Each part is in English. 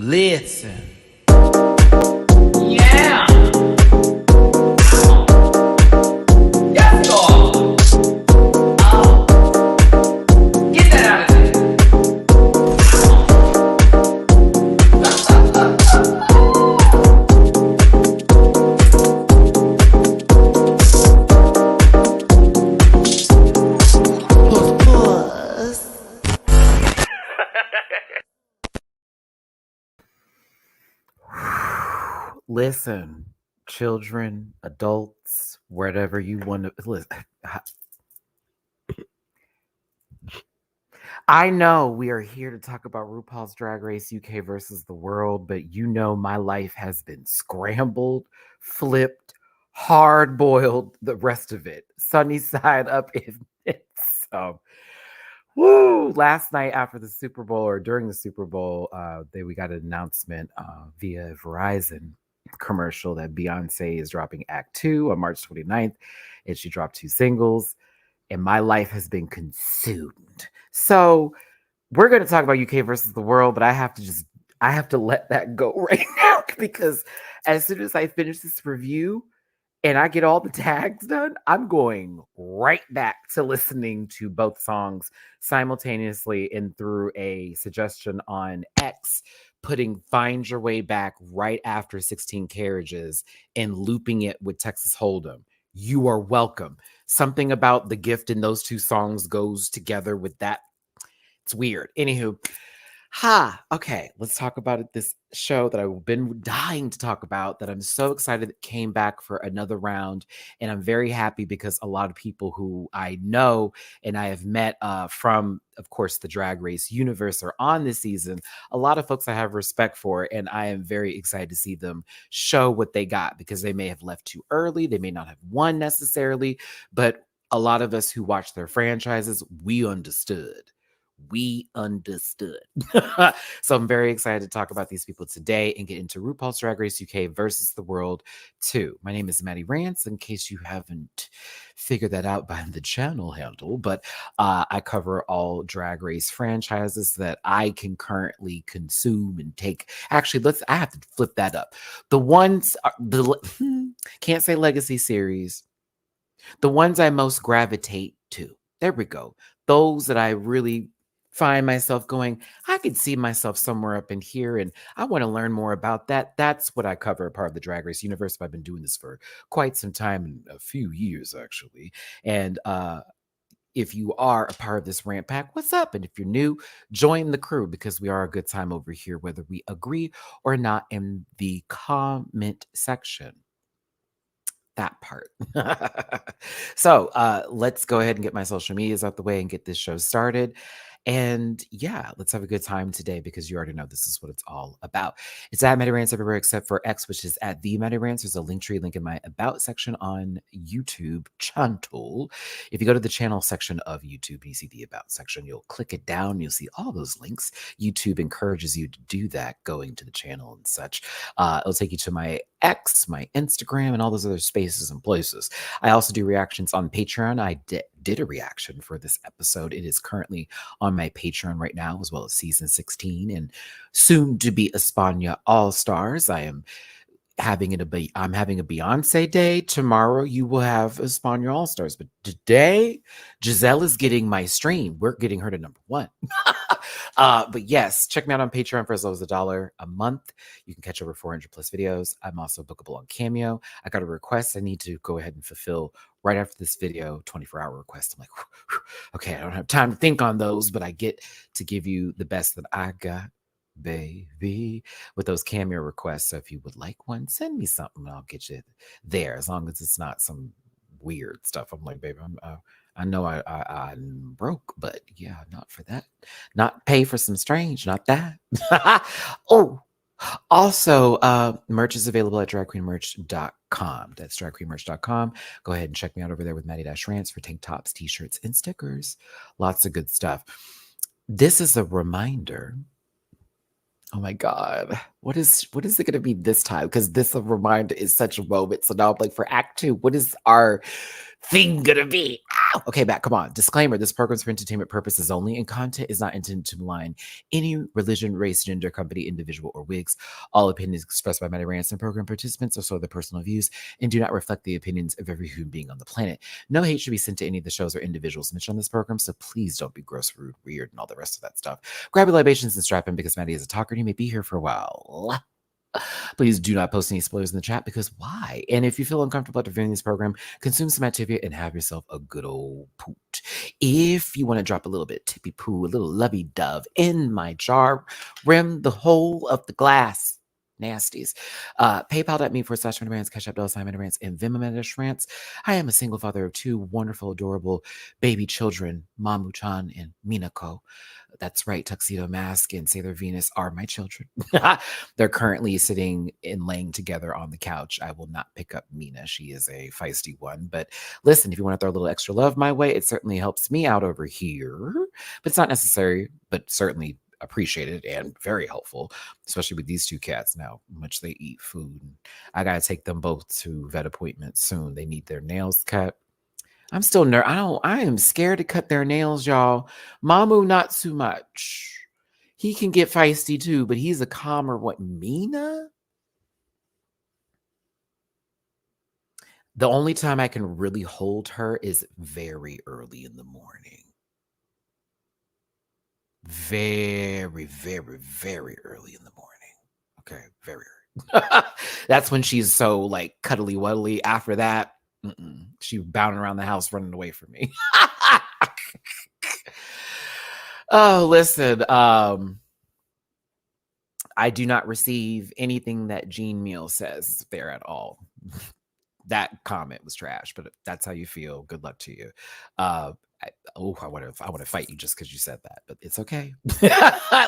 Listen. Yeah. Yes, God. Get that out of there. Listen, children, adults, wherever you want to listen. I know we are here to talk about RuPaul's Drag Race UK versus the world, but you know my life has been scrambled, flipped, hard boiled, the rest of it. Sunny side up in it. So, woo! Last night after the Super Bowl or during the Super Bowl, we got an announcement via Verizon commercial that Beyonce is dropping Act 2 on March 29th, and she dropped 2 singles, and my life has been consumed. So we're going to talk about UK versus the world, but I have to let that go right now because as soon as I finish this review and I get all the tags done, I'm going right back to listening to both songs simultaneously and through a suggestion on X, putting Find Your Way Back right after 16 Carriages and looping it with Texas Hold'em. You are welcome. Something about the gift in those 2 songs goes together with that. It's weird. Anywho, okay, let's talk about it. This show that I've been dying to talk about that I'm so excited it came back for another round. And I'm very happy because a lot of people who I know and I have met from, of course, the Drag Race universe are on this season. A lot of folks I have respect for, and I am very excited to see them show what they got because they may have left too early. They may not have won necessarily, but a lot of us who watch their franchises, we understood. So I'm very excited to talk about these people today and get into RuPaul's Drag Race UK versus the world 2. My name is Maddie Rance, in case you haven't figured that out by the channel handle, but I cover all Drag Race franchises that I can currently consume and take. Actually, I have to flip that up. The ones, can't say legacy series, the ones I most gravitate to. There we go. Those that I really find myself going, I could see myself somewhere up in here and I want to learn more about that. That's what I cover, part of the Drag Race universe. I've been doing this for quite some time, a few years actually. And if you are a part of this rant pack, what's up? And if you're new, join the crew because we are a good time over here, whether we agree or not, in the comment section. That part. So let's go ahead and get my social medias out the way and get this show started. And yeah, let's have a good time today because you already know this is what it's all about. It's at Maddie Rants everywhere except for X, which is at the Maddie Rants. There's a link tree link in my about section on YouTube channel. If you go to the channel section of YouTube and you see the about section, you'll click it down. You'll see all those links. YouTube encourages you to do that, going to the channel and such. It'll take you to my X, my Instagram, and all those other spaces and places. I also do reactions on Patreon. I did a reaction for this episode. It is currently on my Patreon right now, as well as season 16 and soon to be España All Stars. I'm having a Beyonce day. Tomorrow you will have España All Stars, but today Giselle is getting my stream. We're getting her to #1. But yes, check me out on Patreon for as low as $1 a month. You can catch over 400 plus videos. I'm also bookable on Cameo. I got a request I need to go ahead and fulfill right after this video, 24-hour request. I'm like, okay, I don't have time to think on those, but I get to give you the best that I got, baby, with those Cameo requests. So if you would like one, send me something. I'll get you there, as long as it's not some weird stuff. I'm like, baby, I know I'm broke, but yeah, not for that. Not pay for some strange, not that. Oh, also, merch is available at dragqueenmerch.com. That's dragqueenmerch.com. Go ahead and check me out over there with Maddie-Rants for tank tops, t-shirts, and stickers. Lots of good stuff. This is a reminder. Oh my God. What is it going to be this time? Because this reminder is such a moment. So now I'm like, for Act 2, what is our Finger to me. Ow. Okay, back. Come on. Disclaimer: this program's for entertainment purposes only, and content is not intended to malign any religion, race, gender, company, individual, or wigs. All opinions expressed by Maddie Rance and program participants are sort of their personal views and do not reflect the opinions of every human being on the planet. No hate should be sent to any of the shows or individuals mentioned on this program, so please don't be gross, rude, weird, and all the rest of that stuff. Grab your libations and strap in because Maddie is a talker and he may be here for a while. Please do not post any spoilers in the chat because why? And if you feel uncomfortable after viewing this program, consume some Activia and have yourself a good old poot. If you want to drop a little bit tippy poo, a little lovey dove in my jar, rim the whole of the glass. Nasties. PayPal.me/MediRants, Cash App $MediRants, and Venmo MediRants. I am a single father of two wonderful, adorable baby children, Mamu-chan and Minako. That's right, Tuxedo Mask and Sailor Venus are my children. They're currently sitting and laying together on the couch. I will not pick up Mina. She is a feisty one. But listen, if you want to throw a little extra love my way, it certainly helps me out over here. But it's not necessary, but certainly appreciated and very helpful, especially with these two cats now, much they eat food. I got to take them both to vet appointments soon. They need their nails cut. I'm still I am scared to cut their nails, y'all. Mamu, not too much. He can get feisty too, but he's a calmer what, Mina? The only time I can really hold her is very early in the morning. Very, very, very early in the morning. Okay, very early. That's when she's so like cuddly wuddly. After that, she bounding around the house running away from me. Oh, listen. I do not receive anything that Gene Meal says there at all. That comment was trash, but if that's how you feel, good luck to you. I want to fight you just because you said that, but it's okay.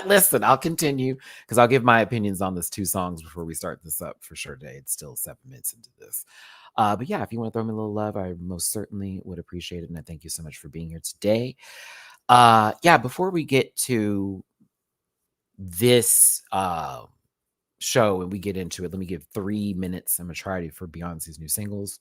Listen, I'll continue because I'll give my opinions on this 2 songs before we start this up for sure day. It's still 7 minutes into this. But yeah, if you want to throw me a little love, I most certainly would appreciate it. And I thank you so much for being here today. Yeah, before we get to this show and we get into it, let me give 3 minutes. I'm gonna try to for Beyonce's new singles.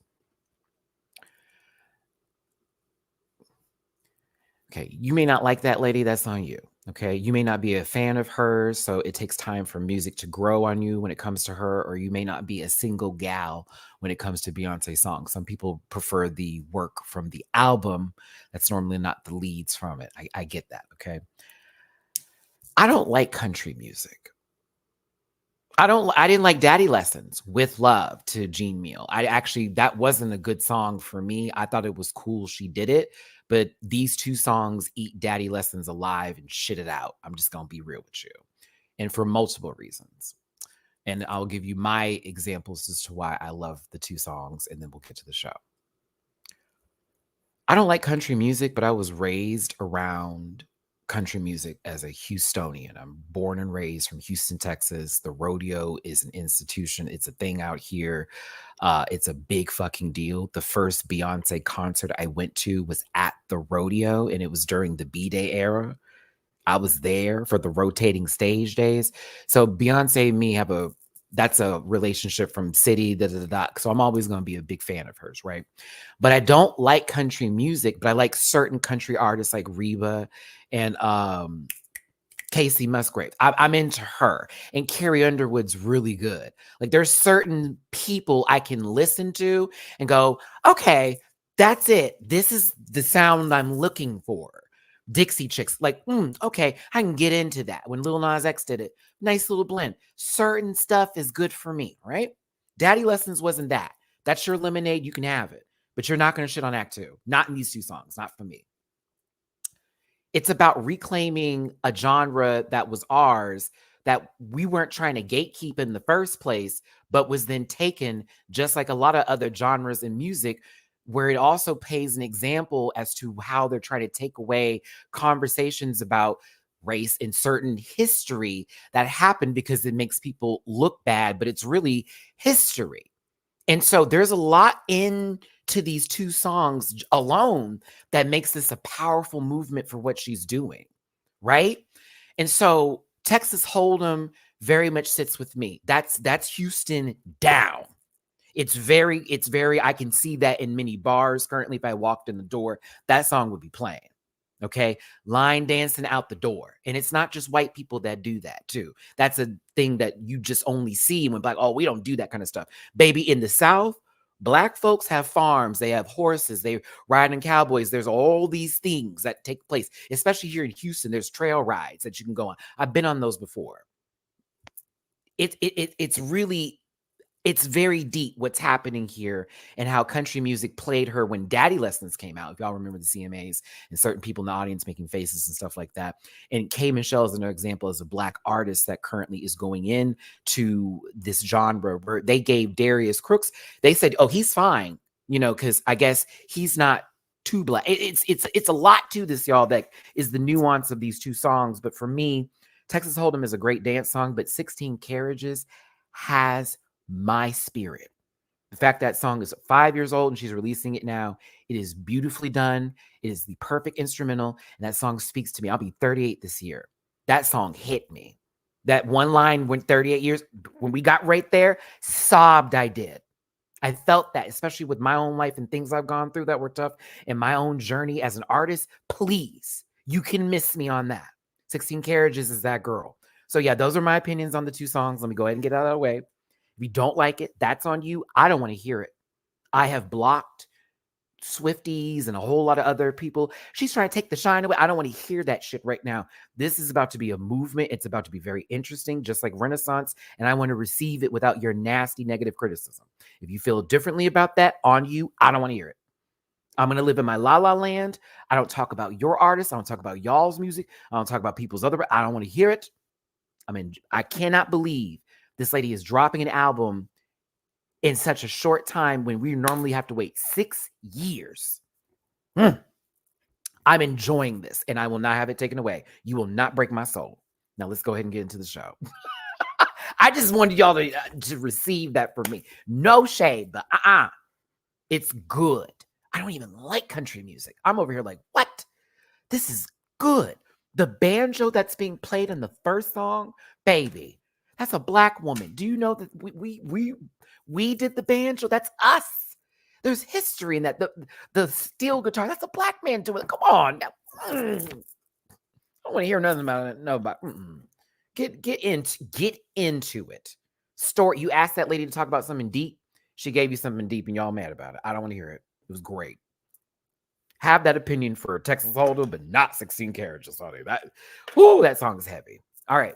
Okay, you may not like that lady, that's on you. Okay, you may not be a fan of hers, so it takes time for music to grow on you when it comes to her, or you may not be a single gal when it comes to Beyonce songs. Some people prefer the work from the album. That's normally not the leads from it. I get that. Okay, I don't like country music. I didn't like Daddy Lessons with Love to Gene Meal. That wasn't a good song for me. I thought it was cool she did it, but these 2 songs eat Daddy Lessons alive and shit it out. I'm just going to be real with you. And for multiple reasons. And I'll give you my examples as to why I love the 2 songs, and then we'll get to the show. I don't like country music, but I was raised around country music as a Houstonian. I'm born and raised from Houston, Texas. The rodeo is an institution. It's a thing out here. It's a big fucking deal. The first Beyonce concert I went to was at the rodeo, and it was during the B-Day era. I was there for the rotating stage days. So Beyonce and me that's a relationship from city, So I'm always going to be a big fan of hers, right? But I don't like country music, but I like certain country artists like Reba and Casey Musgrave. I'm into her. And Carrie Underwood's really good. Like there's certain people I can listen to and go, okay, that's it. This is the sound I'm looking for. Dixie Chicks, like, okay, I can get into that. When Lil Nas X did it, nice little blend. Certain stuff is good for me, right? Daddy Lessons wasn't that. That's your lemonade, you can have it. But you're not going to shit on Act 2. Not in these 2 songs, not for me. It's about reclaiming a genre that was ours, that we weren't trying to gatekeep in the first place, but was then taken, just like a lot of other genres in music, where it also pays an example as to how they're trying to take away conversations about race and certain history that happened because it makes people look bad, but it's really history. And so there's a lot into these 2 songs alone that makes this a powerful movement for what she's doing, right? And so Texas Hold'em very much sits with me. That's Houston down. It's very, I can see that in many bars currently. If I walked in the door, that song would be playing. Okay. Line dancing out the door. And it's not just white people that do that too. That's a thing that you just only see when, like, oh, we don't do that kind of stuff. Baby, in the South, Black folks have farms, they have horses, they ride in cowboys. There's all these things that take place, especially here in Houston. There's trail rides that you can go on. I've been on those before. It's really, it's very deep what's happening here and how country music played her when Daddy Lessons came out. If y'all remember the CMAs and certain people in the audience making faces and stuff like that. And K. Michelle is another example as a Black artist that currently is going in to this genre where they gave Darius Crooks, they said, oh, he's fine, because I guess he's not too Black. It's a lot to this, y'all, that is the nuance of these two songs. But for me, Texas Hold'em is a great dance song, but 16 Carriages has my spirit. The fact that song is 5 years old and she's releasing it now, it is beautifully done. It is the perfect instrumental, and that song speaks to me. I'll be 38 this year. That song hit me. That one line went 38 years. When we got right there, sobbed I did. I felt that, especially with my own life and things I've gone through that were tough and my own journey as an artist. Please, you can miss me on that. 16 Carriages is that girl. So yeah, those are my opinions on the two songs. Let me go ahead and get out of the way. If you don't like it, that's on you. I don't want to hear it. I have blocked Swifties and a whole lot of other people. She's trying to take the shine away. I don't want to hear that shit right now. This is about to be a movement. It's about to be very interesting, just like Renaissance. And I want to receive it without your nasty negative criticism. If you feel differently about that, on you. I don't want to hear it. I'm going to live in my la la land. I don't talk about your artists. I don't talk about y'all's music. I don't talk about people's other. I don't want to hear it. I cannot believe this lady is dropping an album in such a short time when we normally have to wait 6 years. I'm enjoying this, and I will not have it taken away. You will not break my soul. Now let's go ahead and get into the show. I just wanted y'all to receive that from me. No shade, but it's good. I don't even like country music. I'm over here like, what? This is good. The banjo that's being played in the first song, baby, that's a Black woman. Do you know that we did the banjo? That's us. There's history in that. The steel guitar, that's a Black man doing it. Come on. I don't want to hear nothing about it. No, but get into it. You asked that lady to talk about something deep. She gave you something deep and y'all mad about it. I don't want to hear it. It was great. Have that opinion for Texas Hold'em, but not 16 Carriages, honey. That song is heavy. All right.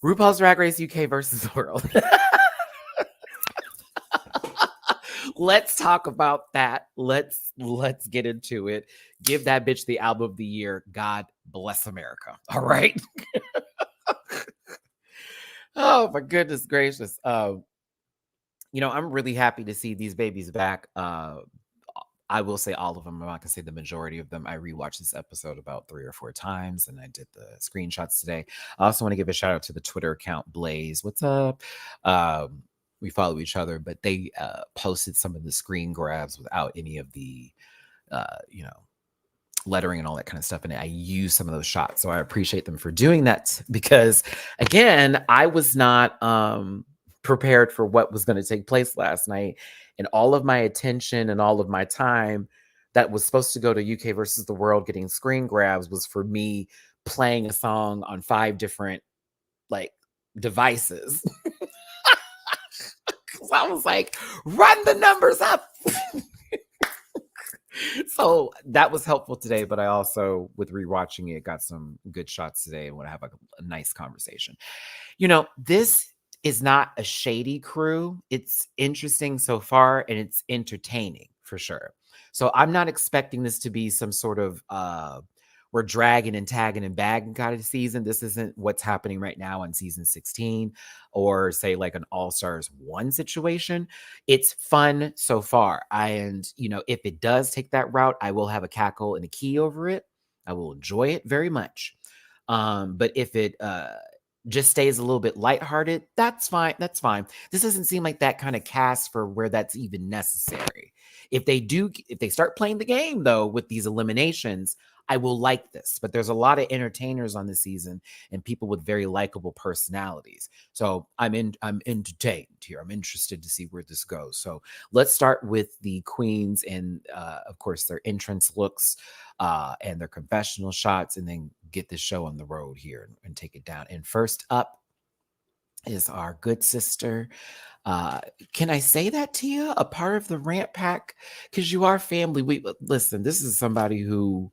RuPaul's Drag Race UK versus the world. Let's talk about that. Let's get into it. Give that bitch the album of the year. God bless America. All right. Oh my goodness gracious. I'm really happy to see these babies back. I will say all of them. I'm not gonna say the majority of them. I rewatched this episode about 3 or 4 times, and I did the screenshots today. I also want to give a shout out to the Twitter account Blaze. What's up? We follow each other, but they posted some of the screen grabs without any of the, lettering and all that kind of stuff. And I used some of those shots, so I appreciate them for doing that because, again, I was not prepared for what was going to take place last night. And all of my attention and all of my time that was supposed to go to UK versus the world getting screen grabs was for me playing a song on 5 different devices. I was like, run the numbers up. So that was helpful today, but I also, with rewatching it, got some good shots today and want to have a nice conversation. This is not a shady crew. It's interesting so far, and it's entertaining for sure. So I'm not expecting this to be some sort of we're dragging and tagging and bagging kind of season. This isn't what's happening right now on season 16 or say like an All-Stars 1 situation. It's fun so far. If it does take that route, I will have a cackle and a key over it. I will enjoy it very much. But if it just stays a little bit lighthearted, that's fine. That's fine. This doesn't seem like that kind of cast for where that's even necessary. If they start playing the game though with these eliminations, I will like this. But there's a lot of entertainers on this season and people with very likable personalities. So I'm entertained here. I'm interested to see where this goes. So let's start with the queens and of course their entrance looks and their confessional shots, and then get this show on the road here and take it down. And first up is our good sister. Uh, can I say that, Tia? A part of the rant pack? Because you are family. We listen, this is somebody who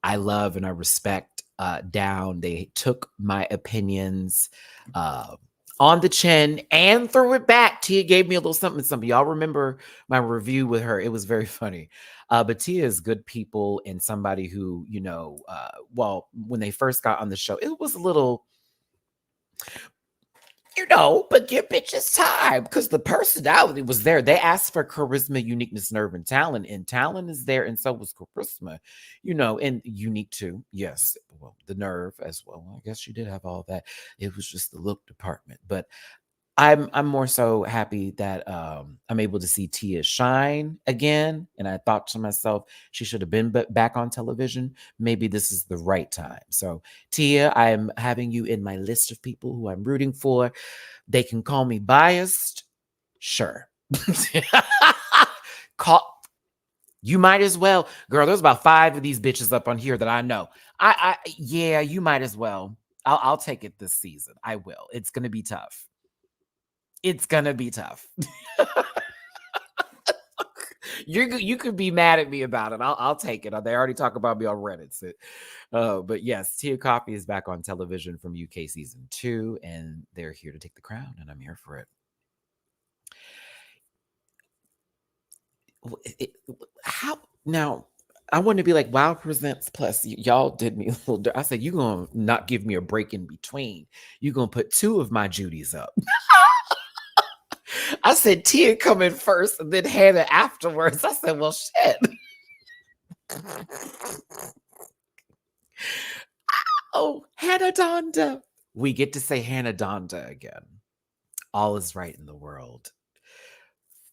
I love and I respect down. They took my opinions uh, on the chin and threw it back. Tia gave me a little something, something. Y'all remember my review with her? It was very funny. But Tia is good people and somebody who, well, when they first got on the show, it was a little, but give bitches time because the personality was there. They asked for charisma, uniqueness, nerve, and talent is there, and so was charisma, and unique too. Yes, well, the nerve as well. I guess you did have all that. It was just the look department, but I'm more so happy that I'm able to see Tia shine again. And I thought to myself, she should have been back on television. Maybe this is the right time. So Tia, I'm having you in my list of people who I'm rooting for. They can call me biased, sure. Call You might as well, girl. There's about 5 of these bitches up on here that I know. Yeah, you might as well. I'll take it this season. I will. It's gonna be tough. It's gonna be tough. You could be mad at me about it. I'll take it. They already talk about me on Reddit. But yes, Tia Coffee is back on television from UK season 2, and they're here to take the crown, and I'm here for it. How now? I want to be like Wow Presents Plus. Y'all did me a little. I said you gonna not give me a break in between. You gonna put 2 of my Judies up. I said Tia coming first and then Hannah afterwards. I said, well, shit. Oh, Hannah Donda. We get to say Hannah Donda again. All is right in the world.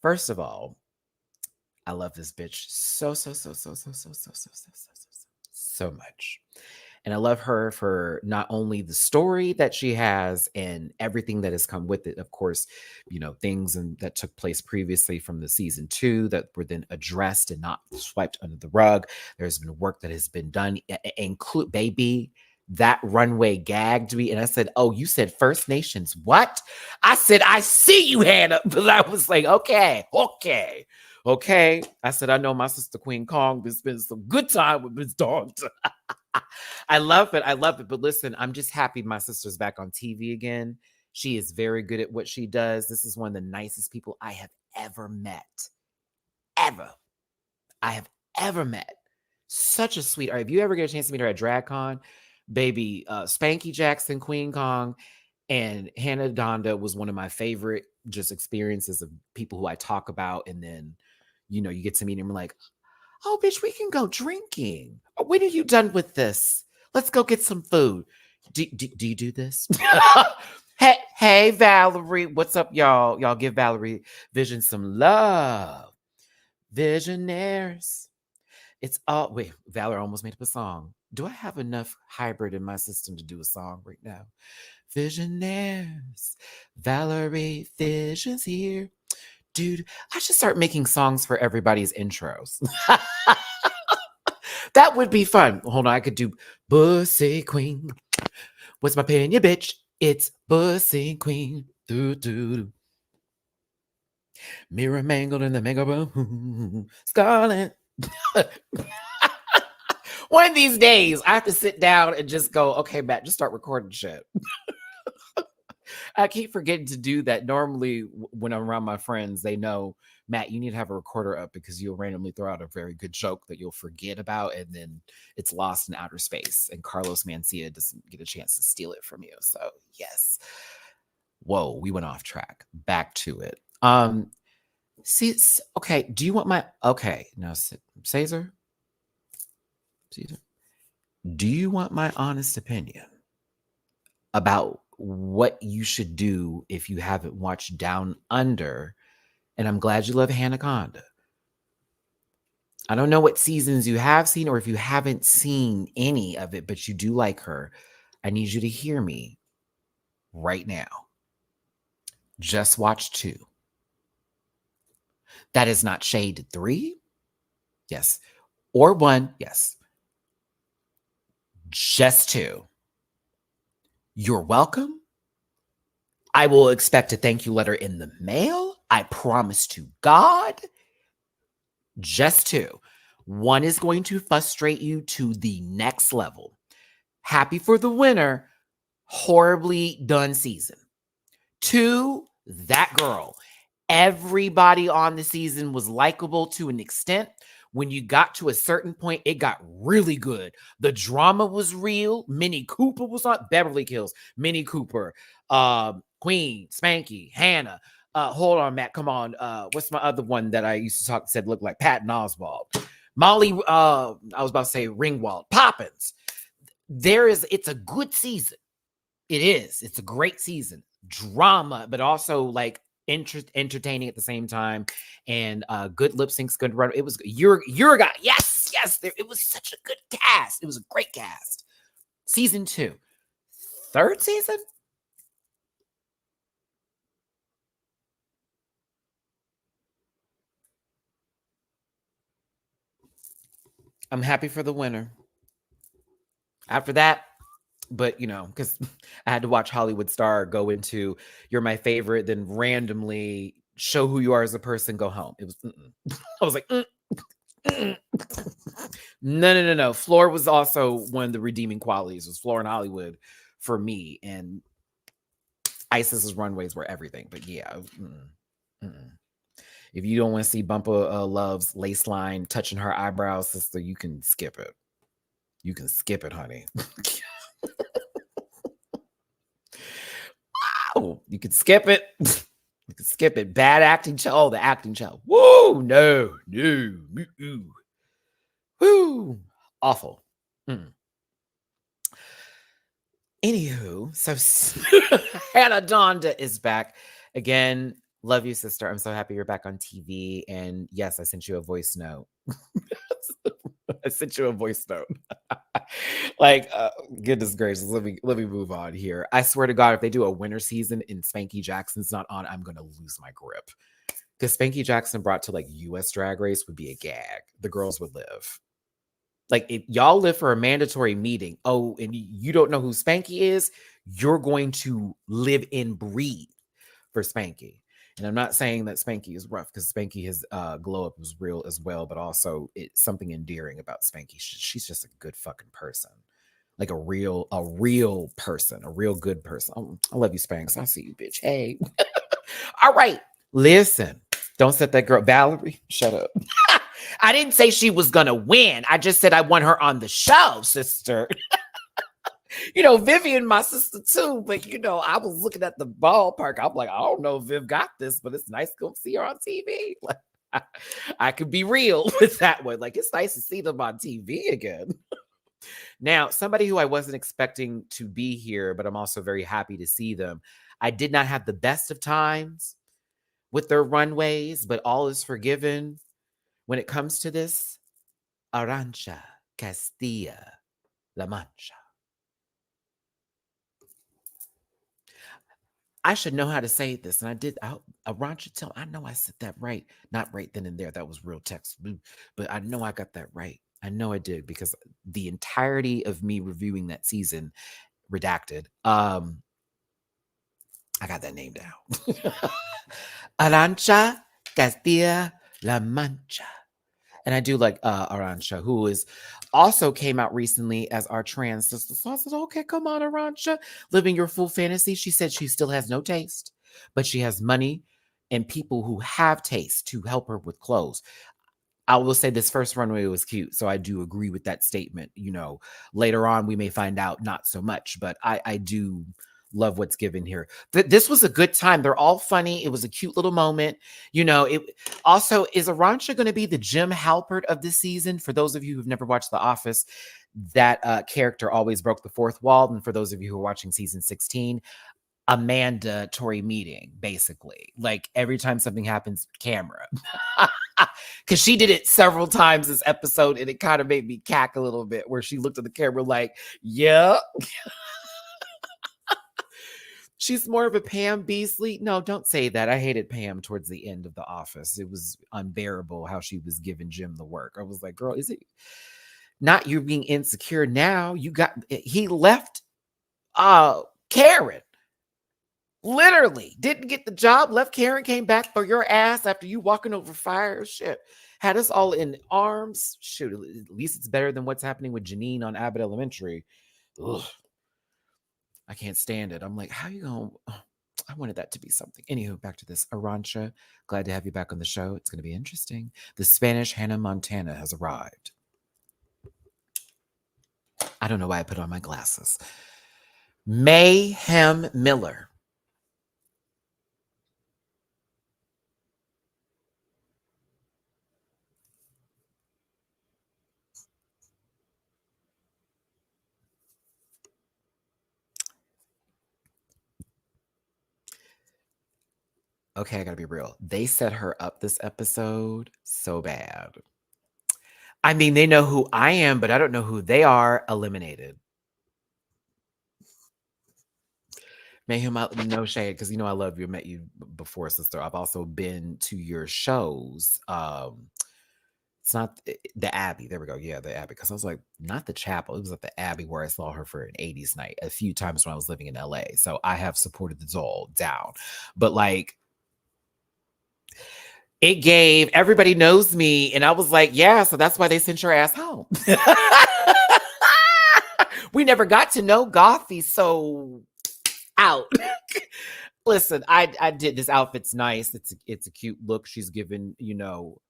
First of all, I love this bitch so much. And I love her for not only the story that she has and everything that has come with it. Of course, things that took place previously from the season 2 that were then addressed and not swiped under the rug. There's been work that has been done, include baby. That runway gagged me. And I said, oh, you said First Nations. What? I said, I see you, Hannah. But I was like, okay. I said, I know my sister Queen Kong has been some good time with Miss Donda. I love it. But listen, I'm just happy my sister's back on TV again. She is very good at what she does. This is one of the nicest people I have ever met. Ever. I have ever met. Such a sweetheart. If you ever get a chance to meet her at DragCon, baby, Spanky Jackson, Queen Kong, and Hannah Donda was one of my favorite just experiences of people who I talk about. And then, you get to meet him like, oh, bitch, we can go drinking. When are you done with this? Let's go get some food. Do you do this? Hey, Valerie. What's up, y'all? Y'all give Valerie Vision some love. Visionaires. It's all wait, Valerie almost made up a song. Do I have enough hybrid in my system to do a song right now? Visionaires. Valerie Vision's here. Dude, I should start making songs for everybody's intros. That would be fun. Hold on, I could do Bussy Queen. What's my opinion, bitch? It's Bussy Queen. Do. Mirror mangled in the mega boom. Scarlet. One of these days, I have to sit down and just go, okay, Matt, just start recording shit. I keep forgetting to do that. Normally, when I'm around my friends, they know, Matt, you need to have a recorder up because you'll randomly throw out a very good joke that you'll forget about, and then it's lost in outer space. And Carlos Mencia doesn't get a chance to steal it from you. So, yes. Whoa, we went off track. Back to it. See, okay. Do you want my okay? Now, Caesar. Do you want my honest opinion about what you should do if you haven't watched Down Under? And I'm glad you love Hanaconda. I don't know what seasons you have seen or if you haven't seen any of it, but you do like her. I need you to hear me right now. Just watch 2. That is not shade 3. Yes. Or 1. Yes. Just 2. You're welcome. I will expect a thank you letter in the mail. I promise to God. Just 2. 1 is going to frustrate you to the next level. Happy for the winner. Horribly done season. 2, that girl. Everybody on the season was likable to an extent. When you got to a certain point, it got really good. The drama was real. Minnie Cooper was on Beverly Hills. Minnie Cooper, Queen, Spanky, Hannah. Hold on, Matt. Come on. What's my other one that I used to talk said looked like Patton Oswalt? Molly, I was about to say Ringwald. Poppins. It's a good season. It is. It's a great season. Drama, but also like entertaining at the same time, and good lip syncs, good run. It was your guy. Yes, it was such a good cast. It was a great cast. Season 2, 3rd season. I'm happy for the winner. After that, but because I had to watch Hollywood Star go into "You're my favorite," then randomly show who you are as a person, go home. It was. I was like. No. Floor was also one of the redeeming qualities. It was Floor in Hollywood for me, and Isis's runways were everything. But yeah, if you don't want to see Bumper Love's lace line touching her eyebrows, sister, you can skip it. You can skip it, honey. Wow, you can skip it. You can skip it. Bad acting. Oh, the acting child. Whoa, no. Woo, awful. Anywho, so Hannah Donda is back again. Love you, sister. I'm so happy you're back on TV. And yes, I sent you a voice note. I sent you a voice note. Like, goodness gracious. Let me move on here. I swear to God, if they do a winter season and Spanky Jackson's not on, I'm gonna lose my grip. Because Spanky Jackson brought to like US Drag Race would be a gag. The girls would live. Like, if y'all live for a mandatory meeting, and you don't know who Spanky is, you're going to live and breathe for Spanky. And I'm not saying that Spanky is rough, because Spanky, his glow up was real as well, but also it's something endearing about Spanky. She's just a good fucking person. Like a real person, a real good person. Oh, I love you, Spanks. I see you, bitch. Hey. All right. Listen, don't set that girl. Valerie, shut up. I didn't say she was going to win. I just said I want her on the show, sister. Vivian, my sister too. But, I was looking at the ballpark. I'm like, I don't know if Viv got this, but it's nice to go see her on TV. Like, I could be real with that one. Like, it's nice to see them on TV again. Now, somebody who I wasn't expecting to be here, but I'm also very happy to see them. I did not have the best of times with their runways, but all is forgiven. When it comes to this, Arantxa Castilla-La Mancha. I should know how to say this, and I did. Arantxa, I know I said that right. Not right then and there. That was real text, but I know I got that right. I know I did, because the entirety of me reviewing that season, redacted. I got that name down. Arantxa Castilla-La Mancha. And I do like Arantxa, who also came out recently as our trans sister. So I said, okay, come on, Arantxa. Living your full fantasy. She said she still has no taste, but she has money and people who have taste to help her with clothes. I will say this first runway was cute. So I do agree with that statement. Later on, we may find out not so much, but I do love what's given here. This was a good time. They're all funny. It was a cute little moment. It also, is Arantxa going to be the Jim Halpert of this season? For those of you who've never watched The Office, that character always broke the fourth wall. And for those of you who are watching season 16, a mandatory meeting, basically. Like every time something happens, camera. Because she did it several times this episode, and it kind of made me cack a little bit, where she looked at the camera like, yeah. She's more of a Pam Beasley. No, don't say that. I hated Pam towards the end of The Office. It was unbearable how she was giving Jim the work. I was like, girl, is it not you being insecure now? He left Karen. Literally didn't get the job, left Karen, came back for your ass after you walking over fire. Shit. Had us all in arms. Shoot, at least it's better than what's happening with Janine on Abbott Elementary. Ugh. I can't stand it. I'm like, how you going to... I wanted that to be something. Anywho, back to this. Arancha, glad to have you back on the show. It's going to be interesting. The Spanish Hannah Montana has arrived. I don't know why I put on my glasses. Mayhem Miller. Okay, I gotta be real. They set her up this episode so bad. I mean, they know who I am, but I don't know who they are. Eliminated. Mayhem, no shade, because you know I love you. I met you before, sister. I've also been to your shows. It's not the Abbey. There we go. Yeah, the Abbey. Because I was like, not the chapel. It was at the Abbey where I saw her for an 80s night a few times when I was living in LA. So I have supported the Zoll down. But like, it gave everybody knows me. And I was like, yeah, so that's why they sent your ass home. We never got to know Gothy, so out. Listen, I did this outfit's nice. It's a cute look. She's given,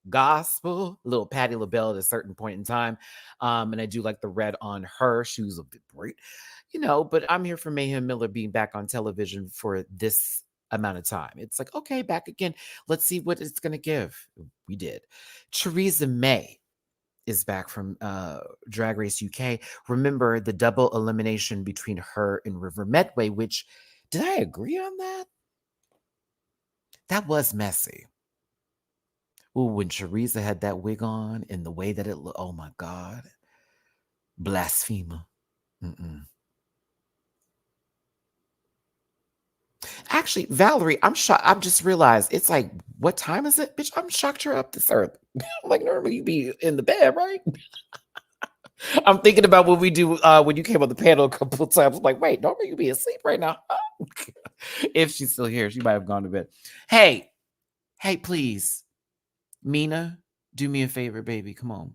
gospel, a little Patti LaBelle at a certain point in time. And I do like the red on her. She was a bit bright, but I'm here for Mayhem Miller being back on television for this amount of time. It's like, okay, back again. Let's see what it's gonna give. We did. Theresa May is back from Drag Race UK. Remember the double elimination between her and River Medway, which, did I agree on that? That was messy. Ooh, when Teresa had that wig on and the way that it looked, oh my God. Blasphemer. Actually, Valerie, I'm shocked. I've just realized it's like, what time is it? Bitch, I'm shocked you're up this early. I'm like, normally you be in the bed, right? I'm thinking about what we do when you came on the panel a couple of times. I'm like, wait, normally you be asleep right now. If she's still here, she might have gone to bed. Hey, please. Mina, do me a favor, baby. Come on.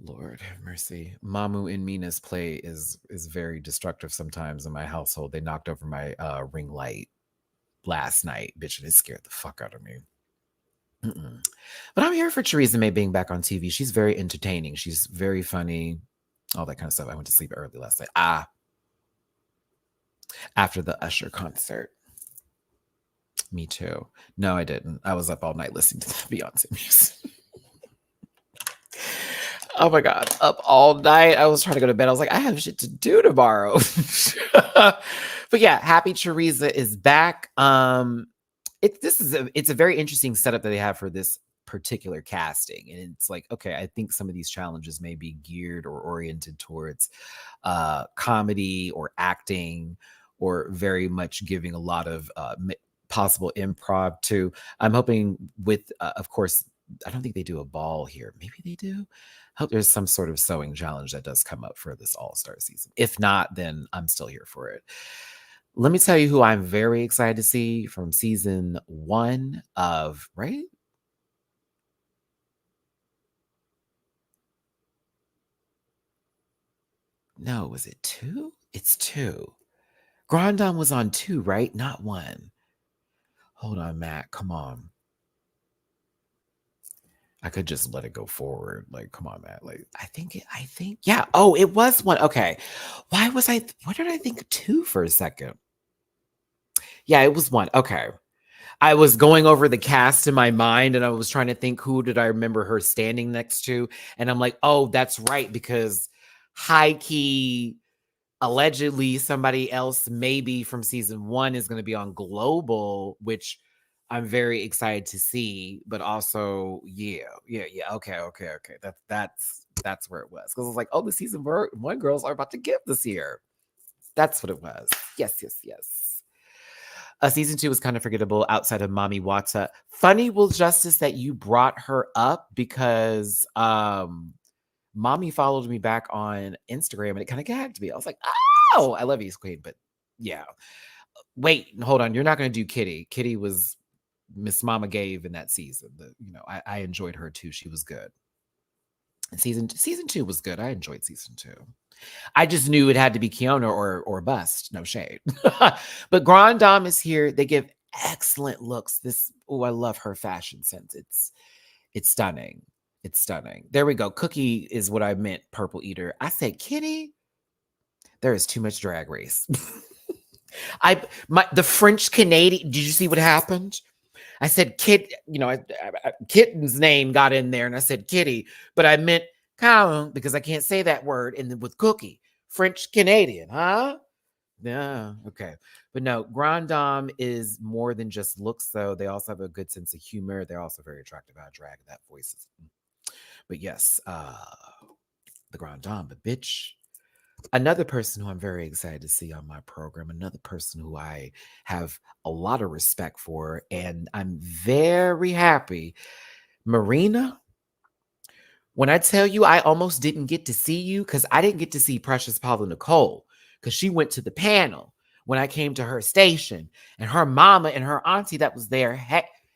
Lord have mercy. Mamu and Mina's play is very destructive sometimes in my household. They knocked over my ring light last night. Bitch, and it scared the fuck out of me. But I'm here for Theresa May being back on TV. She's very entertaining. She's very funny. All that kind of stuff. I went to sleep early last night. After the Usher concert. Me too. No, I didn't. I was up all night listening to the Beyonce music. Oh my God. Up all night. I was trying to go to bed. I was like, I have shit to do tomorrow. But yeah, Happy Theresa is back. It's a very interesting setup that they have for this particular casting. And it's like, okay, I think some of these challenges may be geared or oriented towards comedy or acting, or very much giving a lot of possible improv too. I'm hoping with, of course, I don't think they do a ball here. Maybe they do. I hope there's some sort of sewing challenge that does come up for this All-Star season. If not, then I'm still here for it. Let me tell you who I'm very excited to see from season 1 of, right? No, was it 2? It's 2. Grandon was on 2, right? Not 1. Hold on, Matt. Come on. I could just let it go forward. Like, come on, Matt. Like, I think, yeah. Oh, it was 1. Okay. What did I think 2 for a second? Yeah, it was 1. Okay. I was going over the cast in my mind and I was trying to think, who did I remember her standing next to? And I'm like, oh, that's right. Because high key, Allegedly, somebody else, maybe from season 1, is going to be on Global, which I'm very excited to see. But also, yeah. Okay. That's where it was, because I was like, oh, the season 1 girls are about to give this year. That's what it was. Yes. Season 2 was kind of forgettable outside of Mommy Wata. Funny, Will Justice, that you brought her up, because Mommy followed me back on Instagram and it kind of gagged me. I was like, oh, I love you, Queen. But yeah. Wait, hold on. You're not going to do Kitty. Kitty was Miss Mama gave in that season. I enjoyed her too. She was good. And season 2 was good. I enjoyed season 2. I just knew it had to be Kiona or bust. No shade. But Grand Dame is here. They give excellent looks. I love her fashion sense. It's stunning. It's stunning. There we go. Cookie is what I meant, Purple Eater. I said, Kitty, there is too much Drag Race. The French Canadian, did you see what happened? I said, Kitten's name got in there and I said Kitty, but I meant cow because I can't say that word. And then with Cookie, French Canadian, huh? Yeah, okay. But no, Grand Dame is more than just looks, though. They also have a good sense of humor. They're also very attractive out of drag. That voice is. But yes, the Grand Dame, but bitch. Another person who I'm very excited to see on my program, another person who I have a lot of respect for, and I'm very happy. Marina, when I tell you I almost didn't get to see you, because I didn't get to see Precious Paula Nicole, because she went to the panel when I came to her station, and her mama and her auntie that was there,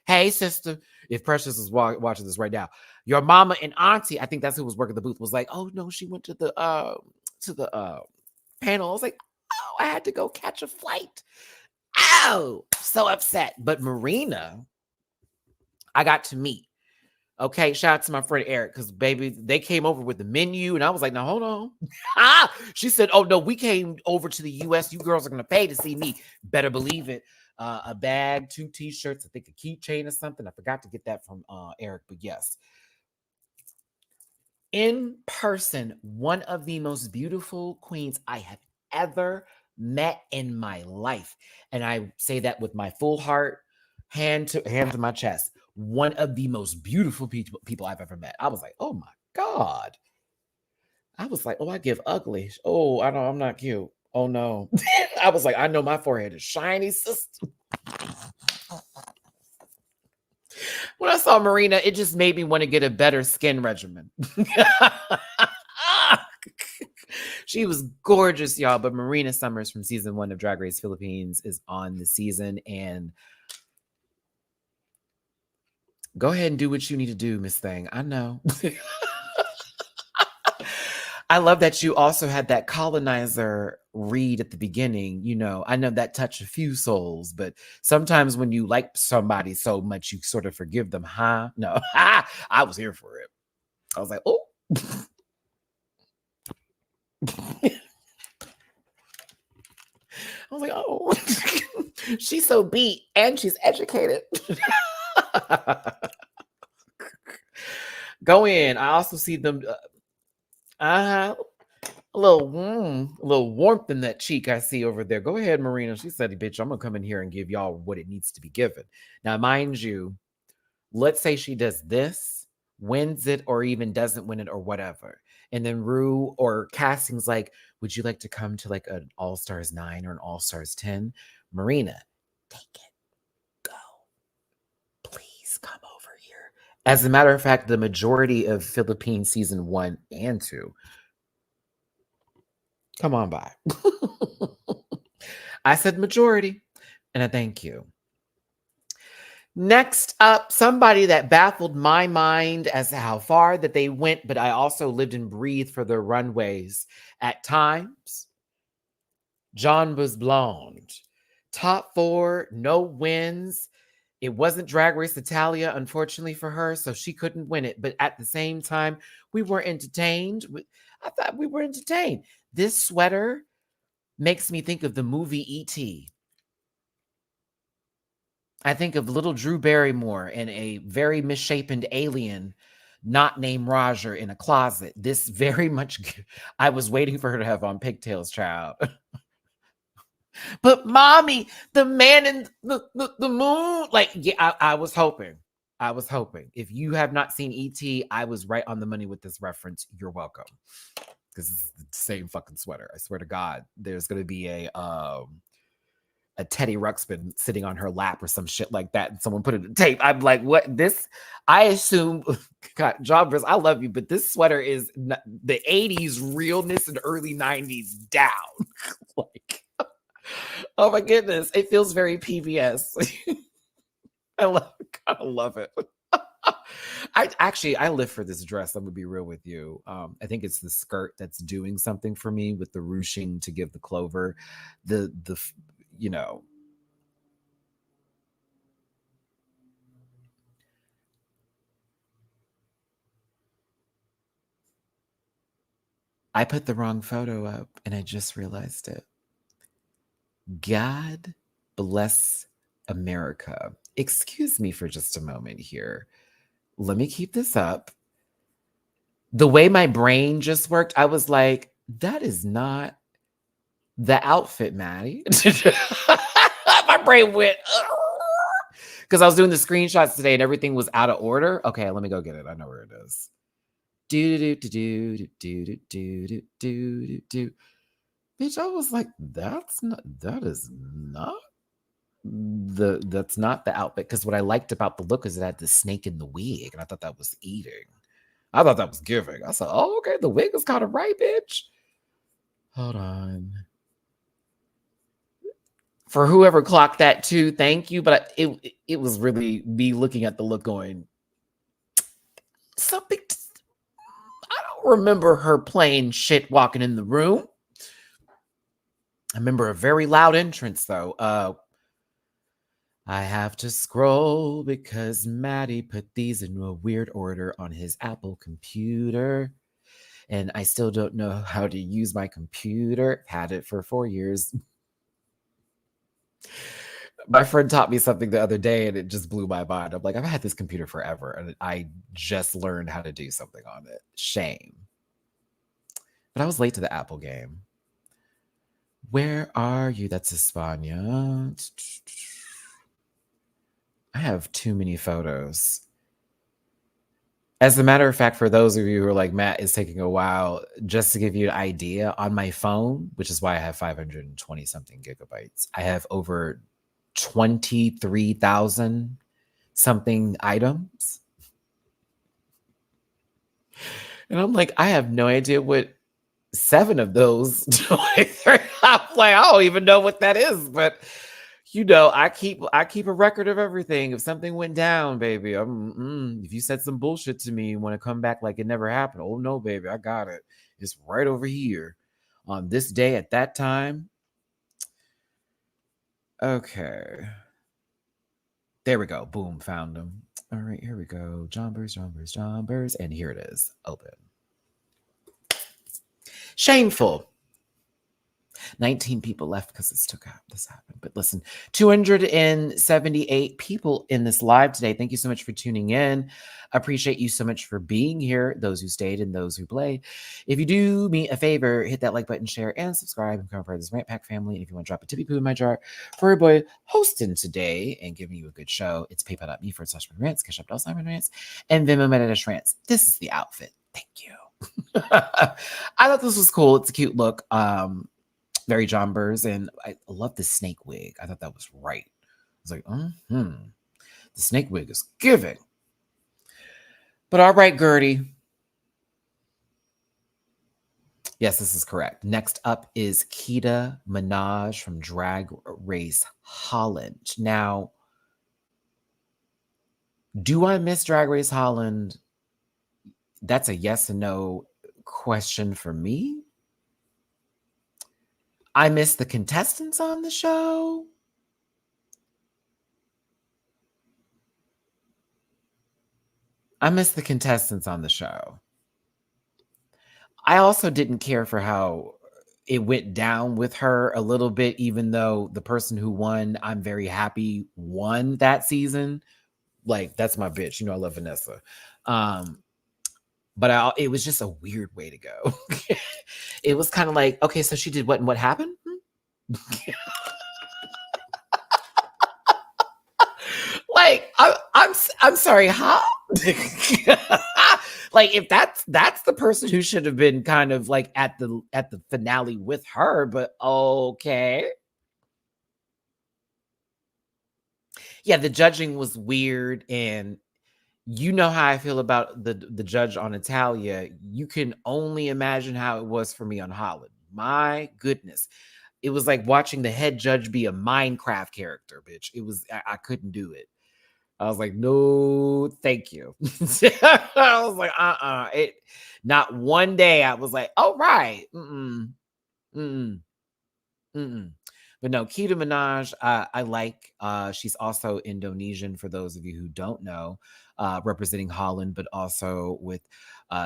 hey sister, if Precious is watching this right now, your mama and auntie, I think that's who was working the booth, was like, oh no, she went to the panel. I was like, oh, I had to go catch a flight. Oh, so upset. But Marina, I got to meet. Okay, shout out to my friend Eric, because baby, they came over with the menu, and I was like, now hold on. She said, oh no, we came over to the US. You girls are gonna pay to see me. Better believe it. A bag, 2 t-shirts, I think a keychain or something. I forgot to get that from Eric, but yes. In person, one of the most beautiful queens I have ever met in my life. And I say that with my full heart, hand to my chest. One of the most beautiful people I've ever met. I was like, oh my God. I was like, oh, I give ugly. Oh, I know I'm not cute. Oh no. I was like, I know my forehead is shiny, sister. When I saw Marina, it just made me want to get a better skin regimen. She was gorgeous, y'all. But Marina Summers from season 1 of Drag Race Philippines is on the season. And go ahead and do what you need to do, Miss Thing. I know. I love that you also had that colonizer read at the beginning. I know that touched a few souls, but sometimes when you like somebody so much, you sort of forgive them, huh? No, I was here for it. I was like, oh. I was like, oh, she's so beat and she's educated. Go in. I also see them. A little warmth in that cheek I see over there. Go ahead, Marina. She said, bitch, I'm going to come in here and give y'all what it needs to be given. Now, mind you, let's say she does this, wins it, or even doesn't win it or whatever. And then Rue or casting's like, would you like to come to like an All-Stars 9 or an All-Stars 10? Marina, take it. Go. Please come over here. As a matter of fact, the majority of Philippines season 1 and 2, come on by. I said majority, and I thank you. Next up, somebody that baffled my mind as to how far that they went, but I also lived and breathed for their runways at times. John was blonde. Top 4, no wins. It wasn't Drag Race Italia, unfortunately for her, so she couldn't win it. But at the same time, we were entertained. I thought we were entertained. This sweater makes me think of the movie E.T. I think of little Drew Barrymore and a very misshapen alien not named Roger in a closet. This very much, I was waiting for her to have on pigtails, child. But mommy, the man in the moon, like, yeah, I was hoping. I was hoping. If you have not seen E.T., I was right on the money with this reference. You're welcome. Because it's the same fucking sweater. I swear to God, there's gonna be a Teddy Ruxpin sitting on her lap or some shit like that, and someone put it in tape. I'm like, what? This? I assume, God, Jobbers, I love you, but this sweater is the 80s realness and early 90s down. Like, oh my goodness, it feels very PBS. I love it. I live for this dress. I'm gonna be real with you. I think it's the skirt that's doing something for me with the ruching to give the clover, the you know. I put the wrong photo up and I just realized it. God bless America. Excuse me for just a moment here. Let me keep this up. The way my brain just worked, I was like, that is not the outfit, Maddie. My brain went, because I was doing the screenshots today and everything was out of order. Okay, let me go get it. I know where it is. Do do do do do do do do do do. Bitch, I was like, that's not the outfit. Because what I liked about the look is it had the snake in the wig, and I thought that was eating. I thought that was giving. I said, oh, okay, the wig is kind of right, bitch. Hold on. For whoever clocked that too, thank you. But it was really me looking at the look going, something. I don't remember her playing shit walking in the room. I remember a very loud entrance though. I have to scroll because Maddie put these in a weird order on his Apple computer. And I still don't know how to use my computer. Had it for 4 years. My friend taught me something the other day and it just blew my mind. I'm like, I've had this computer forever and I just learned how to do something on it. Shame. But I was late to the Apple game. Where are you? That's Hispania. I have too many photos. As a matter of fact, for those of you who are like, Matt, it's taking a while, just to give you an idea, on my phone, which is why I have 520 something gigabytes, I have over 23,000 something items. And I'm like, I have no idea what 7 of those. I'm like, I don't even know what that is, but I keep a record of everything. If something went down, baby, if you said some bullshit to me, you want to come back like it never happened. Oh no, baby, I got it. It's right over here on this day at that time. Okay. There we go. Boom, found them. All right, here we go. Jobbers. And here it is. Open. Shameful. 19 people left because this happened. But listen, 278 people in this live today. Thank you so much for tuning in. Appreciate you so much for being here, those who stayed and those who played. If you do me a favor, hit that like button, share, and subscribe and become part of this Rant Pack family. And if you want to drop a tippy poo in my jar for your boy hosting today and giving you a good show, it's paypal.me/rants, Cash App $rants, and Venmo rants. This is the outfit. Thank you. I thought this was cool. It's a cute look. Very John Burrs, and I love the snake wig. I thought that was right. I was like, the snake wig is giving. But all right, Gertie. Yes, this is correct. Next up is Keita Minaj from Drag Race Holland. Now, do I miss Drag Race Holland? That's a yes and no question for me. I miss the contestants on the show. I miss the contestants on the show. I also didn't care for how it went down with her a little bit, even though the person who won, I'm very happy, won that season. Like, that's my bitch. I love Vanessa. But it was just a weird way to go. It was kind of like, okay, so she did what and what happened? Like, I'm sorry, huh? Like, if that's the person who should have been kind of like at the finale with her, but okay. Yeah, the judging was weird, and you know how I feel about the judge on Italia. You can only imagine how it was for me on Holland. My goodness. It was like watching the head judge be a Minecraft character, bitch. It was I couldn't do it. I was like, no, thank you. I was like, It not one day I was like, all right. Mm-mm, mm-mm, mm-mm. But no, Kita Minaj, I like. She's also Indonesian, for those of you who don't know, representing Holland, but also with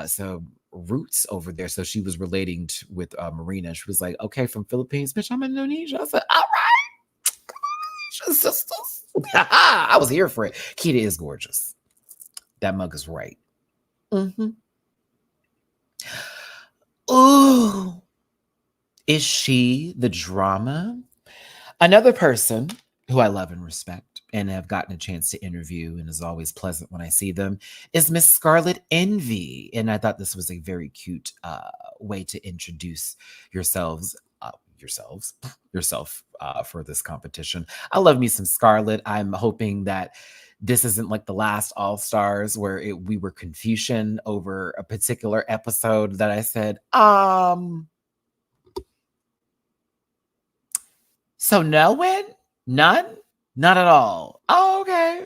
some roots over there. So she was relating with Marina. She was like, okay, from Philippines, bitch, I'm Indonesia. I said, all right, sisters. I was here for it. Kita is gorgeous. That mug is right. Mm-hmm. Ooh, is she the drama? Another person who I love and respect and have gotten a chance to interview and is always pleasant when I see them is Miss Scarlet Envy. And I thought this was a very cute way to introduce yourselves, yourself for this competition. I love me some Scarlet. I'm hoping that this isn't like the last All Stars where we were confusion over a particular episode that I said, so no win? None? Not at all. Oh, okay.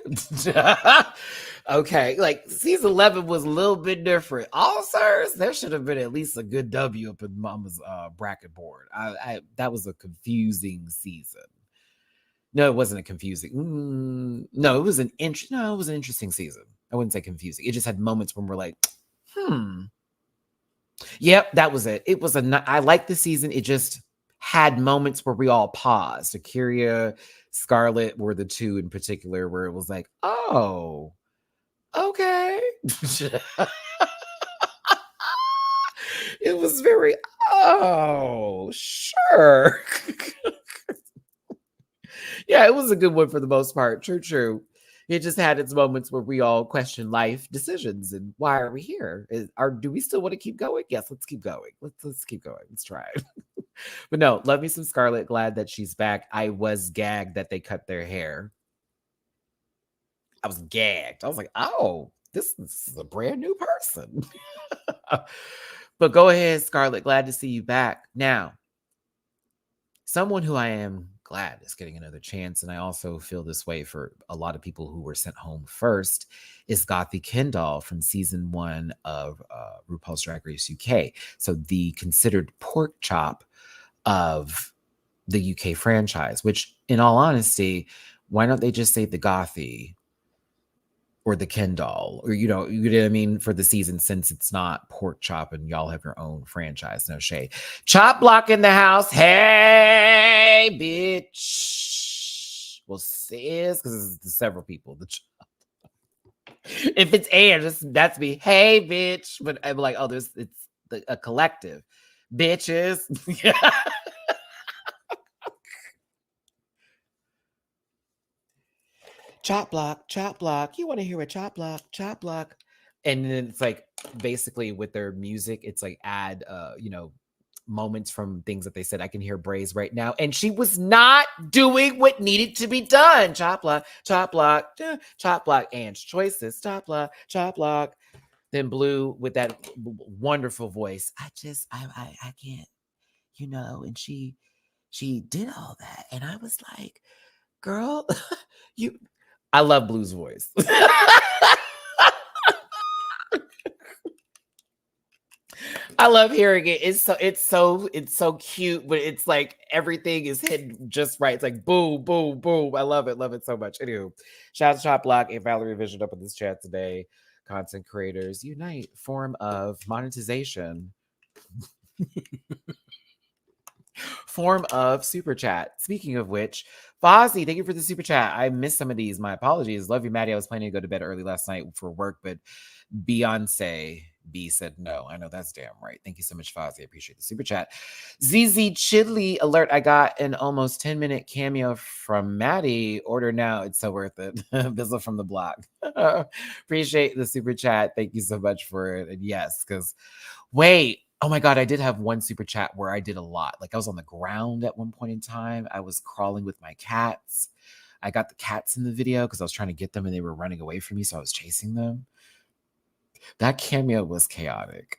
Okay. Like season 11 was a little bit different. All Stars, there should have been at least a good W up in Mama's bracket board. That was a confusing season. No, it wasn't a confusing. No, it was an interesting season. I wouldn't say confusing. It just had moments when we're like, Yep, that was it. It was I liked the season. It just had moments where we all paused. Akira, Scarlet were the two in particular where it was like, oh, okay. It was very, oh, sure. Yeah, it was a good one for the most part. True, true. It just had its moments where we all question life decisions and why are we here? Do we still want to keep going? Yes, let's keep going. Let's keep going. Let's try. But no, love me some Scarlet. Glad that she's back. I was gagged that they cut their hair. I was gagged. I was like, oh, this is a brand new person. But go ahead, Scarlet. Glad to see you back. Now, someone who I am glad is getting another chance, and I also feel this way for a lot of people who were sent home first, is Gothy Kendall from season 1 of RuPaul's Drag Race UK. So the considered pork chop of the UK franchise, which in all honesty, why don't they just say the Gothy or the Kendall, or you know what I mean, for the season, since it's not pork chop and y'all have your own franchise. No shade. Chop Block in the house. Hey, bitch. Well, sis, because there's several people. If it's that's me. Hey, bitch. But I'm like, oh, it's a collective. Bitches. Chop block, chop block. You want to hear a chop block, chop block. And then it's like basically with their music, it's like add moments from things that they said. I can hear Braze right now. And she was not doing what needed to be done. Chop block, chop block, chop block, and choices, chop block, chop block. Then Blue with that wonderful voice. I can't, and she did all that. And I was like, girl, I love Blue's voice. I love hearing it. It's so cute, but it's like everything is hidden just right. It's like boom, boom, boom. I love it so much. Anywho, shout out to Chop Block and Valerie Vision up in this chat today. Content creators unite, form of monetization. Form of super chat. Speaking of which, Fozzie, thank you for the super chat. I missed some of these. My apologies. Love you, Maddie. I was planning to go to bed early last night for work, but Beyonce B said no. I know that's damn right. Thank you so much, Fozzie. I appreciate the super chat. ZZ Chidley alert. I got an almost 10-minute cameo from Maddie. Order now. It's so worth it. Bizzle from the block. Appreciate the super chat. Thank you so much for it. And yes, because wait. Oh my God, I did have one super chat where I did a lot. Like I was on the ground at one point in time. I was crawling with my cats. I got the cats in the video because I was trying to get them and they were running away from me. So I was chasing them. That cameo was chaotic.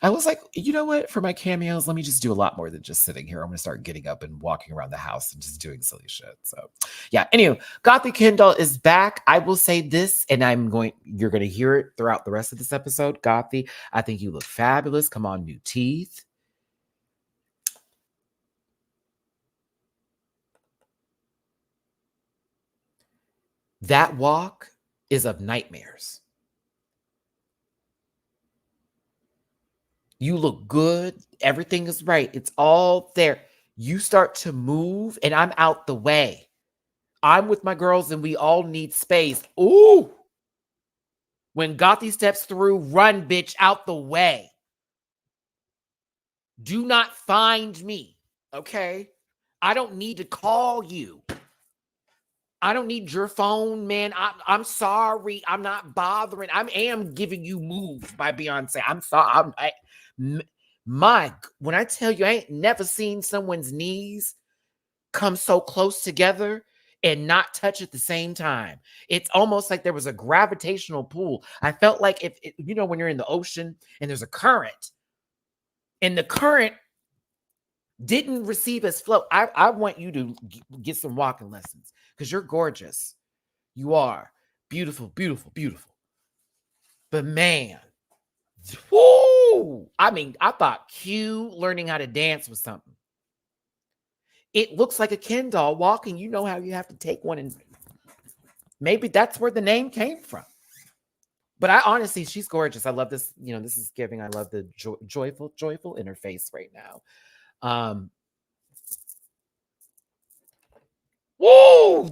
I was like, you know what? For my cameos, let me just do a lot more than just sitting here. I'm going to start getting up and walking around the house and just doing silly shit. So, yeah. Anyway, Gothic Kindle is back. I will say this, and you're going to hear it throughout the rest of this episode. Gothy, I think you look fabulous. Come on, new teeth. That walk is of nightmares. You look good. Everything is right. It's all there. You start to move, and I'm out the way. I'm with my girls, and we all need space. Ooh. When Gothy steps through, run, bitch, out the way. Do not find me, okay? I don't need to call you. I don't need your phone, man. I'm sorry. I'm not bothering. I am giving you Move by Beyonce. I'm sorry. Mike, when I tell you I ain't never seen someone's knees come so close together and not touch at the same time. It's almost like there was a gravitational pull. I felt like if when you're in the ocean and there's a current and the current didn't receive as flow. I want you to get some walking lessons because you're gorgeous. You are beautiful, beautiful, beautiful. But man, whoo! I mean, I thought Q learning how to dance was something. It looks like a Ken doll walking. You know how you have to take one, and maybe that's where the name came from. But I honestly, she's gorgeous. I love this. This is giving. I love the joyful interface right now. Whoa!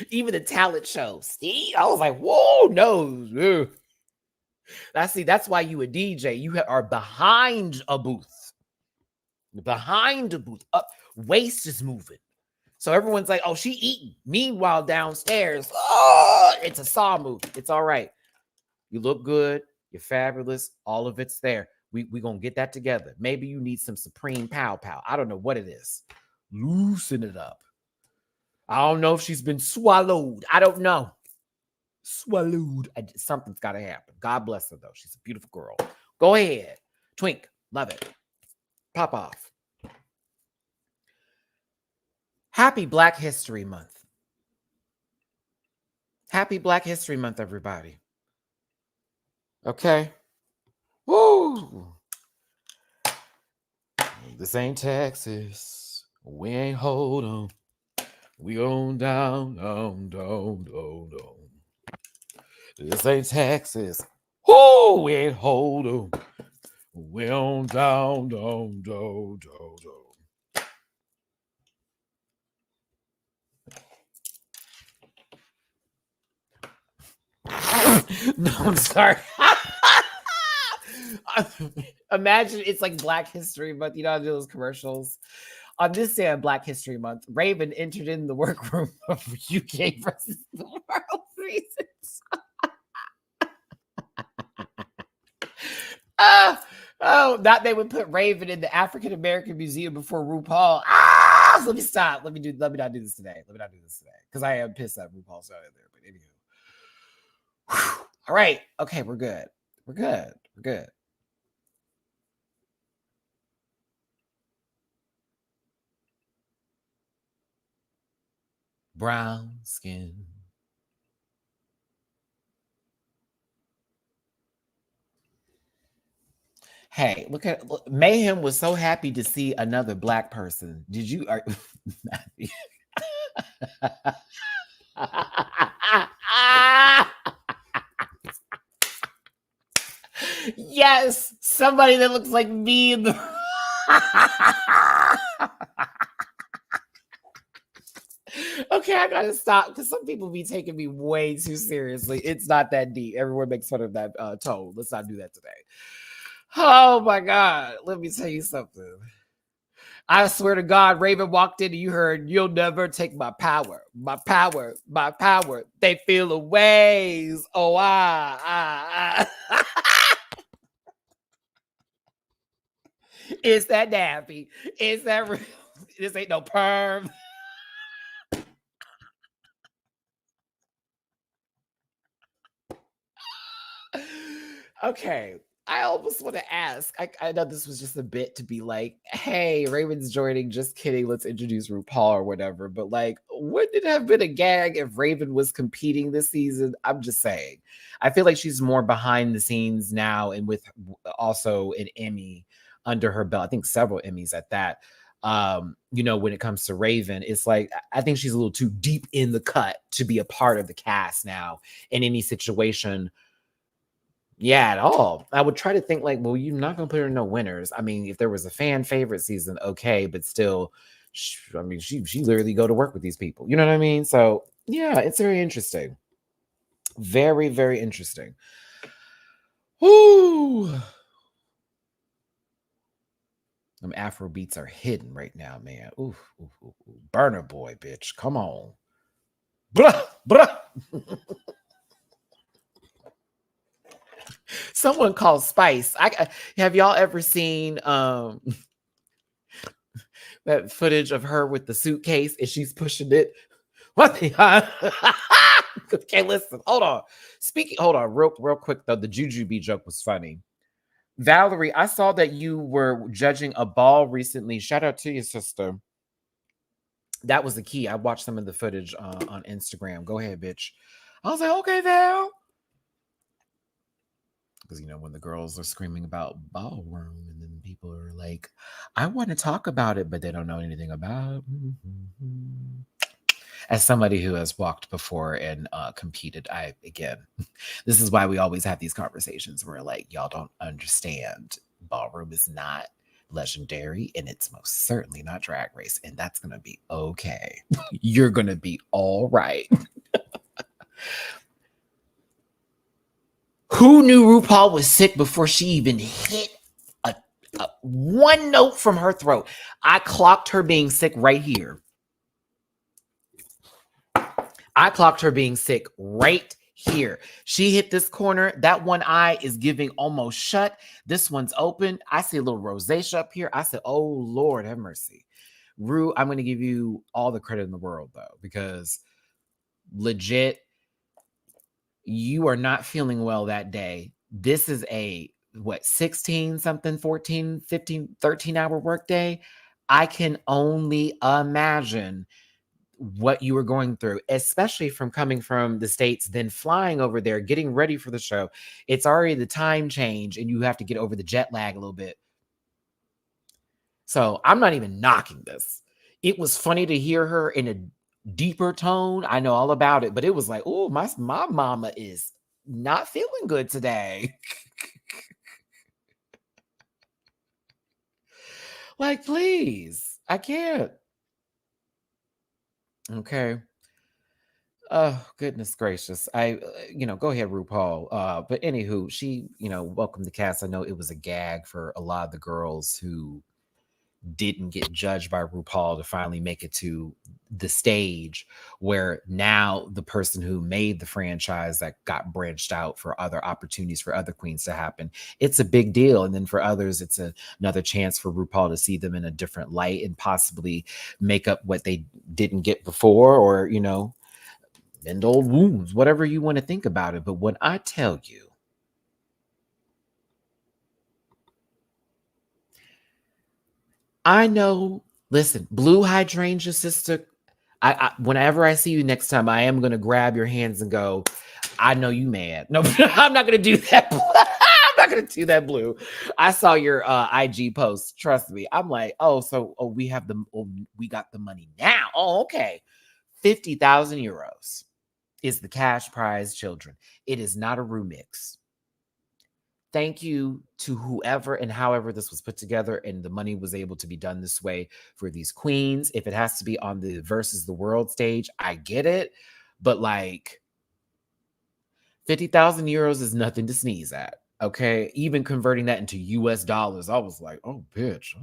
Even the talent show. See, I was like, whoa, no. That's why you a DJ. You are behind a booth. Behind a booth. Up, waist is moving. So everyone's like, oh, she eating. Meanwhile, downstairs, oh, it's a saw move. It's all right. You look good. You're fabulous. All of it's there. We gonna get that together. Maybe you need some Supreme Pow. I don't know what it is. Loosen it up. I don't know if she's been swallowed. I don't know. Swallowed. Something's got to happen. God bless her, though. She's a beautiful girl. Go ahead. Twink. Love it. Pop off. Happy Black History Month. Happy Black History Month, everybody. Okay. Woo! This ain't Texas. We ain't hold 'em. We on down. This ain't Texas. Whoo! We ain't hold 'em. We on down. No, I'm sorry. Imagine it's like Black History Month. You know how to do those commercials? On this day of Black History Month, Raven entered in the workroom of UK versus the World Reasons. That they would put Raven in the African American Museum before RuPaul. So let me stop. Let me not do this today. Because I am pissed at RuPaul's out there. But anywho. Whew. All right. Okay, we're good. Brown skin. Hey, look, Mayhem was so happy to see another Black person. Did you? Yes, somebody that looks like me in the. Okay, I gotta stop because some people be taking me way too seriously. It's not that deep. Everyone makes fun of that tone. Let's not do that today. Oh my God. Let me tell you something. I swear to God, Raven walked in and you heard, "You'll never take my power, my power, my power. They feel the waves. Oh, Is that nappy? Is that real? This ain't no perm. Okay. I almost want to ask. I know this was just a bit to be like, hey, Raven's joining. Just kidding. Let's introduce RuPaul or whatever. But like, wouldn't it have been a gag if Raven was competing this season? I'm just saying. I feel like she's more behind the scenes now and with also an Emmy under her belt. I think several Emmys at that. When it comes to Raven, it's like I think she's a little too deep in the cut to be a part of the cast now in any situation. Yeah, at all. I would try to think like, well, you're not gonna put her in no winners. I mean, if there was a fan favorite season, okay, but still, she literally go to work with these people. You know what I mean? So yeah, it's very interesting. Very, very interesting. Whoo! Them Afro beats are hidden right now, man. Ooh, ooh, ooh, ooh. Burner boy, bitch. Come on. Bruh, bruh. Someone called Spice. Have y'all ever seen that footage of her with the suitcase and she's pushing it? What the Okay, listen, hold on. Hold on, real quick though. The Jujubee joke was funny. Valerie, I saw that you were judging a ball recently. Shout out to your sister. That was the key. I watched some of the footage on Instagram. Go ahead, bitch. I was like, okay, Val. Because when the girls are screaming about ballroom and then people are like, I want to talk about it, but they don't know anything about it. As somebody who has walked before and competed, this is why we always have these conversations where like, y'all don't understand. Ballroom is not legendary and it's most certainly not Drag Race, and that's gonna be okay. You're gonna be all right. Who knew RuPaul was sick before she even hit a one note from her throat? I clocked her being sick right here. I clocked her being sick right here. She hit this corner. That one eye is giving almost shut. This one's open. I see a little rosacea up here. I said, oh, Lord, have mercy. Ru, I'm going to give you all the credit in the world, though, because legit, you are not feeling well that day. This is a, 16 something, 14, 15, 13-hour workday. I can only imagine what you were going through, especially from coming from the States, then flying over there, getting ready for the show. It's already the time change and you have to get over the jet lag a little bit. So I'm not even knocking this. It was funny to hear her in a deeper tone. I know all about it, but it was like, oh, my mama is not feeling good today. Like, please, I can't. Okay. Oh, goodness gracious. Go ahead, RuPaul. But anywho, she, welcomed the cast. I know it was a gag for a lot of the girls who didn't get judged by RuPaul to finally make it to the stage where now the person who made the franchise that got branched out for other opportunities for other queens to happen. It's a big deal. And then for others, it's another chance for RuPaul to see them in a different light and possibly make up what they didn't get before, or, mend old wounds, whatever you want to think about it. But when I tell you, I know, listen, Blue Hydrangea sister, whenever I see you next time, I am going to grab your hands and go, I know you mad. No, I'm not going to do that. I'm not going to do that, Blue. I saw your IG post. Trust me. I'm like, we got the money now. Oh, okay. 50,000 euros is the cash prize, children. It is not a Ru mix. Thank you to whoever and however this was put together and the money was able to be done this way for these queens. If it has to be on the versus the world stage, I get it. But like 50,000 euros is nothing to sneeze at. Okay. Even converting that into US dollars, I was like, oh, bitch.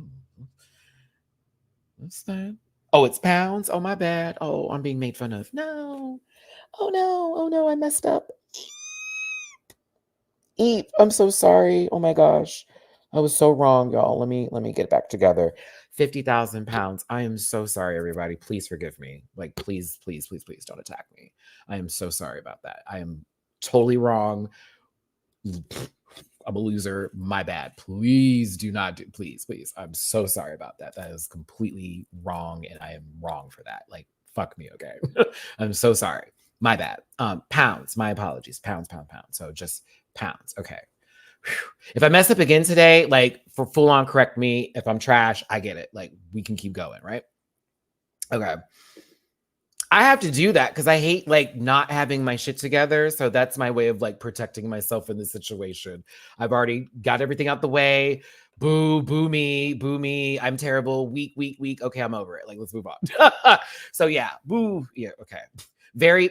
What's that? Oh, it's pounds. Oh, my bad. Oh, I'm being made fun of. No. Oh, no. Oh, no. I messed up. Eep. I'm so sorry. Oh, my gosh. I was so wrong, y'all. Let me get back together. 50,000 pounds. I am so sorry, everybody. Please forgive me. Like, please, please, please, please don't attack me. I am so sorry about that. I am totally wrong. I'm a loser. My bad. Please do not do, please, please. I'm so sorry about that. That is completely wrong. And I am wrong for that. Like, fuck me, okay? I'm so sorry. My bad. Pounds. My apologies. Pounds, pound, pound. So just pounds. Okay. Whew. If I mess up again today, like for full on correct me. If I'm trash, I get it. Like we can keep going, right? Okay. I have to do that because I hate like not having my shit together. So that's my way of like protecting myself in this situation. I've already got everything out the way. Boo, boo me, boo me. I'm terrible. Weak, weak, weak. Okay, I'm over it. Like, let's move on. So yeah, boo. Yeah, okay. Very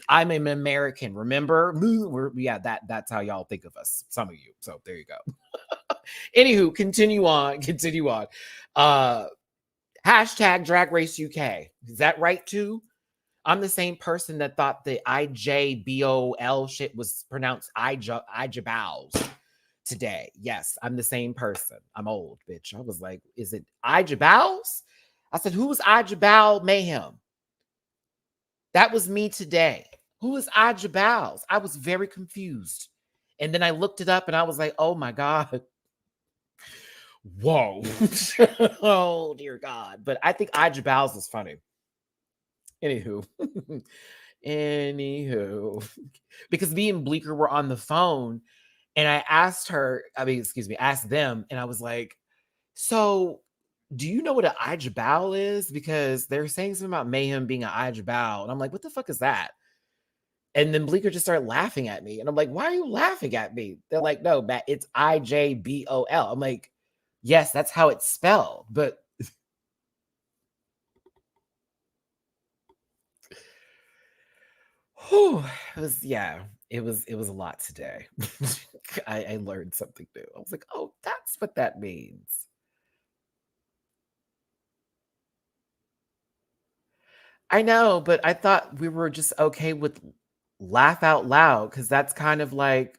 I'm an American, remember? Yeah, that's how y'all think of us, some of you. So there you go. Anywho, continue on. Continue on. Hashtag Drag Race UK. Is that right too? I'm the same person that thought the IJBOL shit was pronounced Ijabals today. Yes, I'm the same person. I'm old, bitch. I was like, is it Ijabals? I said, who was Ijabal Mayhem? That was me today. Who is Ijabals? I was very confused. And then I looked it up and I was like, oh my God. Whoa. Oh, dear God. But I think Ijabals is funny. Anywho. Anywho, because me and Bleeker were on the phone and I asked her, asked them, and I was like, so do you know what an Ijabal is? Because they're saying something about Mayhem being an Ijabal. And I'm like, what the fuck is that? And then Bleeker just started laughing at me. And I'm like, why are you laughing at me? They're like, no, Matt, it's IJBOL. I'm like, yes, that's how it's spelled. But whew, it was a lot today. I learned something new. I was like, oh, that's what that means. I know, but I thought we were just okay with laugh out loud because that's kind of like,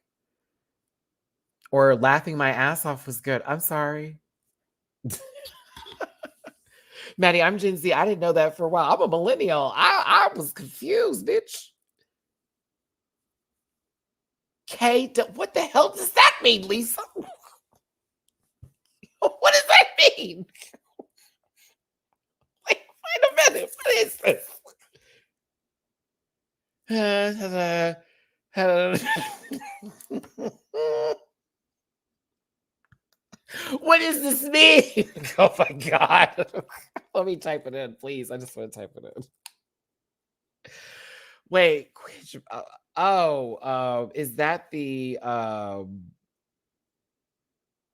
or laughing my ass off was good. I'm sorry. Maddie, I'm Gen Z. I didn't know that for a while. I'm a millennial. I was confused, bitch. Kate, what the hell does that mean, Lisa? What does that mean? Wait a minute. What is this? What does this mean? Oh my God. Let me type it in, please. I just want to type it in. Wait, is that the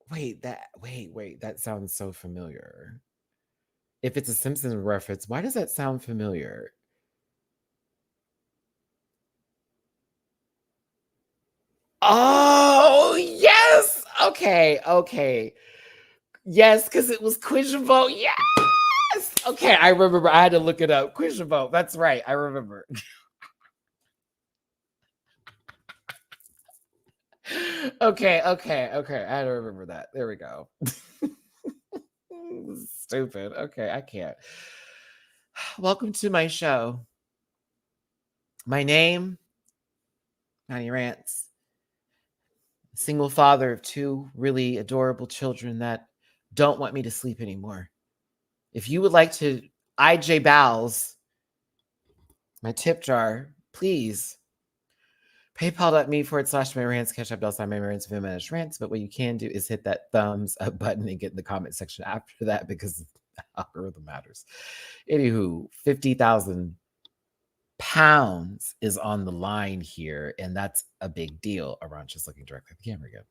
wait, that sounds so familiar. If it's a Simpsons reference, why does that sound familiar? Oh, yes. Okay. Yes, because it was Quishabo. Yes. Okay, I remember. I had to look it up. Quishabo. That's right. I remember. Okay. I had to remember that. There we go. Stupid. Okay, I can't. Welcome to my show. My name, Nani Rants. Single father of two really adorable children that don't want me to sleep anymore. If you would like to IJ Bowles, my tip jar, please paypal.me/my rants, cash up $, my rants, managed rants. But what you can do is hit that thumbs up button and get in the comment section after that because the algorithm matters. Anywho, 50,000 pounds is on the line here, and that's a big deal. Arancha's looking directly at the camera again.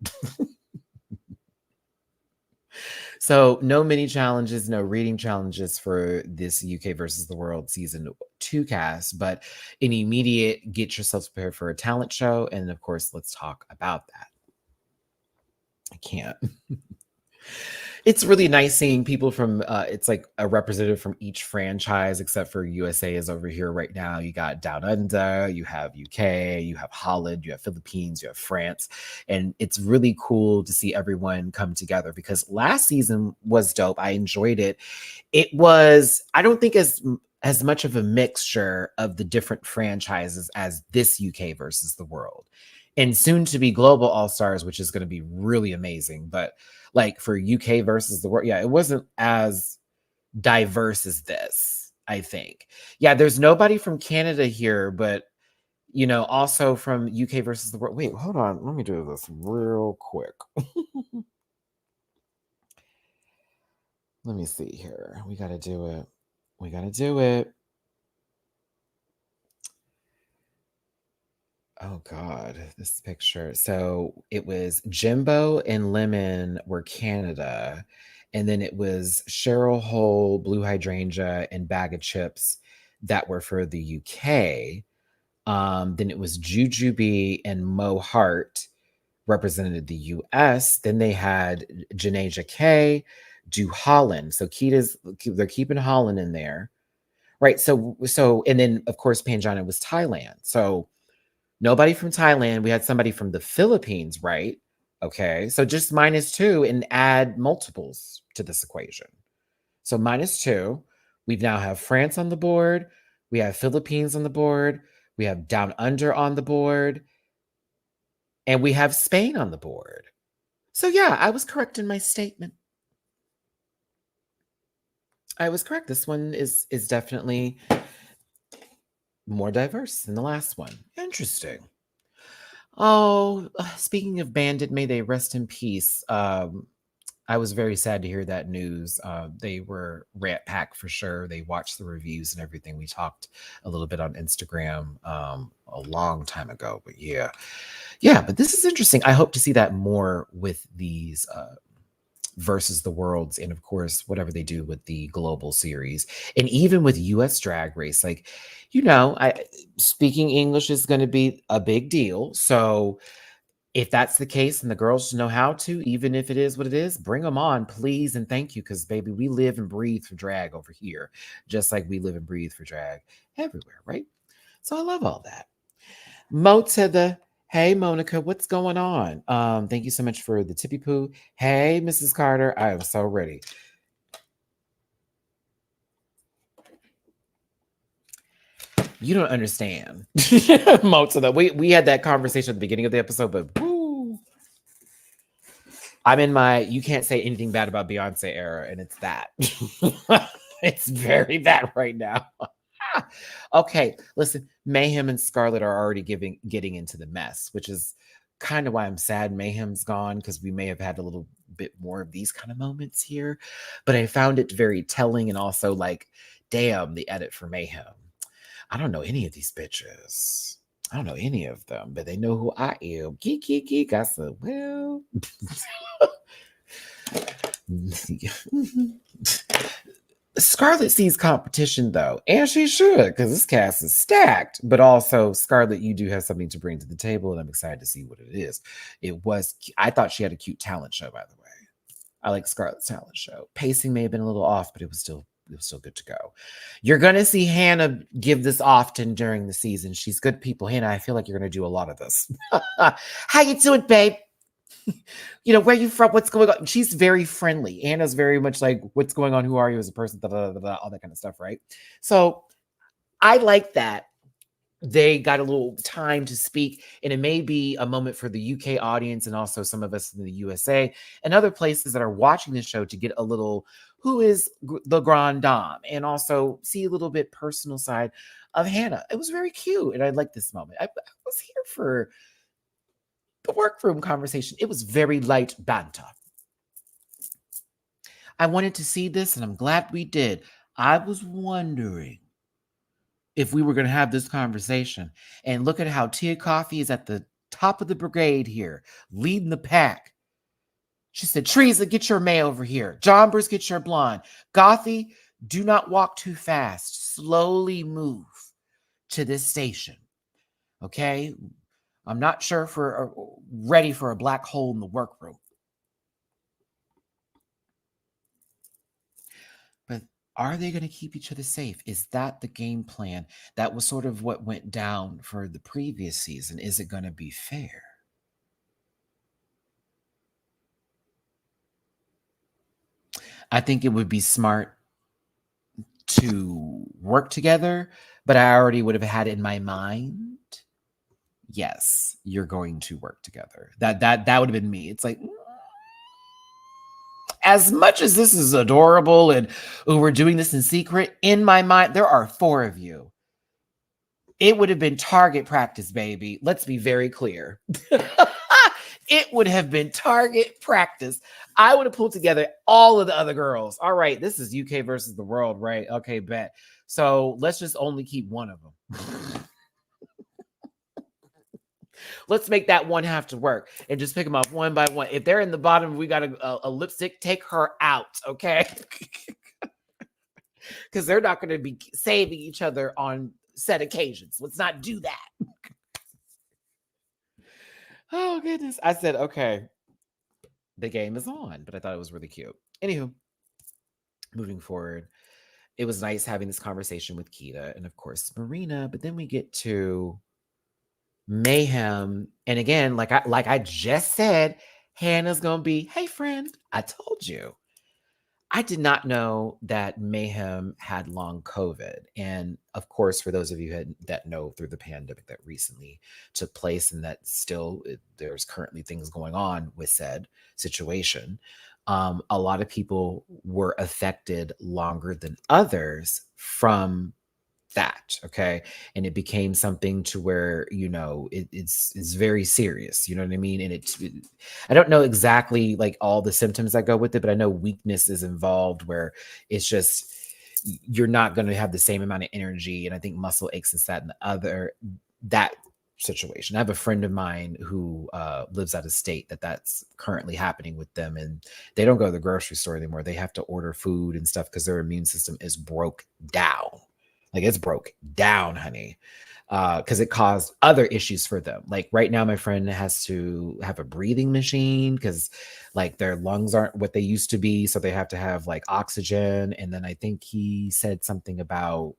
So, no mini challenges, no reading challenges for this UK versus the World season 2 cast, but an immediate get yourselves prepared for a talent show. And of course, let's talk about that. I can't. It's really nice seeing people from it's like a representative from each franchise, except for USA is over here right now. You got Down Under, you have UK, you have Holland, you have Philippines, you have France, and it's really cool to see everyone come together because last season was dope. I enjoyed it. It was, I don't think as much of a mixture of the different franchises as this UK versus the World, and soon to be Global All Stars, which is going to be really amazing. But like for UK versus the World, yeah, it wasn't as diverse as this, I think. Yeah, there's nobody from Canada here, but also from UK versus the World. Wait, hold on. Let me do this real quick. Let me see here. We got to do it. We got to do it. Oh God, this picture. So it was Jimbo and Lemon were Canada, and then it was Cheryl Hole, Blue Hydrangea, and Bag of Chips that were for the UK. Then it was Jujubee and Mo Hart represented the US. Then they had Janasia K, do Holland. So they're keeping Holland in there, right? So and then of course Panjana was Thailand. So nobody from Thailand. We had somebody from the Philippines, right? Okay. So just -2 and add multiples to this equation. So -2. We now have France on the board. We have Philippines on the board. We have Down Under on the board. And we have Spain on the board. So yeah, I was correct in my statement. I was correct. This one is definitely more diverse than the last one. Interesting. Oh, speaking of Bandit, may they rest in peace. I was very sad to hear that news. They were Rat Pack for sure. They watched the reviews and everything. We talked a little bit on Instagram a long time ago, but yeah. But this is interesting. I hope to see that more with these versus the Worlds, and of course whatever they do with the global series, and even with US Drag Race. Like, I speaking English is going to be a big deal. So if that's the case and the girls know how to, even if it is what it is, bring them on, please and thank you, because baby, we live and breathe for drag over here, just like we live and breathe for drag everywhere, right? So I love all that. Mo to the Hey Monica, what's going on? Thank you so much for the tippy poo. Hey, Mrs. Carter, I am so ready. You don't understand. Mo to the we had that conversation at the beginning of the episode, but woo, I'm in my you can't say anything bad about Beyonce era, and it's that. It's very bad right now. Okay, listen, Mayhem and Scarlett are already getting into the mess, which is kind of why I'm sad Mayhem's gone, because we may have had a little bit more of these kind of moments here. But I found it very telling, and also like, damn, the edit for Mayhem. I don't know any of these bitches. I don't know any of them, but they know who I am. Geek, geek, geek. I said, well. Scarlett sees competition though, and she should, because this cast is stacked. But also, Scarlett, you do have something to bring to the table, and I'm excited to see what it is. I thought she had a cute talent show, by the way. I like Scarlett's talent show. Pacing may have been a little off, but it was still good to go. You're gonna see Hannah give this often during the season. She's good people. Hannah, I feel like you're gonna do a lot of this. How you doing, babe? Where you from? What's going on? She's very friendly. Anna's very much like, what's going on? Who are you as a person? Da, da, da, da, all that kind of stuff, right? So I like that they got a little time to speak, and it may be a moment for the UK audience and also some of us in the USA and other places that are watching this show to get a little who is the Grand Dame, and also see a little bit personal side of Hannah. It was very cute, and I like this moment. I was here for the workroom conversation. It was very light banter. I wanted to see this, and I'm glad we did. I was wondering, if we were going to have this conversation. And look at how Tia Coffee is at the top of the brigade here, leading the pack. She said, Teresa, get your May over here. John Bruce, get your blonde. Gothy, do not walk too fast. Slowly move to this station. Okay? I'm not sure if we're ready for a black hole in the workroom. But are they going to keep each other safe? Is that the game plan? That was sort of what went down for the previous season. Is it going to be fair? I think it would be smart to work together, but I already would have had in my mind, yes, you're going to work together. That would have been me. It's like, as much as this is adorable and we're doing this in secret, in my mind, there are 4 of you. It would have been target practice, baby. Let's be very clear. It would have been target practice. I would have pulled together all of the other girls. All right, this is UK versus the world, right? Okay, bet. So let's just only keep one of them. Let's make that one have to work and just pick them up one by one. If they're in the bottom, we got a lipstick, take her out, okay? Because they're not going to be saving each other on set occasions. Let's not do that. Oh, goodness. I said, okay, the game is on, but I thought it was really cute. Anywho, moving forward, it was nice having this conversation with Keita and, of course, Marina. But then we get to Mayhem. And again, like I just said, Hannah's going to be, hey, friend, I told you. I did not know that Mayhem had long COVID. And of course, for those of you that know through the pandemic that recently took place and that still there's currently things going on with said situation, a lot of people were affected longer than others from that. Okay. And it became something to where, it's very serious. You know what I mean? And I don't know exactly like all the symptoms that go with it, but I know weakness is involved where it's just, you're not going to have the same amount of energy. And I think muscle aches and that situation. I have a friend of mine who lives out of state that's currently happening with them, and they don't go to the grocery store anymore. They have to order food and stuff because their immune system is broke down. Like it's broke down, honey, because it caused other issues for them. Like right now, my friend has to have a breathing machine because like their lungs aren't what they used to be. So they have to have like oxygen. And then I think he said something about,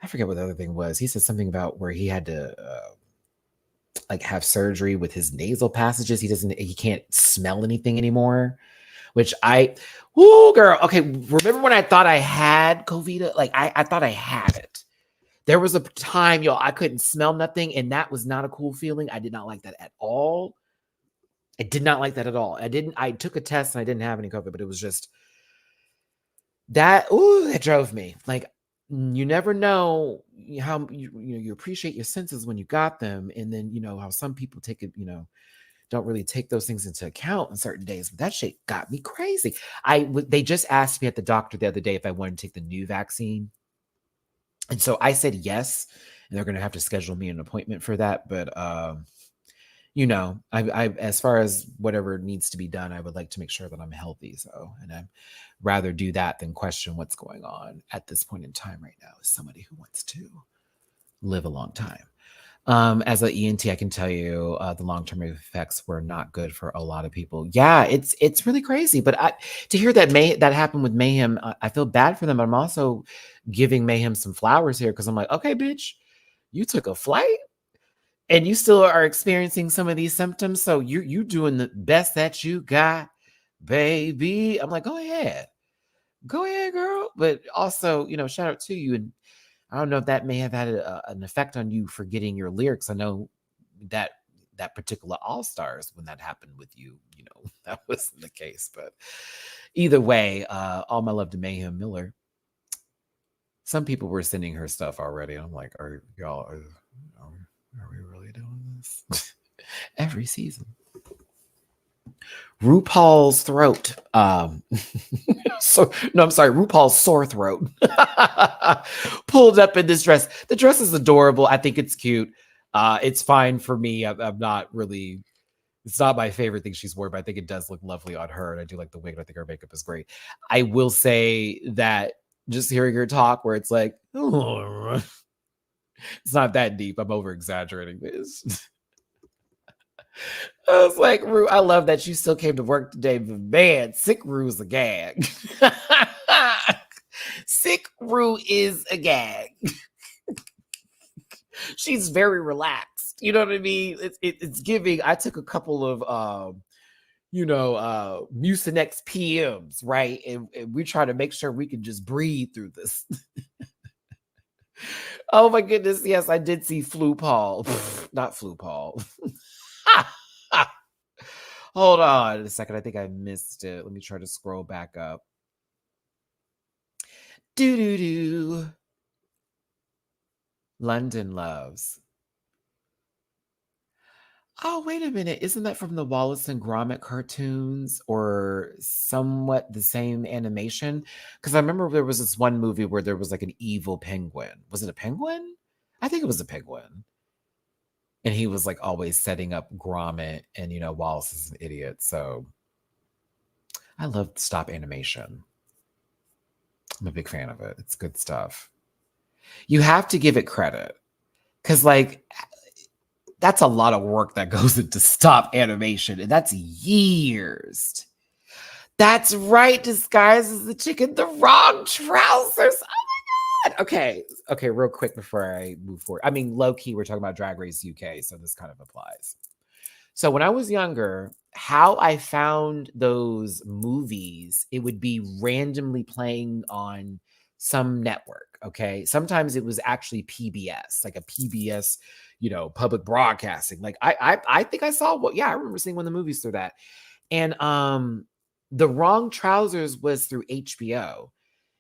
I forget what the other thing was. He said something about where he had to like have surgery with his nasal passages. He can't smell anything anymore. Which girl. Okay, remember when I thought I had COVID? Like I thought I had it. There was a time, y'all, I couldn't smell nothing, and that was not a cool feeling. I did not like that at all. I did not like that at all. I took a test and I didn't have any COVID, but it was just that drove me. Like you never know how you appreciate your senses when you got them, and then how some people take it, don't really take those things into account on certain days. But that shit got me crazy. They just asked me at the doctor the other day if I wanted to take the new vaccine. And so I said yes, and they're going to have to schedule me an appointment for that. But, I as far as whatever needs to be done, I would like to make sure that I'm healthy. So, and I'd rather do that than question what's going on at this point in time right now as somebody who wants to live a long time. As an ENT, I can tell you the long-term effects were not good for a lot of people. Yeah, it's really crazy. But to hear that happened with Mayhem, I feel bad for them. But I'm also giving Mayhem some flowers here because I'm like, okay, bitch, you took a flight and you still are experiencing some of these symptoms. So you doing the best that you got, baby. I'm like, go ahead, girl. But also, shout out to you. And I don't know if that may have had an effect on you forgetting your lyrics. I know that particular All Stars, when that happened with you, that wasn't the case. But either way, all my love to Mayhem Miller. Some people were sending her stuff already. I'm like, are we really doing this every season? RuPaul's throat. So no, I'm sorry, RuPaul's sore throat. Pulled up in this dress. The dress is adorable. I think it's cute. It's fine for me. I'm not really. It's not my favorite thing she's worn, but I think it does look lovely on her, and I do like the wig. And I think her makeup is great. I will say that just hearing her talk, where it's like, oh, it's not that deep. I'm over exaggerating this. I was like, Rue, I love that you still came to work today, but man, sick Rue is a gag. Sick Rue is a gag. She's very relaxed. You know what I mean? It's giving. I took a couple of Mucinex PMs, right? And we try to make sure we can just breathe through this. Oh my goodness. Yes, I did see Flu Paul. Not Flu Paul. Hold on a second. I think I missed it. Let me try to scroll back up. Do. London Loves. Oh, wait a minute. Isn't that from the Wallace and Gromit cartoons or somewhat the same animation? Because I remember there was this one movie where there was like an evil penguin. Was it a penguin? I think it was a penguin. And he was like always setting up Gromit, and Wallace is an idiot. So I love stop animation. I'm a big fan of it. It's good stuff. You have to give it credit because, like, that's a lot of work that goes into stop animation, and that's years. That's right, disguised as the chicken, the wrong trousers. Oh my God. Okay, real quick before I move forward. I mean, low key, we're talking about Drag Race UK, so this kind of applies. So when I was younger, how I found those movies, it would be randomly playing on some network. Okay. Sometimes it was actually PBS, like a PBS, public broadcasting. Like I think I saw I remember seeing one of the movies through that. And The Wrong Trousers was through HBO.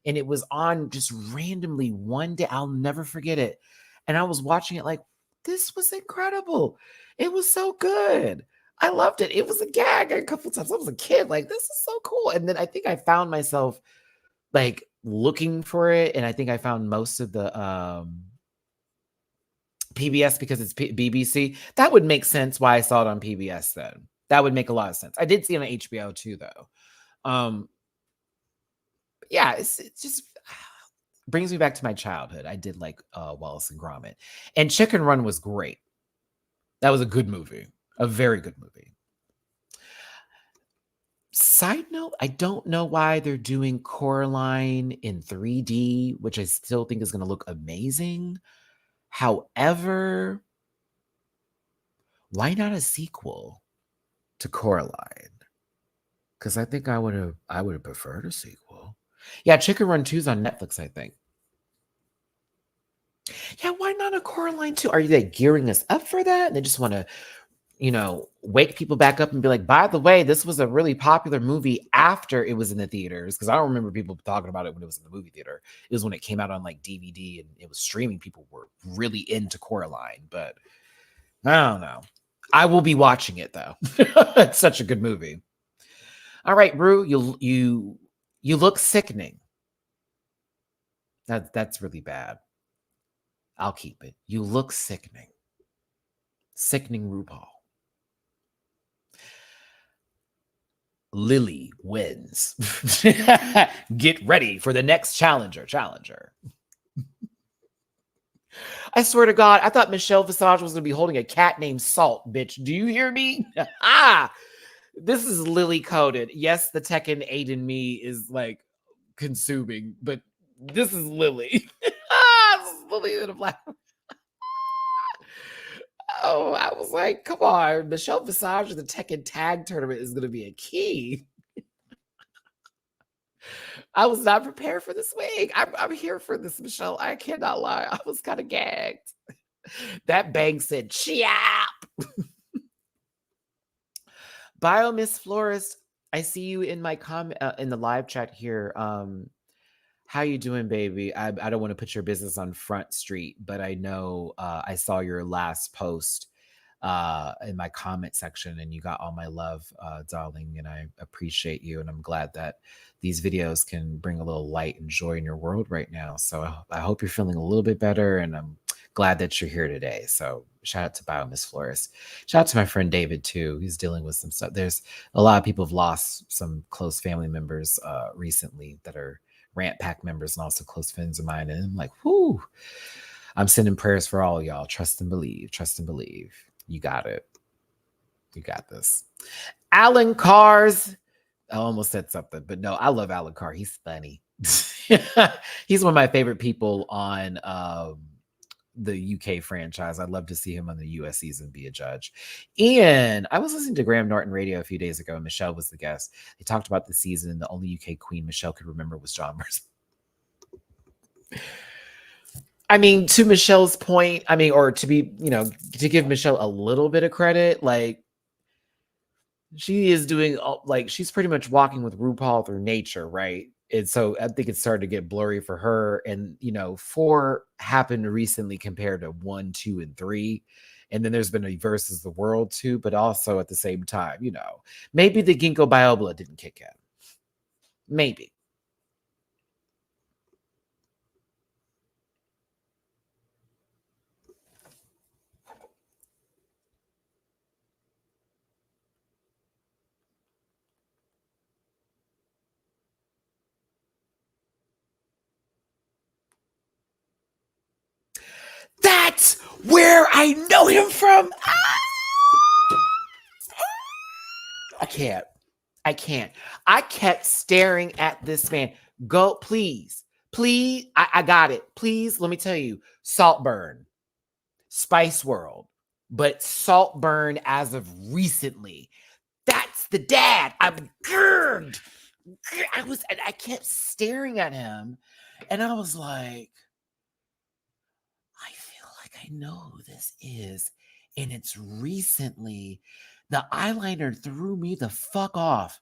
And it was on just randomly one day. I'll never forget it. And I was watching it like, this was incredible. It was so good. I loved it. It was a gag a couple times. I was a kid, like, this is so cool. And then I think I found myself like looking for it. And I think I found most of the PBS because it's BBC. That would make sense why I saw it on PBS then. That would make a lot of sense. I did see it on HBO too, though. Yeah, it just brings me back to my childhood. I did like Wallace and Gromit. And Chicken Run was great. That was a good movie. A very good movie. Side note, I don't know why they're doing Coraline in 3D, which I still think is going to look amazing. However, why not a sequel to Coraline? Because I think I would have preferred a sequel. Yeah, Chicken Run 2 is on Netflix, I think. Yeah, why not a Coraline 2? Are they gearing us up for that? They just want to, wake people back up and be like, by the way, this was a really popular movie after it was in the theaters. Because I don't remember people talking about it when it was in the movie theater. It was when it came out on like DVD and it was streaming. People were really into Coraline, but I don't know. I will be watching it though. It's such a good movie. All right, Rue, you look sickening. That's really bad. I'll keep it. You look sickening. Sickening RuPaul. Lily wins. Get ready for the next challenger. I swear to God, I thought Michelle Visage was going to be holding a cat named Salt, bitch. Do you hear me? This is Lily coded. Yes, the Tekken 8 in me is like consuming, but this is Lily. This is Lily in a black. Oh, I was like, come on. Michelle Visage in the Tekken Tag Tournament is going to be a key. I was not prepared for this wig. I'm here for this, Michelle. I cannot lie. I was kind of gagged. That bang said, "Chiap." Bio Miss Florist, I see you in my comment in the live chat here. How you doing, baby? I don't want to put your business on Front Street, but I know I saw your last post in my comment section, and you got all my love, darling, and I appreciate you, and I'm glad that these videos can bring a little light and joy in your world right now. So I hope you're feeling a little bit better, and I'm glad that you're here today. So shout out to Bio Miss Flores. Shout out to my friend David too. He's dealing with some stuff. There's a lot of people have lost some close family members recently that are Rant Pack members and also close friends of mine. And I'm like, whoo, I'm sending prayers for all y'all. Trust and believe. Trust and believe. You got it. You got this. Alan Cars. I almost said something, but no, I love Alan Carr. He's funny. He's one of my favorite people on the UK franchise. I'd love to see him on the US season be a judge. And I was listening to Graham Norton Radio a few days ago, and Michelle was the guest. They talked about the season, and the only UK queen Michelle could remember was John Mercer. I mean, to Michelle's point, I mean, or to be, to give Michelle a little bit of credit, like she is doing, like, she's pretty much walking with RuPaul through nature, right? And so I think it's started to get blurry for her. And, 4 happened recently compared to 1, 2, and 3. And then there's been a versus the world too, but also at the same time, maybe the ginkgo biloba didn't kick in. Maybe. That's where I know him from. I can't. I kept staring at this man. Go, please. Please. I got it. Please, let me tell you. Saltburn. Spice World. But Saltburn as of recently. That's the dad. I kept staring at him. And I was like, I feel like I know who this is. And it's recently. The eyeliner threw me the fuck off.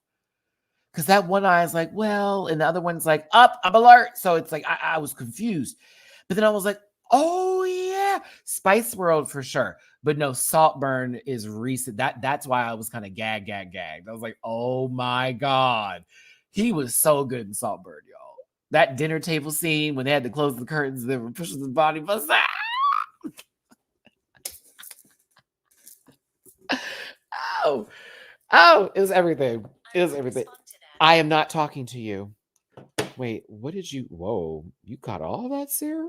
Because that one eye is like, well, and the other one's like, up, I'm alert. So it's like, I was confused. But then I was like, oh yeah, Spice World for sure. But no, Saltburn is recent. That's why I was kind of gagged. I was like, oh my God. He was so good in Saltburn, y'all. That dinner table scene when they had to close the curtains, they were pushing the body bus. Oh, it was everything. It was everything. I am not talking to you. Wait, what did you? Whoa, you got all that, Sarah?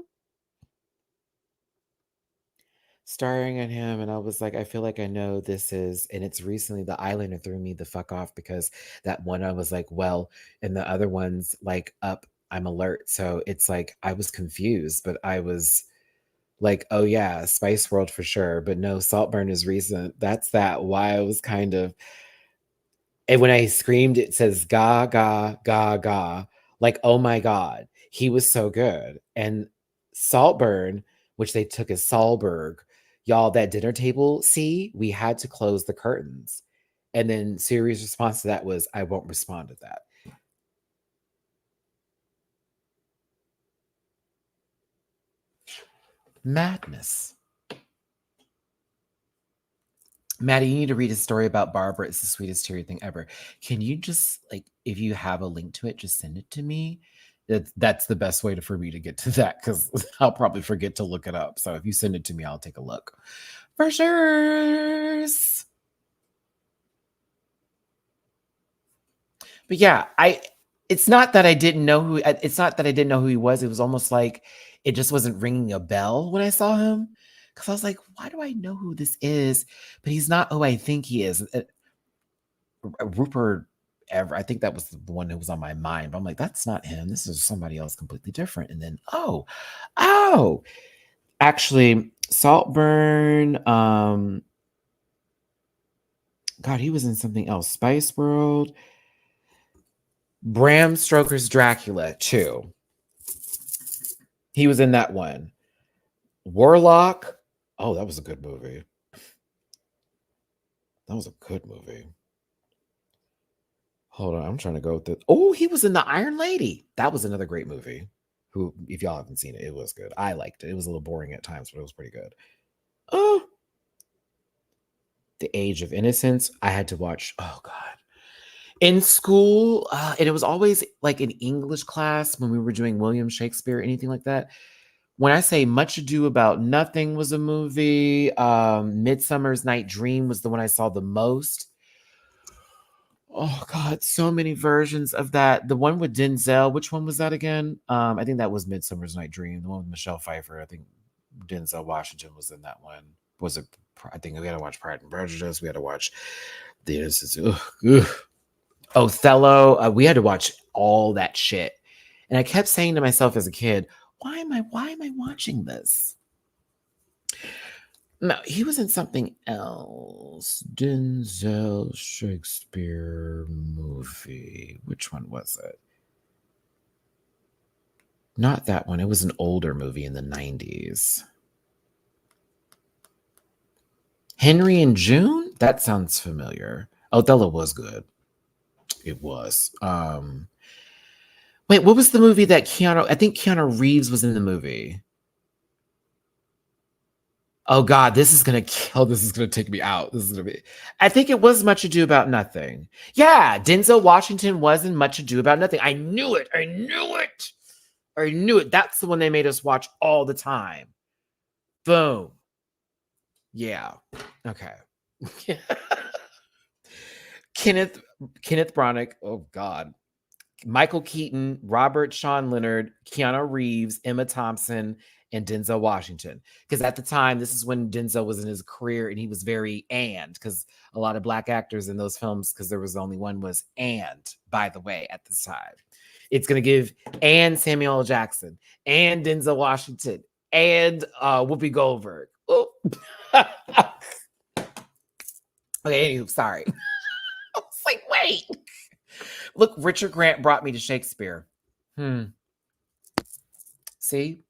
Staring at him, and I was like, I feel like I know this is, and it's recently the eyeliner threw me the fuck off because that one I was like, well, and the other one's like up, I'm alert. So it's like I was confused, but I was like, oh yeah, Spice World for sure. But no, Saltburn is recent. That's that why I was kind of. And when I screamed, it says ga, ga, ga, ga. Like, oh my God, he was so good. And Saltburn, which they took as Salberg, y'all, that dinner table, see, we had to close the curtains. And then Siri's response to that was, I won't respond to that. Madness. Maddie, you need to read a story about Barbara. It's the sweetest teary thing ever. Can you just, like, if you have a link to it, just send it to me? That's the best way for me to get to that because I'll probably forget to look it up. So if you send it to me, I'll take a look. For sure. But yeah, it's not that I didn't know who he was. It was almost like it just wasn't ringing a bell when I saw him. Because I was like, why do I know who this is? But he's not who I think he is. Rupert I think that was the one who was on my mind. But I'm like, that's not him. This is somebody else completely different. And then, oh, actually, Saltburn. God, he was in something else. Spice World. Bram Stoker's Dracula too. He was in that one. Warlock. Oh, that was a good movie. Hold on, I'm trying to go with it. Oh, he was in The Iron Lady. That was another great movie. Who, if y'all haven't seen it, it was good. I liked it. It was a little boring at times, but it was pretty good. Oh, The Age of Innocence. I had to watch. Oh God. In school, and it was always like in English class when we were doing William Shakespeare, anything like that. When I say Much Ado About Nothing was a movie, Midsummer's Night Dream was the one I saw the most. Oh God, so many versions of that. The one with Denzel, which one was that again? I think that was Midsummer's Night Dream. The one with Michelle Pfeiffer. I think Denzel Washington was in that one. Was it? I think we had to watch Pride and Prejudice. We had to watch The Innocents. Ugh. Othello. We had to watch all that shit. And I kept saying to myself as a kid, why am I watching this? No, he was in something else. Denzel Shakespeare movie. Which one was it? Not that one. It was an older movie in the 90s. Henry and June? That sounds familiar. Othello was good. It was. Wait, what was the movie that I think Keanu Reeves was in the movie. Oh God, this is gonna take me out. I think it was Much Ado About Nothing. Yeah, Denzel Washington was in Much Ado About Nothing. I knew it. That's the one they made us watch all the time. Boom. Yeah. Okay. Kenneth Branagh. Oh God. Michael Keaton, Robert Sean Leonard, Keanu Reeves, Emma Thompson, and Denzel Washington. Because at the time, this is when Denzel was in his career and he was very because a lot of Black actors in those films, because there was only one, was by the way, at this time. It's going to give Samuel L. Jackson and Denzel Washington and Whoopi Goldberg. Oh. Okay, anywho, sorry. I was like, wait. Look, Richard Grant brought me to Shakespeare. See,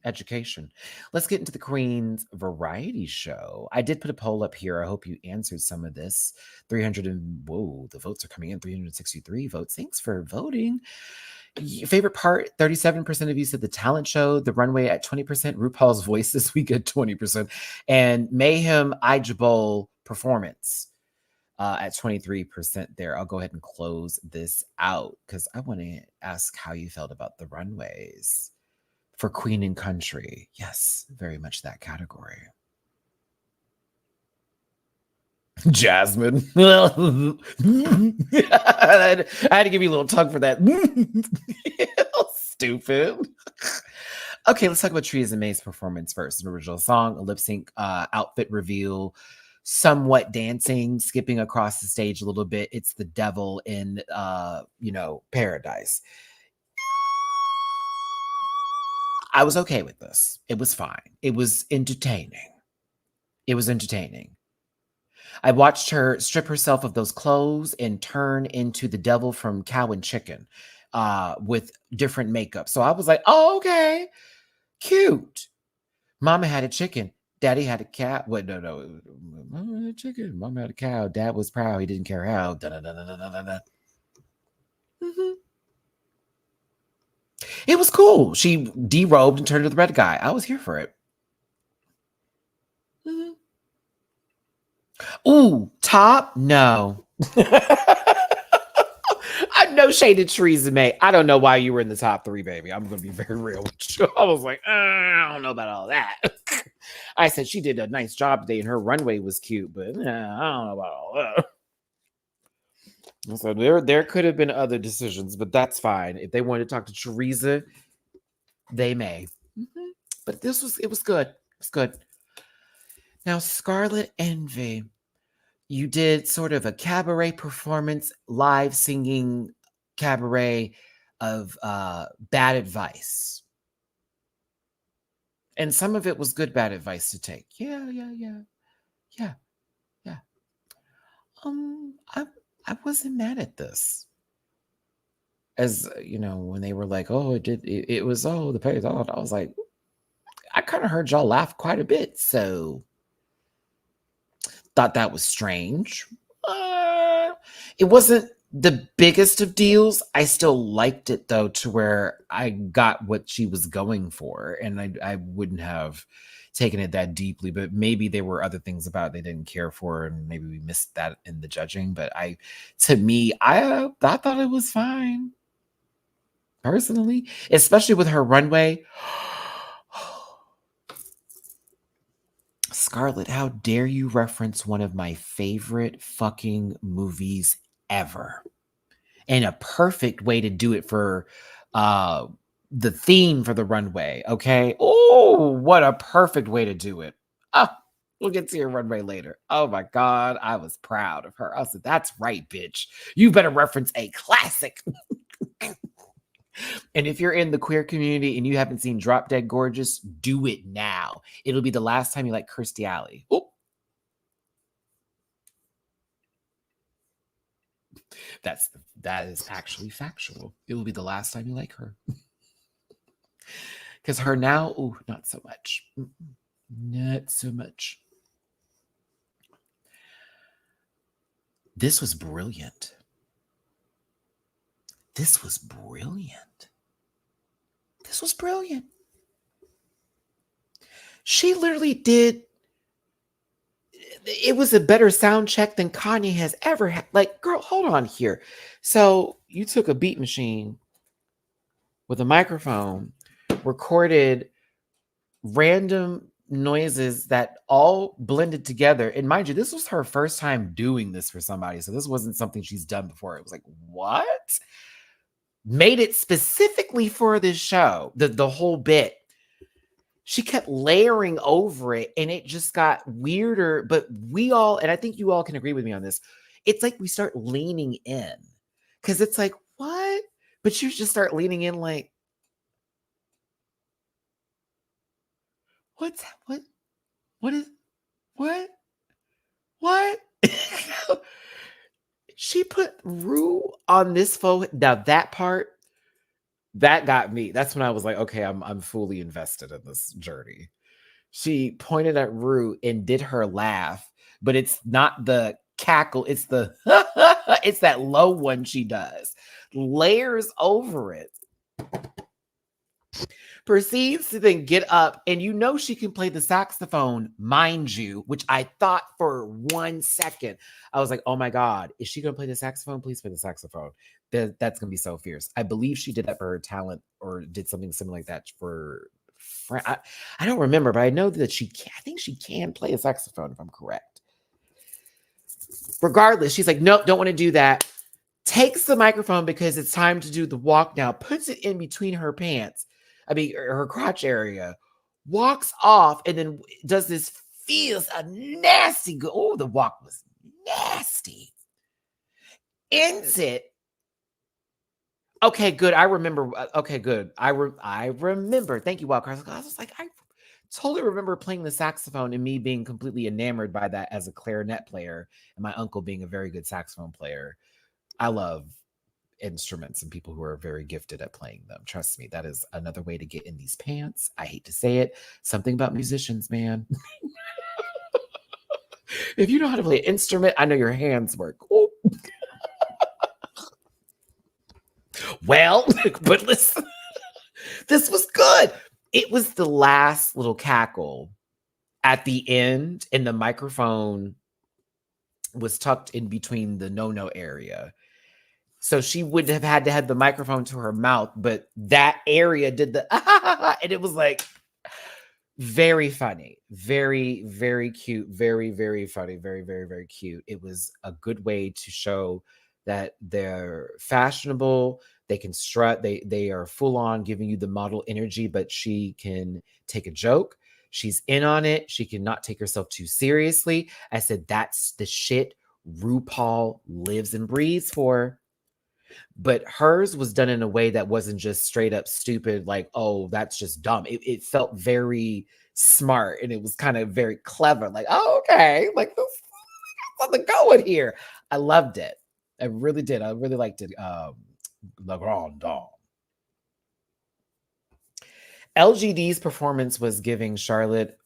education. Let's get into the Queen's variety show. I did put a poll up here. I hope you answered some of this. The votes are coming in. 363 votes. Thanks for voting. Your favorite part, 37% of you said the talent show, the runway at 20%, RuPaul's Voice this week at 20%, and Mayhem Ijabol performance at 23% there. I'll go ahead and close this out because I want to ask how you felt about the runways for Queen and Country. Yes, very much that category. Jasmine. I had to give you a little tug for that. Stupid. Okay, let's talk about Theresa May's performance first. An original song, a lip sync outfit reveal, somewhat dancing, skipping across the stage a little bit. It's the devil in paradise. I was okay with this. It was fine. It was entertaining. I watched her strip herself of those clothes and turn into the devil from Cow and Chicken with different makeup. So I was like, oh, okay, cute. Mama had a chicken. Daddy had a cow. Wait, no. Mama had a chicken. Mama had a cow. Dad was proud. He didn't care how. Mm-hmm. It was cool. She derobed and turned to the red guy. I was here for it. Mm-hmm. Ooh, top? No. I'm no shade to Theresa May. I don't know why you were in the top 3, baby. I'm going to be very real with you. I was like, I don't know about all that. I said she did a nice job today and her runway was cute, but I don't know about all that. So there could have been other decisions, but that's fine. If they wanted to talk to Theresa, they may. Mm-hmm. But it was good. It's good. Now, Scarlet Envy, you did sort of a cabaret performance, live singing cabaret of bad advice. And some of it was good bad advice to take. Yeah. I wasn't mad at this. As when they were like, oh, it was the pay. I was like, I kind of heard y'all laugh quite a bit, so thought that was strange. It wasn't the biggest of deals. I still liked it though, to where I got what she was going for, and I wouldn't have taken it that deeply. But maybe there were other things about it they didn't care for, and maybe we missed that in the judging. But to me, I thought it was fine personally, especially with her runway. Scarlett, how dare you reference one of my favorite fucking movies ever? And a perfect way to do it for the theme for the runway, okay? Oh, what a perfect way to do it. Ah, we'll get to your runway later. Oh my God, I was proud of her. I said, that's right, bitch. You better reference a classic. And if you're in the queer community and you haven't seen Drop Dead Gorgeous, do it now. It'll be the last time you like Kirstie Alley. Oh, that is actually factual. It will be the last time you like her. Because her now, ooh, not so much. Not so much. This was brilliant. This was brilliant. This was brilliant. She literally did. It was a better sound check than Kanye has ever had. Like, girl, hold on here. So you took a beat machine with a microphone, recorded random noises that all blended together. And mind you, this was her first time doing this for somebody. So this wasn't something she's done before. It was like, what? Made it specifically for this show, the whole bit. She kept layering over it and it just got weirder. But we all, and I think you all can agree with me on this, it's like we start leaning in because it's like, what? But you just start leaning in like, what? What? What? She put Rue on this phone. Now that part, that got me. That's when I was like, okay, I'm fully invested in this journey. She pointed at Rue and did her laugh, but it's not the cackle, it's the it's that low one she does. Layers over it. Proceeds to then get up, and you know she can play the saxophone, mind you, which I thought for 1 second. I was like, oh my God, is she going to play the saxophone? Please play the saxophone. That's going to be so fierce. I believe she did that for her talent or did something similar like that for I don't remember, but I know that I think she can play a saxophone if I'm correct. Regardless, she's like, nope, don't want to do that. Takes the microphone because it's time to do the walk now, puts it in between her pants. I mean, her crotch area, walks off, and then does this feels a nasty. Oh, the walk was nasty. Ends it. Okay, good. I remember. Okay, good. I remember. Thank you, Walker. I was like, I totally remember playing the saxophone and me being completely enamored by that as a clarinet player, and my uncle being a very good saxophone player. I love instruments and people who are very gifted at playing them. Trust me, that is another way to get in these pants. I hate to say it. Something about musicians, man. If you know how to play an instrument, I know your hands work. Oh. Well, but listen, this was good. It was the last little cackle at the end, and the microphone was tucked in between the no-no area. So she would have had to have the microphone to her mouth, but that area did the and it was like very funny, very, very cute, very, very funny, very, very, very cute. It was a good way to show that they're fashionable, they can strut, they are full on giving you the model energy, but she can take a joke. She's in on it. She cannot take herself too seriously. I said that's the shit RuPaul lives and breathes for. But hers was done in a way that wasn't just straight up stupid, like, oh, that's just dumb. It felt very smart and it was kind of very clever. Like, oh, okay, like this something going here. I loved it. I really did. I really liked it. La Grande Dame. LGD's performance was giving Charlotte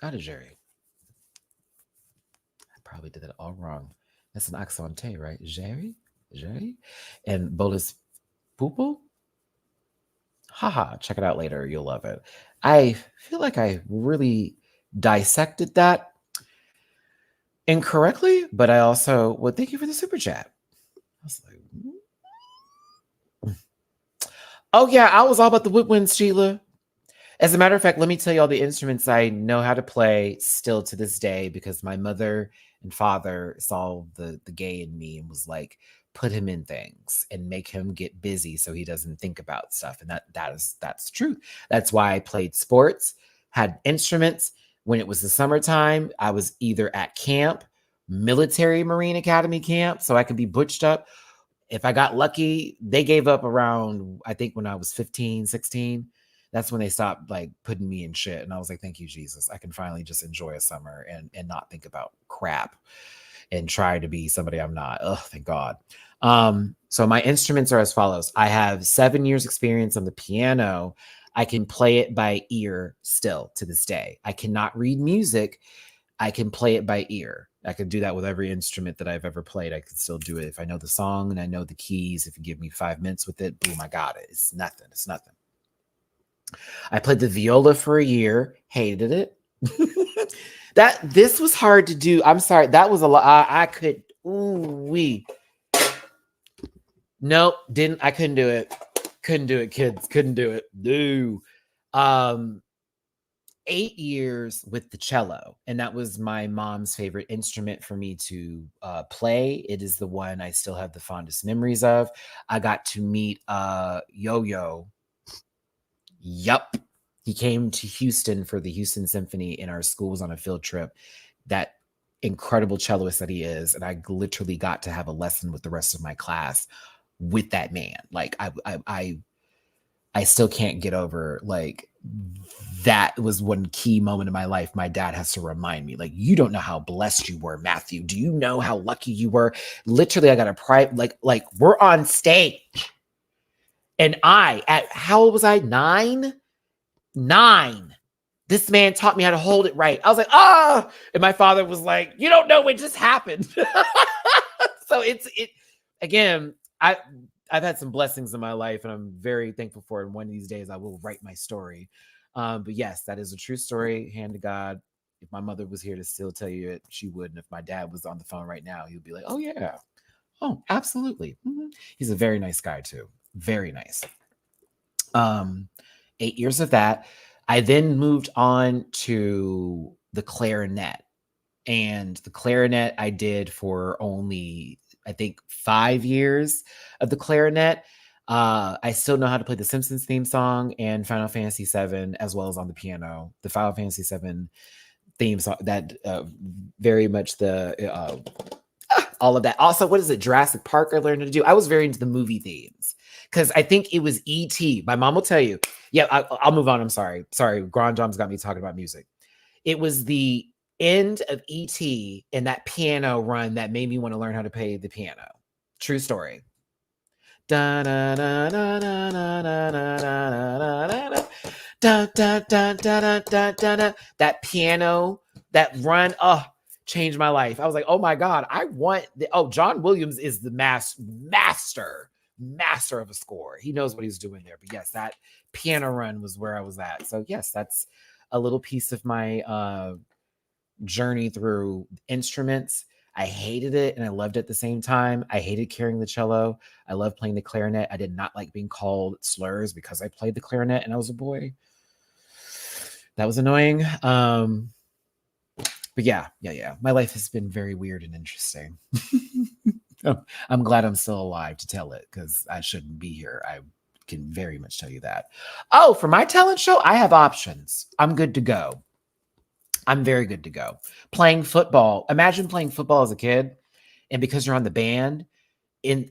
out of Jerry. I probably did that all wrong. That's an accente, right? Jerry? Jerry? And bolus pupil? Haha, check it out later. You'll love it. I feel like I really dissected that incorrectly, but I also well, thank you for the super chat. I was like, oh yeah, I was all about the woodwinds, Sheila. As a matter of fact, let me tell you all the instruments I know how to play still to this day because my mother and father saw the gay in me and was like, put him in things and make him get busy so he doesn't think about stuff. And that's the truth. That's why I played sports, had instruments. When it was the summertime, I was either at camp, military Marine Academy camp, so I could be butched up. If I got lucky, they gave up around, I think when I was 15, 16. That's when they stopped like putting me in shit. And I was like, thank you, Jesus. I can finally just enjoy a summer and not think about crap and try to be somebody I'm not. Oh, thank God. So my instruments are as follows. I have 7 years experience on the piano. I can play it by ear still to this day. I cannot read music. I can play it by ear. I can do that with every instrument that I've ever played. I can still do it. If I know the song and I know the keys, if you give me 5 minutes with it, boom, I got it. It's nothing. It's nothing. I played the viola for a year, hated it. This was hard to do. I'm sorry. That was a lot. I could, nope, didn't. I couldn't do it. Couldn't do it, kids. Couldn't do it. No. 8 years with the cello, and that was my mom's favorite instrument for me to play. It is the one I still have the fondest memories of. I got to meet Yo-Yo. Yup. He came to Houston for the Houston Symphony, and our school was on a field trip. That incredible celloist that he is, and I literally got to have a lesson with the rest of my class with that man. Like I still can't get over like that was one key moment in my life. My dad has to remind me, like, you don't know how blessed you were, Matthew. Do you know how lucky you were? Literally, I got a private, like we're on stage. And at how old was I? 9? 9. This man taught me how to hold it right. I was like, ah, and my father was like, you don't know what just happened. So it again, I've had some blessings in my life and I'm very thankful for it. And one of these days I will write my story. But yes, that is a true story. Hand to God. If my mother was here to still tell you it, she would. And if my dad was on the phone right now, he'd be like, oh yeah. Oh, absolutely. Mm-hmm. He's a very nice guy too. Very nice. 8 years of that. I then moved on to the clarinet. And the clarinet I did for only, I think, 5 years of the clarinet. I still know how to play the Simpsons theme song and Final Fantasy VII, as well as on the piano. The Final Fantasy VII theme song, that very much the all of that. Also, what is it? Jurassic Park I learned to do. I was very into the movie themes because I think it was E.T. My mom will tell you. Yeah, I'll move on. I'm sorry. Sorry. Grand Dom's got me talking about music. It was the end of E.T. and that piano run that made me want to learn how to play the piano. True story. That piano, that run, changed my life. I was like, oh my God, John Williams is the master of a score. He knows what he's doing there. But yes, that piano run was where I was at. So yes, that's a little piece of my journey through instruments. I hated it and I loved it at the same time. I hated carrying the cello. I loved playing the clarinet. I did not like being called slurs because I played the clarinet and I was a boy. That was annoying. But yeah. My life has been very weird and interesting. I'm glad I'm still alive to tell it because I shouldn't be here. I can very much tell you that. Oh, for my talent show, I have options. I'm good to go. I'm very good to go. Playing football. Imagine playing football as a kid, and because you're on the band,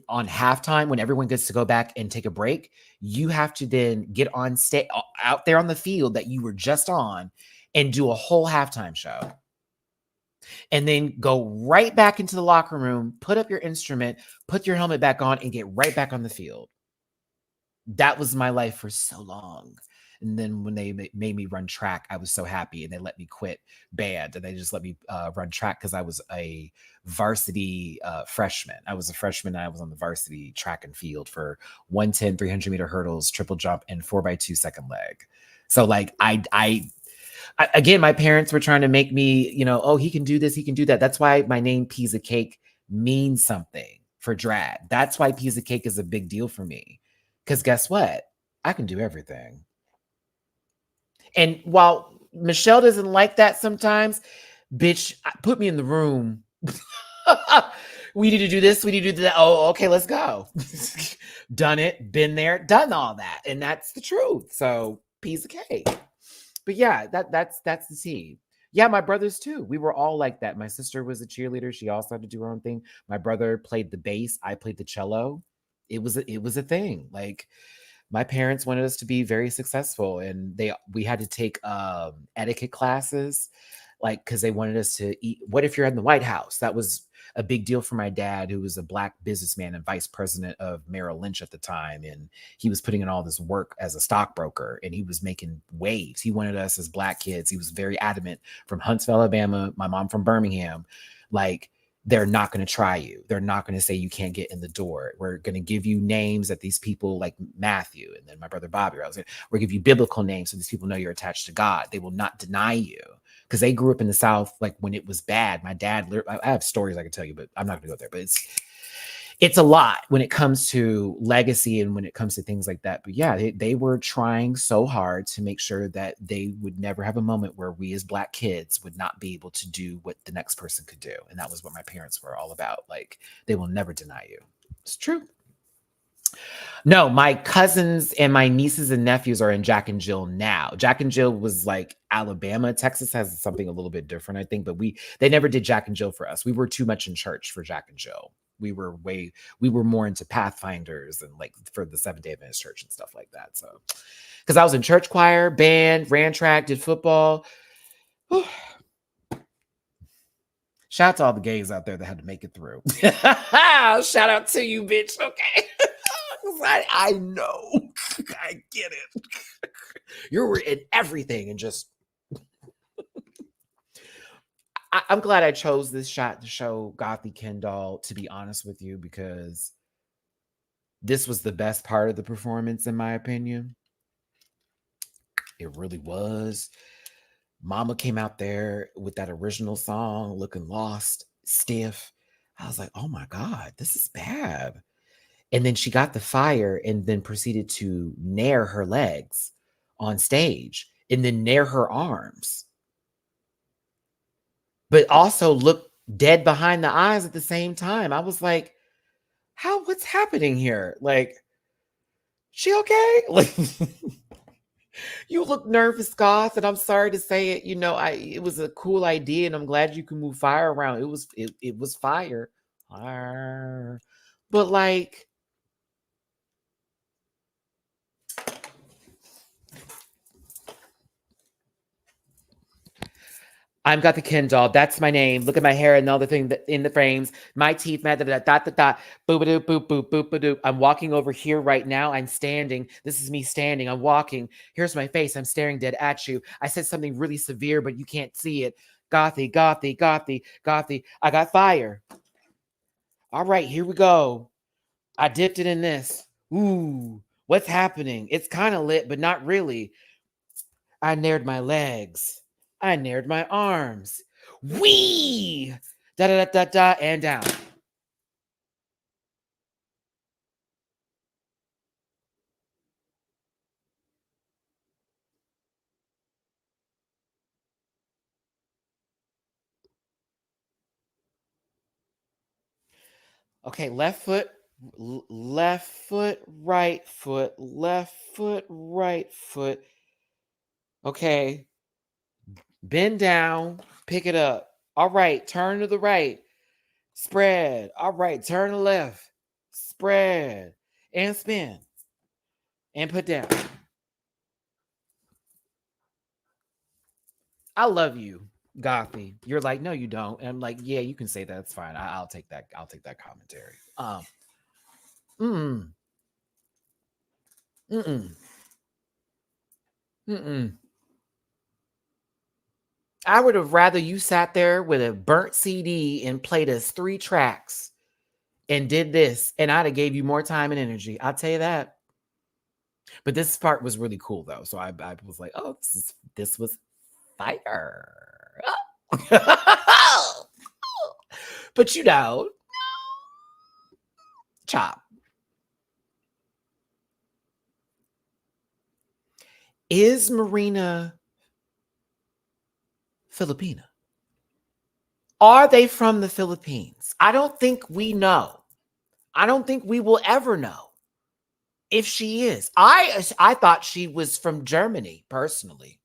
on halftime when everyone gets to go back and take a break, you have to then get on stage out there on the field that you were just on and do a whole halftime show. And then go right back into the locker room, put up your instrument, put your helmet back on, and get right back on the field. That was my life for so long. And then when they made me run track, I was so happy, and they let me quit band, and they just let me run track because I was a varsity freshman. I was a freshman. And I was on the varsity track and field for 110, 300-meter hurdles, triple jump, and 4x2 second leg. So like again, my parents were trying to make me, oh, he can do this, he can do that. That's why my name Piece of Cake means something for drag. That's why Piece of Cake is a big deal for me. Because guess what? I can do everything. And while Michelle doesn't like that sometimes, bitch, put me in the room. We need to do this. We need to do that. Oh, okay, let's go. Done it, been there, done all that. And that's the truth. So piece of cake. But yeah, that's the team. Yeah, my brothers too. We were all like that. My sister was a cheerleader. She also had to do her own thing. My brother played the bass. I played the cello. It was a thing. Like my parents wanted us to be very successful, and we had to take etiquette classes, like because they wanted us to eat. What if you're in the White House? That was a big deal for my dad, who was a Black businessman and vice president of Merrill Lynch at the time, and he was putting in all this work as a stockbroker, and he was making waves. He wanted us as Black kids. He was very adamant. From Huntsville, Alabama, my mom from Birmingham, like, they're not going to try you. They're not going to say you can't get in the door. We're going to give you names that these people, like Matthew and then my brother Bobby, we're going to give you biblical names so these people know you're attached to God. They will not deny you, because they grew up in the South, like when it was bad. My dad, I have stories I could tell you, but I'm not going to go there. But it's a lot when it comes to legacy and when it comes to things like that. But yeah, they were trying so hard to make sure that they would never have a moment where we as Black kids would not be able to do what the next person could do. And that was what my parents were all about. Like, they will never deny you. It's true. No, my cousins and my nieces and nephews are in Jack and Jill now. Jack and Jill was like Alabama. Texas has something a little bit different, I think, but they never did Jack and Jill for us. We were too much in church for Jack and Jill. We were more into Pathfinders and like for the Seventh-day Adventist Church and stuff like that. So, because I was in church choir, band, ran track, did football. Shout out to all the gays out there that had to make it through. Shout out to you, bitch. Okay. I know. I get it. You were in everything and just. I'm glad I chose this shot to show Gothy Kendall, to be honest with you, because this was the best part of the performance, in my opinion. It really was. Mama came out there with that original song, looking lost, stiff. I was like, oh my God, this is bad. And then she got the fire and then proceeded to nair her legs on stage and then nair her arms, but also look dead behind the eyes at the same time. I was like, what's happening here? Like, she okay? Like, you look nervous, Goth, and I'm sorry to say it. It was a cool idea, and I'm glad you can move fire around. It was fire. But like, I'm got the Ken doll. That's my name. Look at my hair and all the thing that in the frames. My teeth, da da da da da da. Boop boop boop boop boop boop. I'm walking over here right now. I'm standing. This is me standing. I'm walking. Here's my face. I'm staring dead at you. I said something really severe, but you can't see it. Gothy, gothy, gothy, gothy. I got fire. All right, here we go. I dipped it in this. Ooh, what's happening? It's kind of lit, but not really. I nared my legs. I nared my arms. Wee! Da da da da da, and down. Okay, left foot, left foot, right foot, left foot, right foot. Okay, bend down, pick it up. All right, turn to the right, spread. All right, turn to the left, spread, and spin, and put down. I love you, Gothy. You're like, no, you don't. And I'm like, yeah, you can say that. It's fine. I'll take that. I'll take that commentary. Mm, mm-mm. Mm-mm. I would have rather you sat there with a burnt CD and played us 3 tracks and did this, and I'd have gave you more time and energy. I'll tell you that. But this part was really cool though. So I was like, oh, this was fire. But you know, chop. Is Marina Filipina? Are they from the Philippines? I don't think we know. I don't think we will ever know if she is. I thought she was from Germany, personally.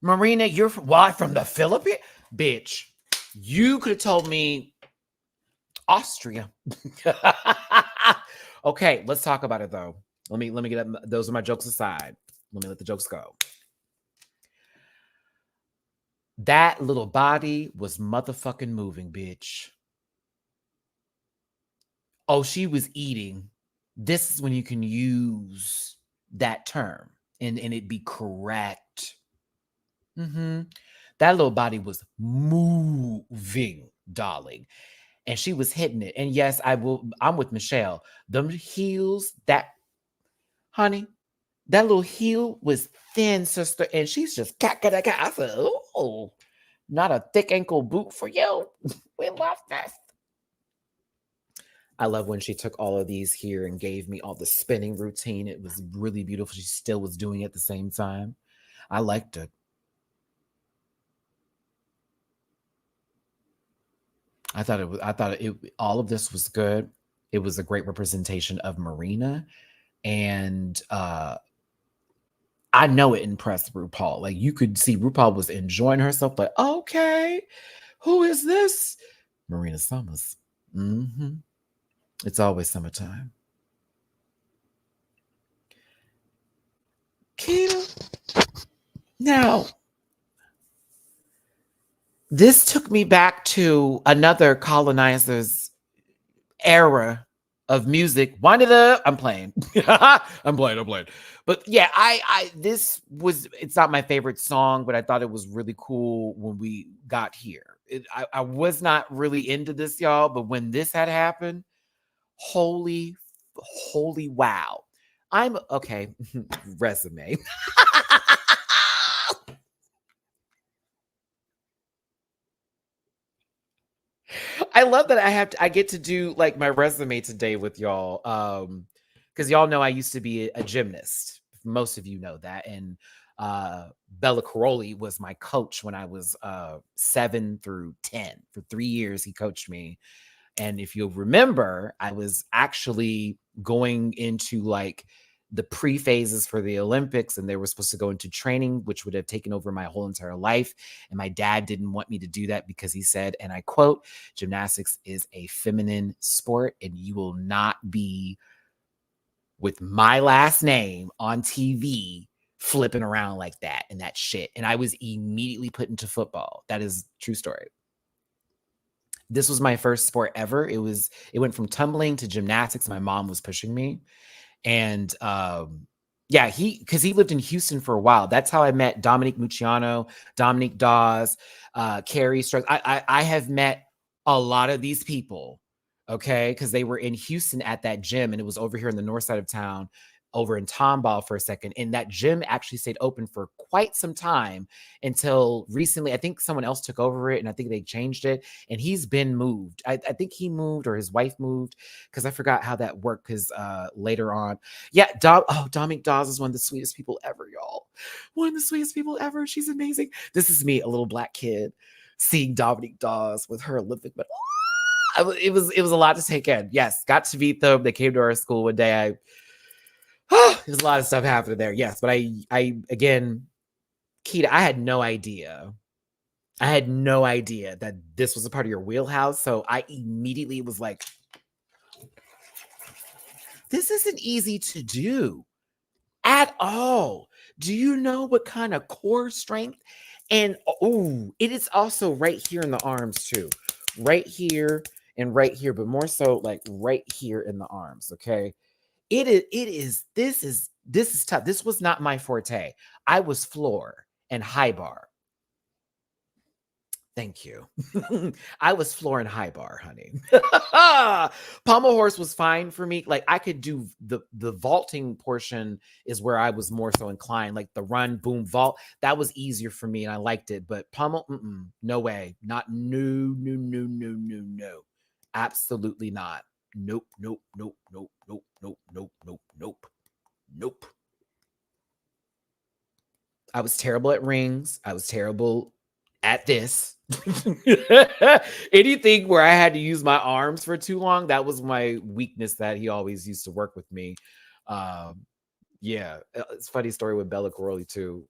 Marina, you're from what? From the Philippines? Bitch, you could have told me Austria. Okay, let's talk about it though. Let me get those are my jokes aside. Let me let the jokes go. That little body was motherfucking moving, bitch. Oh, she was eating. This is when you can use that term and it be correct. Mm-hmm. That little body was moving, darling. And she was hitting it. And yes, I'm with Michelle. Them heels, that honey, that little heel was thin, sister. And she's just I said, oh, not a thick ankle boot for you. We love this. I love when she took all of these here and gave me all the spinning routine. It was really beautiful. She still was doing it at the same time. I liked it. I thought it all of this was good. It was a great representation of Marina. And I know it impressed RuPaul. Like you could see RuPaul was enjoying herself, like, okay, who is this? Marina Summers. Mm-hmm. It's always summertime. Keita. Now, this took me back to another colonizer's era of music. Wind it up. I'm playing. I'm playing. But yeah, this was, it's not my favorite song, but I thought it was really cool when we got here. I was not really into this, y'all, but when this had happened, holy, holy wow. I'm okay. Resume. I love that I get to do like my resume today with y'all. Because y'all know I used to be a gymnast. Most of you know that. And Bella Caroli was my coach when I was 7 through 10. For 3 years, he coached me. And if you'll remember, I was actually going into like the pre-phases for the Olympics, and they were supposed to go into training, which would have taken over my whole entire life. And my dad didn't want me to do that because he said, and I quote, gymnastics is a feminine sport, and you will not be with my last name on TV flipping around like that and that shit. And I was immediately put into football. That is true story. This was my first sport ever. It went from tumbling to gymnastics. My mom was pushing me. And yeah, because he lived in Houston for a while. That's how I met Dominique Mucciano, Dominique Dawes, Carrie Strug. I have met a lot of these people, okay, because they were in Houston at that gym, and it was over here in the north side of town, over in Tomball for a second. And that gym actually stayed open for quite some time until recently. I think someone else took over it, and I think they changed it. And he's been moved. I think he moved or his wife moved, because I forgot how that worked. Because later on, yeah, Dominique Dawes is one of the sweetest people ever, y'all. One of the sweetest people ever. She's amazing. This is me, a little black kid, seeing Dominique Dawes with her Olympic medal. It was a lot to take in. Yes, got to meet them. They came to our school one day. There's a lot of stuff happening there. Yes, but I again, Keita, I had no idea. I had no idea that this was a part of your wheelhouse. So I immediately was like, this isn't easy to do at all. Do you know what kind of core strength? And oh, it is also right here in the arms too. Right here and right here, but more so like right here in the arms. Okay. This is this is tough. This was not my forte. I was floor and high bar. Thank you. I was floor and high bar, honey. Pommel horse was fine for me. Like I could do the vaulting portion is where I was more so inclined. Like the run, boom, vault. That was easier for me and I liked it. But pommel, no way. Not no, no, no, no, no, no. Absolutely not. Nope, nope, nope, nope, nope, nope, nope, nope, nope, nope. I was terrible at rings. I was terrible at this. Anything where I had to use my arms for too long, that was my weakness that he always used to work with me. Um, yeah, it's a funny story with Bella Corelli too.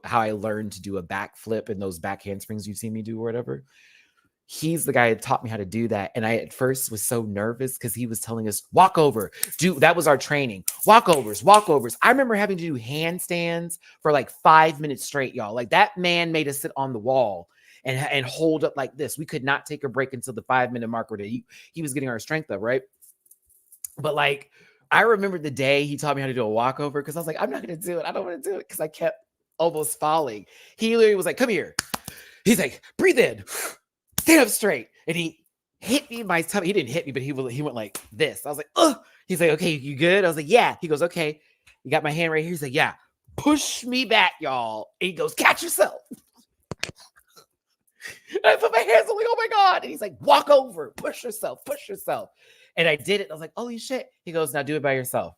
How I learned to do a backflip and those back handsprings you see me do or whatever. He's the guy that taught me how to do that. And I at first was so nervous because he was telling us, walk over, that was our training. Walkovers, walkovers. I remember having to do handstands for like 5 minutes straight, y'all. Like that man made us sit on the wall and hold up like this. We could not take a break until the 5 minute marker that he was getting our strength up, right? But like, I remember the day he taught me how to do a walkover because I was like, I'm not going to do it. I don't want to do it because I kept almost falling. He literally was like, come here. He's like, breathe in, stand up straight. And he hit me in my tummy. He didn't hit me, but he went like this. I was like, ugh. He's like, okay, you good? I was like, yeah. He goes, okay. You got my hand right here. He's like, yeah. Push me back, y'all. And he goes, catch yourself. And I put my hands on like, oh my God. And he's like, walk over, push yourself, push yourself. And I did it. I was like, holy shit. He goes, now do it by yourself.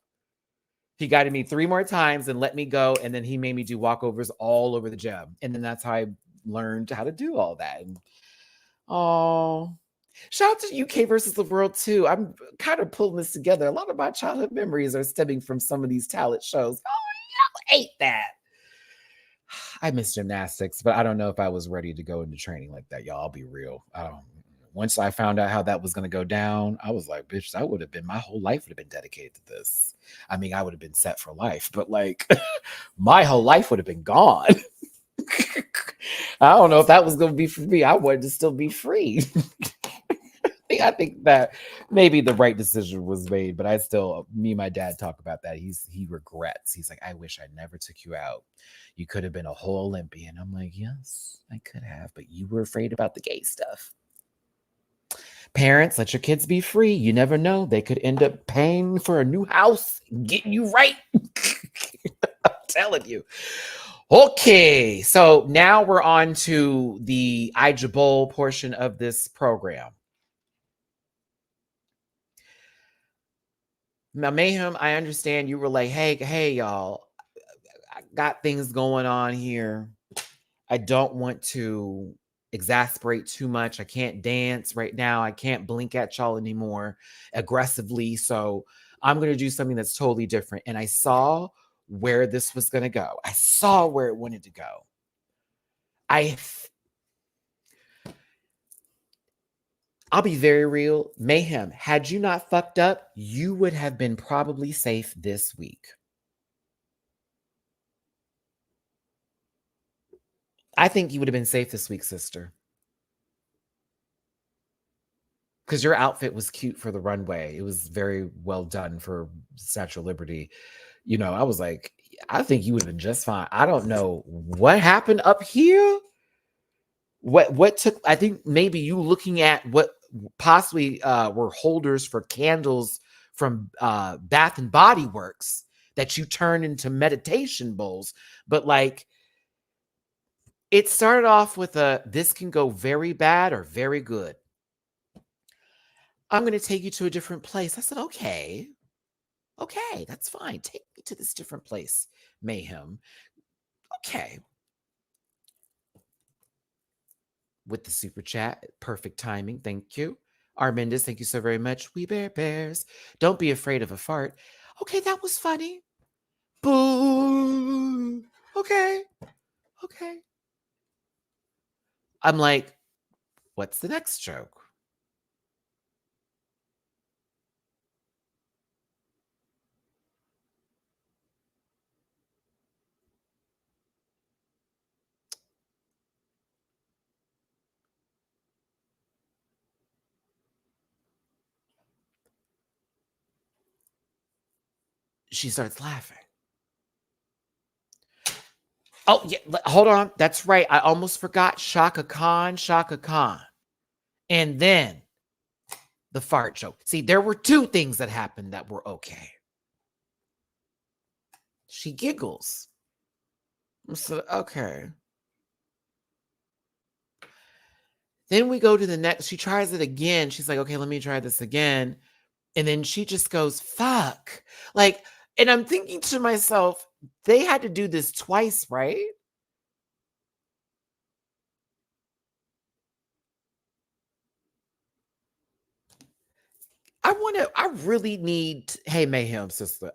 He guided me 3 more times and let me go. And then he made me do walkovers all over the gym. And then that's how I learned how to do all that. And oh, shout out to UK versus the world too. I'm kind of pulling this together. A lot of my childhood memories are stemming from some of these talent shows. Oh, I hate that. I miss gymnastics, but I don't know if I was ready to go into training like that, y'all. I'll be real. Once I found out how that was going to go down, I was like, bitch, that would have been my whole life would have been dedicated to this. I mean, I would have been set for life, but like my whole life would have been gone. I don't know if that was going to be for me. I wanted to still be free. I think that maybe the right decision was made, but I still, me and my dad talk about that. He regrets. He's like, I wish I never took you out. You could have been a whole Olympian. I'm like, yes, I could have, but you were afraid about the gay stuff. Parents, let your kids be free. You never know. They could end up paying for a new house, getting you right. I'm telling you. Okay, so now we're on to the Ija Bowl portion of this program. Now, Mayhem, I understand you were like, hey, y'all, I got things going on here. I don't want to exasperate too much. I can't dance right now. I can't blink at y'all anymore aggressively. So I'm going to do something that's totally different. And I saw where this was going to go. I saw where it wanted to go. I'll be very real. Mayhem, had you not fucked up, you would have been probably safe this week. I think you would have been safe this week, sister. Because your outfit was cute for the runway. It was very well done for Statue of Liberty. You know, I was like, I think you would have been just fine. I don't know what happened up here. What took, I think maybe you looking at what possibly were holders for candles from Bath and Body Works that you turned into meditation bowls. But like, it started off with this can go very bad or very good. I'm going to take you to a different place. I said, okay, that's fine. Take me to this different place, Mayhem. Okay. With the super chat, perfect timing. Thank you. Armindus, thank you so very much. We bear bears. Don't be afraid of a fart. Okay, that was funny. Boo. Okay. I'm like, what's the next joke? She starts laughing. Oh, yeah, hold on. That's right. I almost forgot Shaka Khan, Shaka Khan. And then the fart joke. See, there were two things that happened that were okay. She giggles. So, okay. Then we go to the next. She tries it again. She's like, okay, let me try this again. And then she just goes, fuck. Like, and I'm thinking to myself, they had to do this twice, right? I really need, hey, Mayhem sister.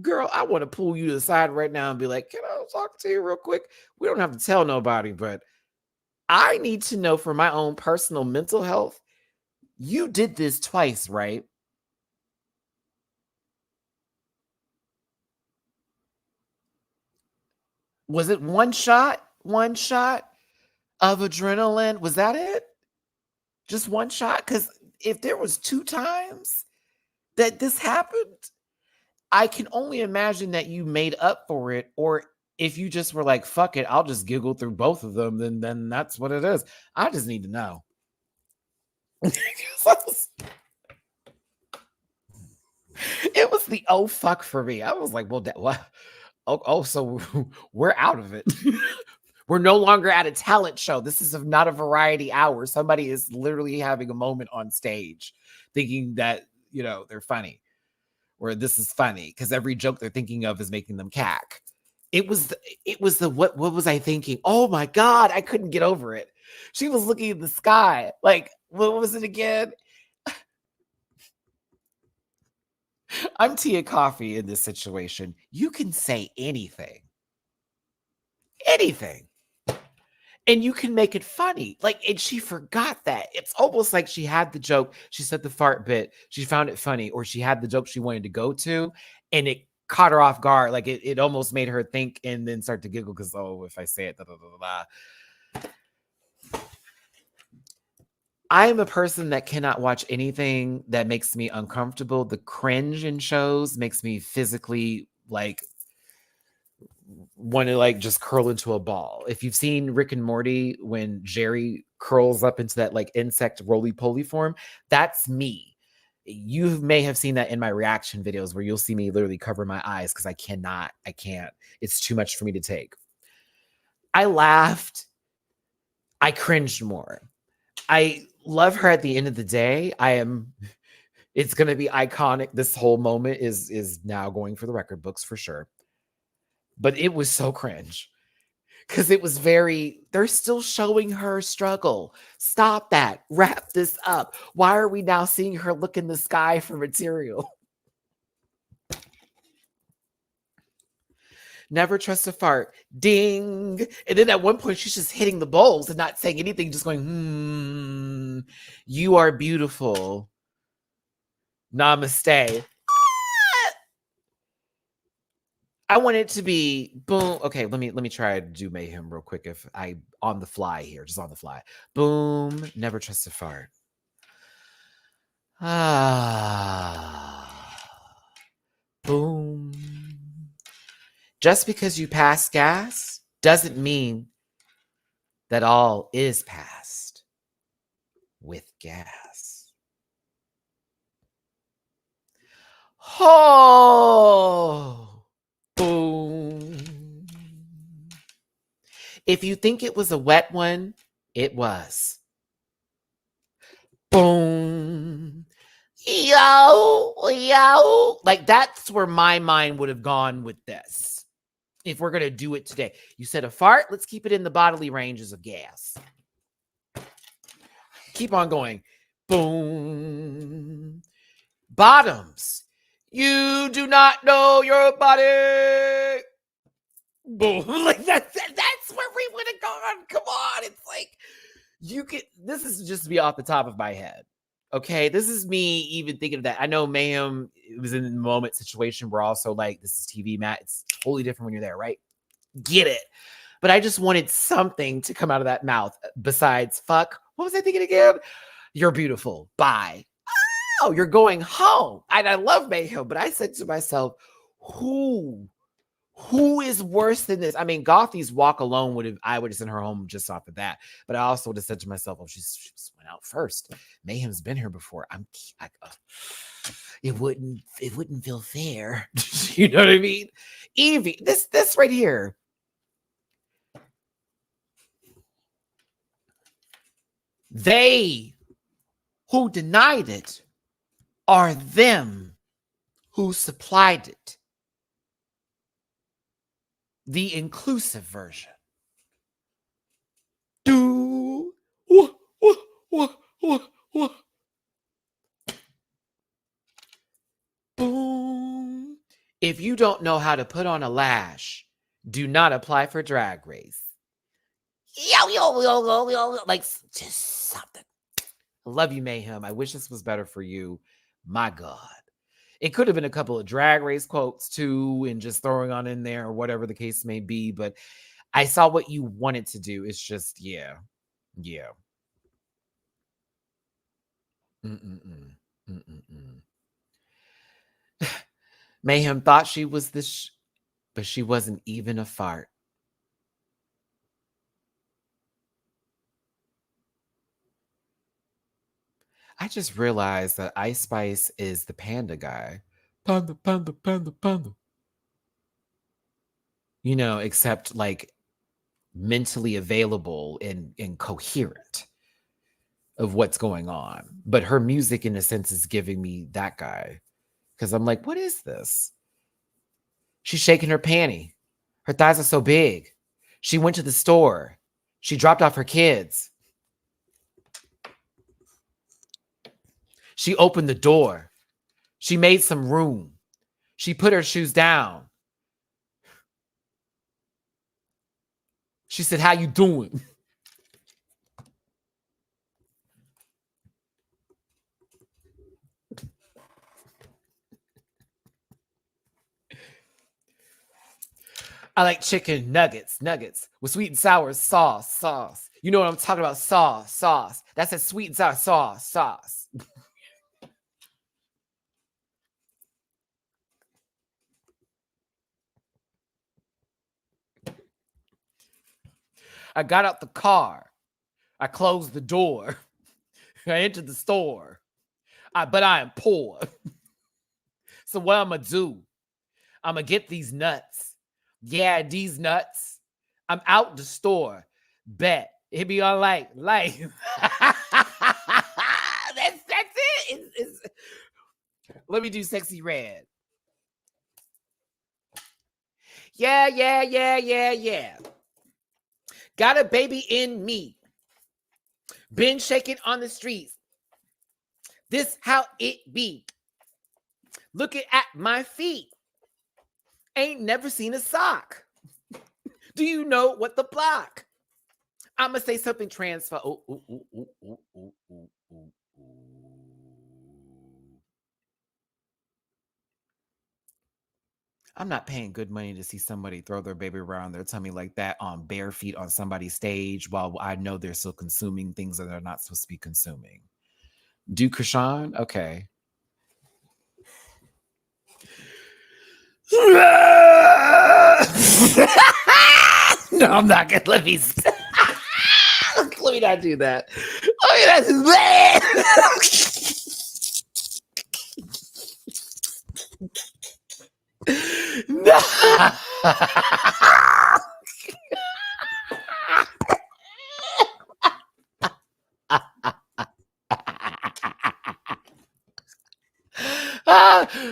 Girl, I want to pull you to the side right now and be like, can I talk to you real quick? We don't have to tell nobody, but I need to know for my own personal mental health. You did this twice, right? Was it one shot? One shot of adrenaline? Was that it? Just one shot? Because if there was two times that this happened, I can only imagine that you made up for it, or if you just were like, fuck it, I'll just giggle through both of them, then that's what it is. I just need to know. It was the oh fuck for me. I was like, well, what? Oh, so we're out of it. We're no longer at a talent show. This is not a variety hour. Somebody is literally having a moment on stage thinking that, they're funny, or this is funny, because every joke they're thinking of is making them cack. It was the what was I thinking? Oh my God, I couldn't get over it. She was looking at the sky. Like, what was it again? I'm tea and coffee in this situation. You can say anything. Anything. And you can make it funny. Like, and she forgot that. It's almost like she had the joke. She said the fart bit. She found it funny, or she had the joke she wanted to go to, and it caught her off guard. Like, it almost made her think and then start to giggle because, oh, if I say it, da, da, da, da. I am a person that cannot watch anything that makes me uncomfortable. The cringe in shows makes me physically want to just curl into a ball. If you've seen Rick and Morty, when Jerry curls up into that insect roly-poly form, that's me. You may have seen that in my reaction videos where you'll see me literally cover my eyes because I can't. It's too much for me to take. I laughed. I cringed more. I love her at the end of the day. It's going to be iconic. This whole moment is now going for the record books for sure. But it was so cringe because it was they're still showing her struggle. Stop that. Wrap this up. Why are we now seeing her look in the sky for material? Never trust a fart. Ding. And then at one point, she's just hitting the bowls and not saying anything, just going, you are beautiful. Namaste. I want it to be boom. Okay, let me try to do Mayhem real quick. If I on the fly here, just on the fly. Boom. Never trust a fart. Boom. Just because you pass gas doesn't mean that all is passed with gas. Oh. Boom. If you think it was a wet one, it was. Boom. Yo. That's where my mind would have gone with this. If we're going to do it today. You said a fart, let's keep it in the bodily ranges of gas. Keep on going. Boom. Bottoms. You do not know your body. Boom. That's where we would have gone. Come on. It's this is just be off the top of my head. Okay. This is me even thinking of that. I know Mayhem, it was in the moment situation where also this is TV, Matt. It's totally different when you're there, right? Get it. But I just wanted something to come out of that mouth besides fuck. What was I thinking again? You're beautiful. Bye. Oh, you're going home. And I love Mayhem, but I said to myself, who is worse than this? I mean, Gothy's Walk Alone I would have sent her home just off of that. But I also would have said to myself, oh, she went out first. Mayhem's been here before. It wouldn't feel fair. You know what I mean? Evie, this right here. They who denied it are them who supplied it. The inclusive version. Boom. If you don't know how to put on a lash, do not apply for Drag Race. Yo, like just something. I love you, Mayhem. I wish this was better for you. My God. It could have been a couple of Drag Race quotes too, and just throwing on in there or whatever the case may be. But I saw what you wanted to do. It's just, yeah. Mayhem thought she was this, but she wasn't even a fart. I just realized that Ice Spice is the panda guy. Panda. You know, except like mentally available and coherent of what's going on. But her music, in a sense, is giving me that guy. Because I'm like, what is this? She's shaking her panty. Her thighs are so big. She went to the store. She dropped off her kids. She opened the door. She made some room. She put her shoes down. She said, how you doing? I like chicken nuggets with sweet and sour sauce. You know what I'm talking about? Sauce. That's a sweet and sour sauce. I got out the car. I closed the door. I entered the store. But I am poor. So what I'm going to do? I'm going to get these nuts. Yeah, these nuts. I'm out the store. Bet. It be on like. that's it. Let me do Sexy Red. Yeah. Got a baby in me. Been shaking on the streets. This how it be. Looking at my feet. Ain't never seen a sock. Do you know what the block? I'ma say something transfer. I'm not paying good money to see somebody throw their baby around their tummy like that on bare feet on somebody's stage while I know they're still consuming things that they're not supposed to be consuming. Do Krishan? Okay. No, I'm not gonna let me not do that. No.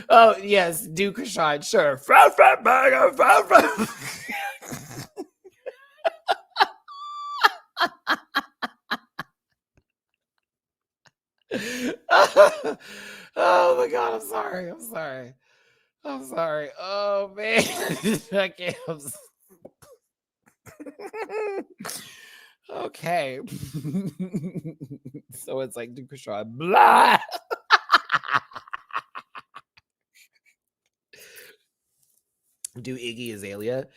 Oh yes, do Krishan, sure. Oh my God, I'm sorry. Oh man, I can't. Okay. So it's like do Krishan, blah. Do Iggy Azalea.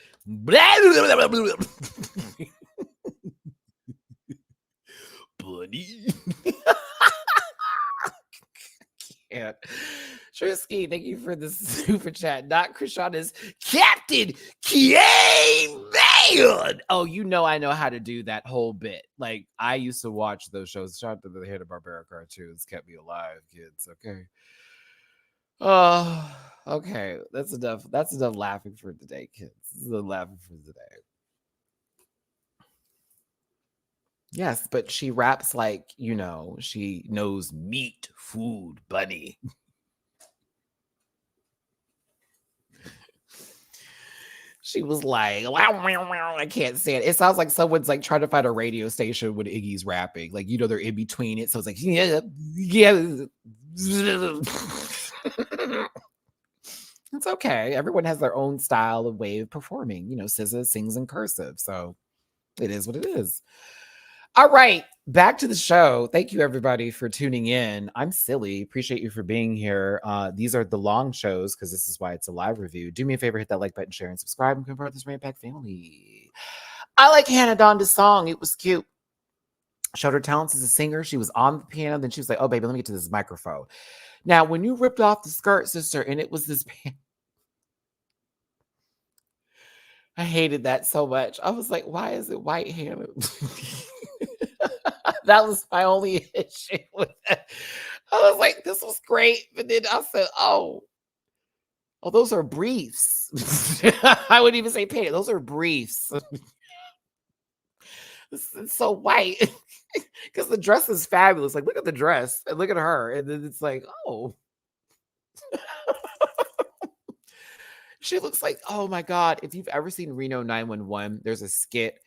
Buddy. Can't. Trisky, thank you for the super chat. Not Krishan is Captain Caveman. Oh, you know I know how to do that whole bit. Like I used to watch those shows. Shout out to the Hanna-Barbera cartoons. Kept me alive, kids. Okay. Oh, okay. That's enough. That's enough laughing for today, kids. This is enough laughing for today. Yes, but she raps like, she knows meat, food, bunny. She was like, wow, wow, wow, I can't say it. It sounds like someone's like trying to find a radio station when Iggy's rapping. Like, they're in between it. So it's like, yeah, yeah. It's okay. Everyone has their own style of way of performing. SZA sings in cursive. So it is what it is. All right, back to the show. Thank you, everybody, for tuning in. I'm Silly. Appreciate you for being here. These are the long shows because this is why it's a live review. Do me a favor, hit that like button, share, and subscribe, and convert this Rant Pack family. I like Hannah Donda's song. It was cute. Showed her talents as a singer. She was on the piano. Then she was like, oh, baby, let me get to this microphone. Now, when you ripped off the skirt, sister, and it was this I hated that so much. I was like, why is it white, Hannah? That was my only issue with it. I was like, this was great. But then I said, oh, those are briefs. I wouldn't even say pants. Those are briefs. It's so white. Because the dress is fabulous. Like, look at the dress and look at her. And then it's like, oh. She looks like, oh my God. If you've ever seen Reno 911, there's a skit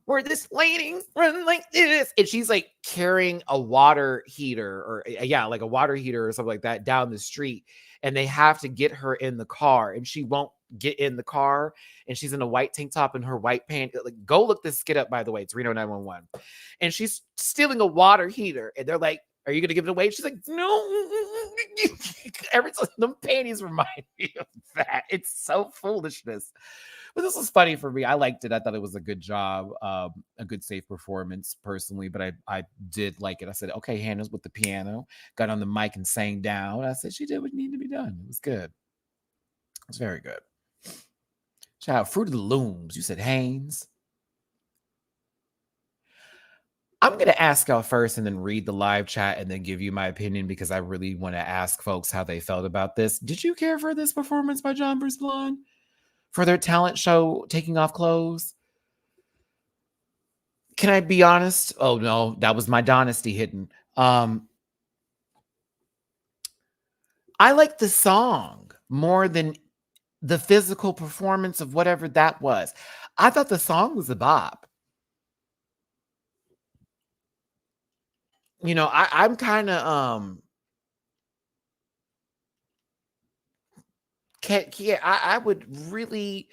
where this lady run like this, and she's like carrying a water heater or like a water heater or something like that down the street, and they have to get her in the car, and she won't get in the car, and she's in a white tank top and her white pants. Like, go look this skit up, by the way. It's Reno 911, and she's stealing a water heater, and they're like, are you gonna give it away? She's like, no. Every time the panties remind me of that. It's so foolishness. But this was funny for me. I liked it. I thought it was a good job, a good safe performance personally. But I did like it. I said, okay, Hannah's with the piano, got on the mic and sang down. I said she did what needed to be done. It was good. It was very good. Shout out Fruit of the Looms. You said Haynes. I'm going to ask y'all first and then read the live chat and then give you my opinion because I really want to ask folks how they felt about this. Did you care for this performance by John Bruce Blonde for their talent show taking off clothes? Can I be honest? Oh no, that was my Dynasty hidden. I like the song more than the physical performance of whatever that was. I thought the song was a bop. I'm kind of yeah, I would really.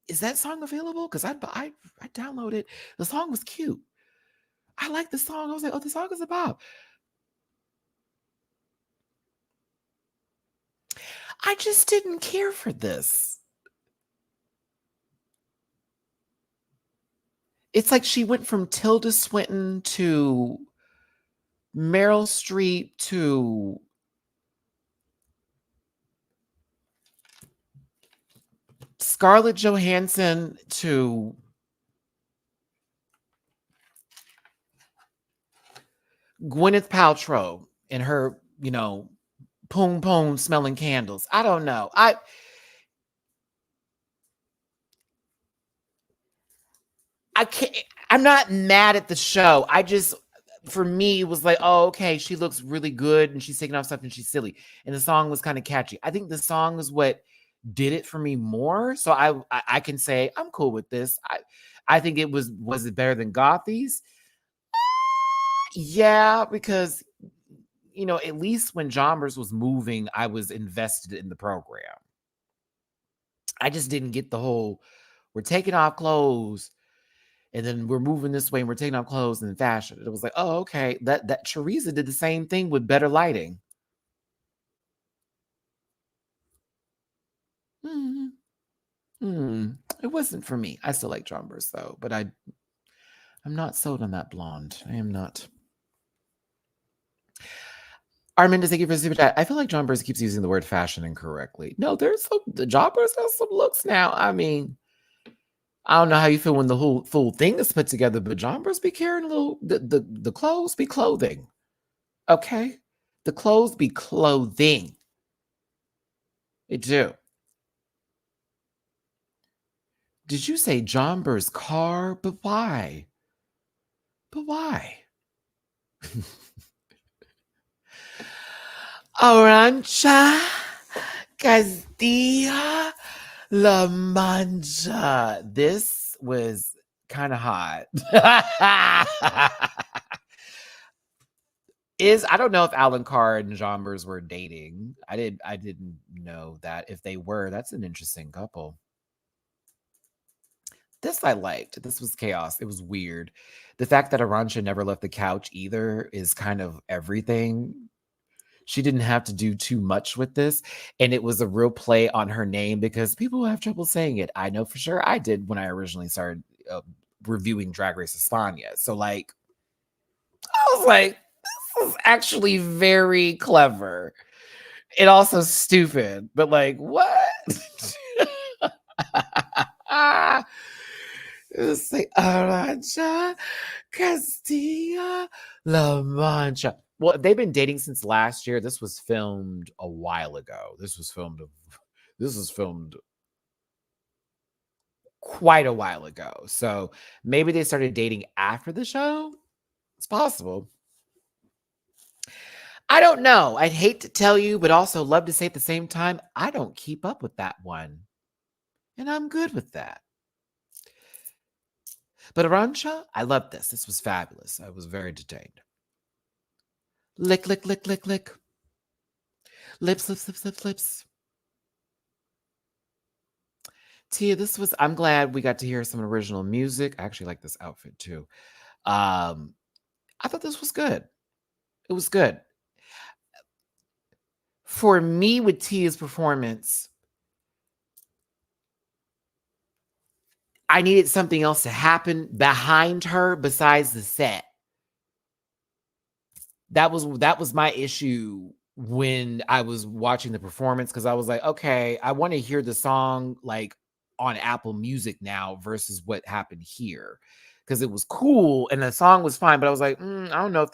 Is that song available? Because I downloaded it. The song was cute. I like the song. I was like, oh, the song is a bop. I just didn't care for this. It's like she went from Tilda Swinton to Meryl Streep to Scarlett Johansson to Gwyneth Paltrow and her, poom poom smelling candles. I don't know. I can't. I'm not mad at the show. For me, it was like, oh, okay, she looks really good and she's taking off stuff and she's silly. And the song was kind of catchy. I think the song is what did it for me more. So I can say I'm cool with this. I think it was it better than Gothy's? Yeah, because at least when Jombers was moving, I was invested in the program. I just didn't get the whole we're taking off clothes and then we're moving this way and we're taking off clothes and fashion. It was like, oh, okay. That Teresa did the same thing with better lighting. It wasn't for me. I still like Jombers though, but I'm not sold on that blonde. I am not. Arminda, thank you for the super chat. I feel like John Burns keeps using the word fashion incorrectly. No, the John Burns has some looks now. I mean, I don't know how you feel when the whole full thing is put together, but John Burns be carrying a little the clothes be clothing. Okay? The clothes be clothing. They do. Did you say John Burns' car? But why? But why? Orancha Castilla-La Mancha. This was kind of hot. I don't know if Alan Carr and John Burns were dating. I didn't know that. If they were, that's an interesting couple. This I liked. This was chaos. It was weird. The fact that Arantxa never left the couch either is kind of everything. She didn't have to do too much with this. And it was a real play on her name because people have trouble saying it. I know for sure I did when I originally started reviewing Drag Race España. So, like, I was like, this is actually very clever. And also stupid, but like, what? It's like Arantxa Castilla-La Mancha. Well, they've been dating since last year. This was filmed a while ago. This was filmed quite a while ago. So maybe they started dating after the show. It's possible. I don't know. I'd hate to tell you, but also love to say at the same time, I don't keep up with that one. And I'm good with that. But Arantxa, I loved this. This was fabulous. I was very entertained. Lick, lick, lick, lick, lick. Lips, lips, lips, lips, lips. Tia, I'm glad we got to hear some original music. I actually like this outfit too. I thought this was good. It was good. For me, with Tia's performance, I needed something else to happen behind her besides the set. That was my issue when I was watching the performance, because I was like, okay, I want to hear the song like on Apple Music now versus what happened here, because it was cool and the song was fine, but I was like, I don't know if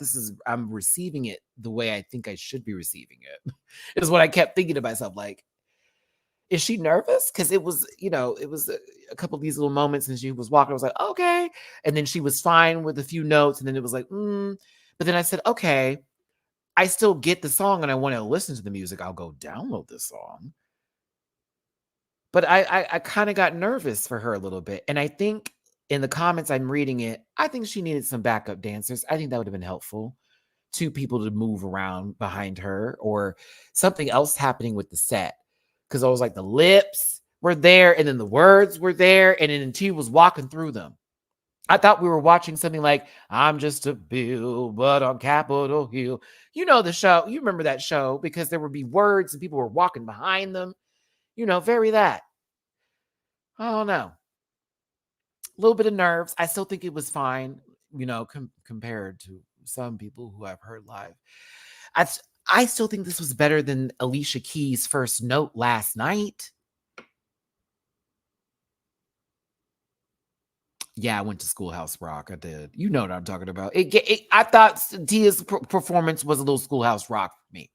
I'm receiving it the way I think I should be receiving it. Is what I kept thinking to myself, like, is she nervous? Because it was, it was a couple of these little moments and she was walking. I was like, okay. And then she was fine with a few notes. And then it was like, But then I said, okay, I still get the song and I want to listen to the music. I'll go download this song. But I kind of got nervous for her a little bit. And I think in the comments I'm reading it, I think she needed some backup dancers. I think that would have been helpful. 2 people to move around behind her, or something else happening with the set. Because I was like, the lips were there and then the words were there and then T was walking through them. I thought we were watching something like, I'm just a bill, but on Capitol Hill. You know the show. You remember that show, because there would be words and people were walking behind them. Very that. I don't know. A little bit of nerves. I still think it was fine, compared to some people who I've heard live. I still think this was better than Alicia Keys' first note last night. Yeah, I went to Schoolhouse Rock. I did. You know what I'm talking about. I thought Tia's performance was a little Schoolhouse Rock for me.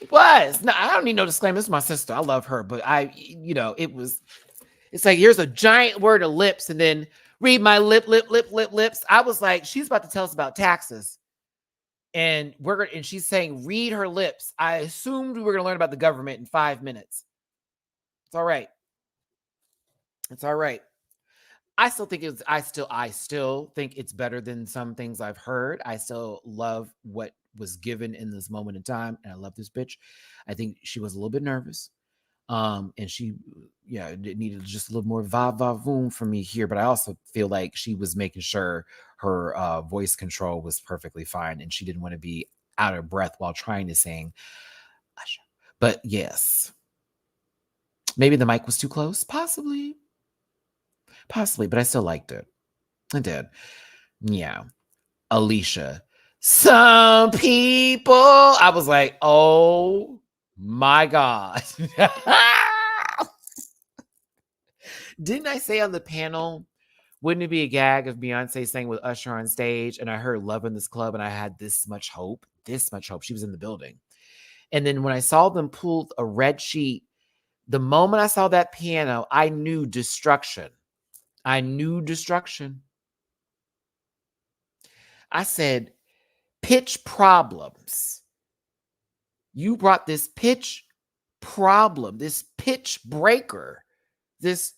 It was. No, I don't need no disclaimer. This is my sister. I love her. But it's like, here's a giant word of lips and then read my lips. I was like, she's about to tell us about taxes. And she's saying, read her lips. I assumed we were going to learn about the government in 5 minutes. It's all right. It's all right. I still think I still think it's better than some things I've heard. I still love what was given in this moment in time. And I love this bitch. I think she was a little bit nervous. And she, it needed just a little more va-va-voom for me here. But I also feel like she was making sure her voice control was perfectly fine. And she didn't want to be out of breath while trying to sing. But yes, maybe the mic was too close, possibly. Possibly, but I still liked it. I did. Yeah. Alicia. Some people. I was like, oh my God. Didn't I say on the panel, wouldn't it be a gag if Beyonce sang with Usher on stage and I heard Love in This Club and I had this much hope? This much hope. She was in the building. And then when I saw them pull a red sheet, the moment I saw that piano, I knew destruction. I knew destruction. I said, pitch problems. You brought this pitch problem, this pitch breaker, this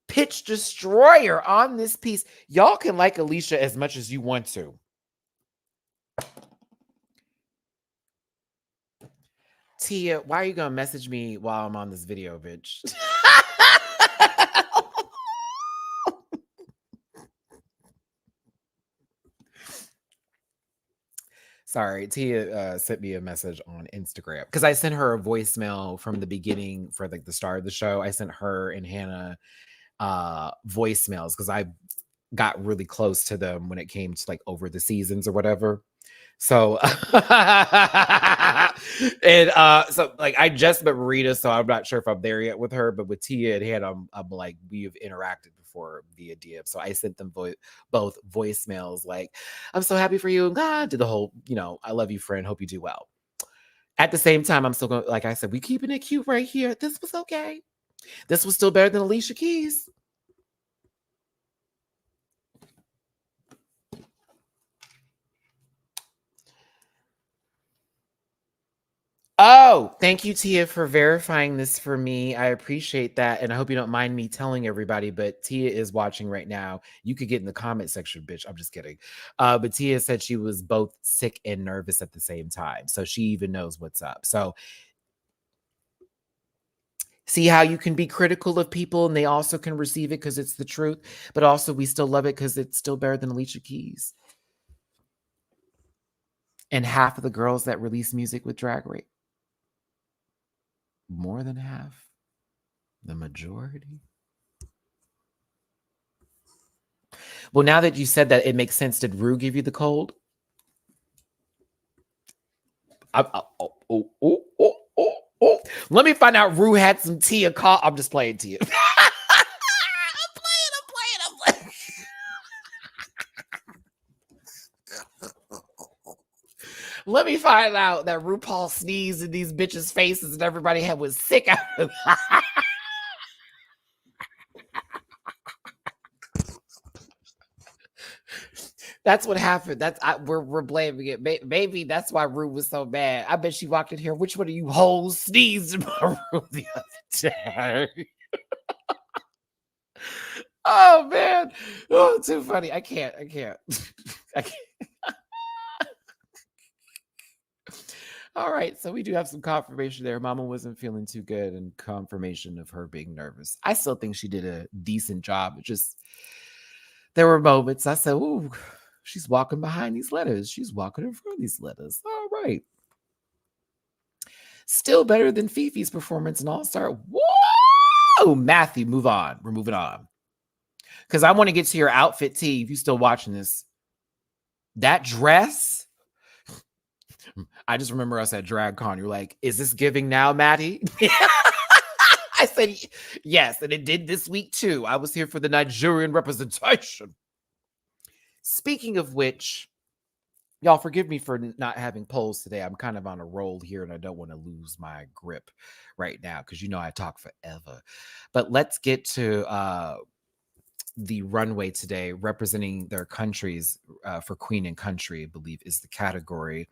pitch destroyer on this piece. Y'all can like Alicia as much as you want to. Tia, why are you going to message me while I'm on this video, bitch? Sorry, Tia sent me a message on Instagram because I sent her a voicemail from the beginning for like the start of the show. I sent her and Hannah voicemails because I got really close to them when it came to like over the seasons or whatever. So and so like I just met Rita, so I'm not sure if I'm there yet with her, but with Tia and Hannah, I'm like we've interacted before via DM. So I sent them both voicemails like, I'm so happy for you. God, did the whole, I love you, friend. Hope you do well. At the same time, I'm still going, like I said, we keeping it cute right here. This was okay. This was still better than Alicia Keys. Oh, thank you, Tia, for verifying this for me. I appreciate that. And I hope you don't mind me telling everybody, but Tia is watching right now. You could get in the comment section, bitch. I'm just kidding. But Tia said she was both sick and nervous at the same time. So she even knows what's up. So see how you can be critical of people and they also can receive it because it's the truth. But also we still love it because it's still better than Alicia Keys. And half of the girls that release music with Drag Race. More than half. The majority. Well, now that you said that, it makes sense. Did Rue give you the cold? Let me find out Rue had some Tia call. I'm just playing Tia. I'm playing. Let me find out that RuPaul sneezed in these bitches' faces and everybody was sick out of it. That's what happened. We're blaming it. Maybe that's why Rue was so mad. I bet she walked in here. Which one of you hoes sneezed in my room the other day? Oh man. Oh, too funny. I can't. I can't. All right. So we do have some confirmation there. Mama wasn't feeling too good and confirmation of her being nervous. I still think she did a decent job. It just, there were moments I said, ooh, she's walking behind these letters. She's walking in front of these letters. All right. Still better than Fifi's performance in All Star. Whoa, Matthew, move on. We're moving on. Because I want to get to your outfit, T, if you're still watching this. That dress, I just remember us at DragCon. You're like, is this giving now, Maddie? I said, yes. And it did this week, too. I was here for the Nigerian representation. Speaking of which, y'all forgive me for not having polls today. I'm kind of on a roll here and I don't want to lose my grip right now because I talk forever. But let's get to the runway today representing their countries for Queen and Country, I believe is the category.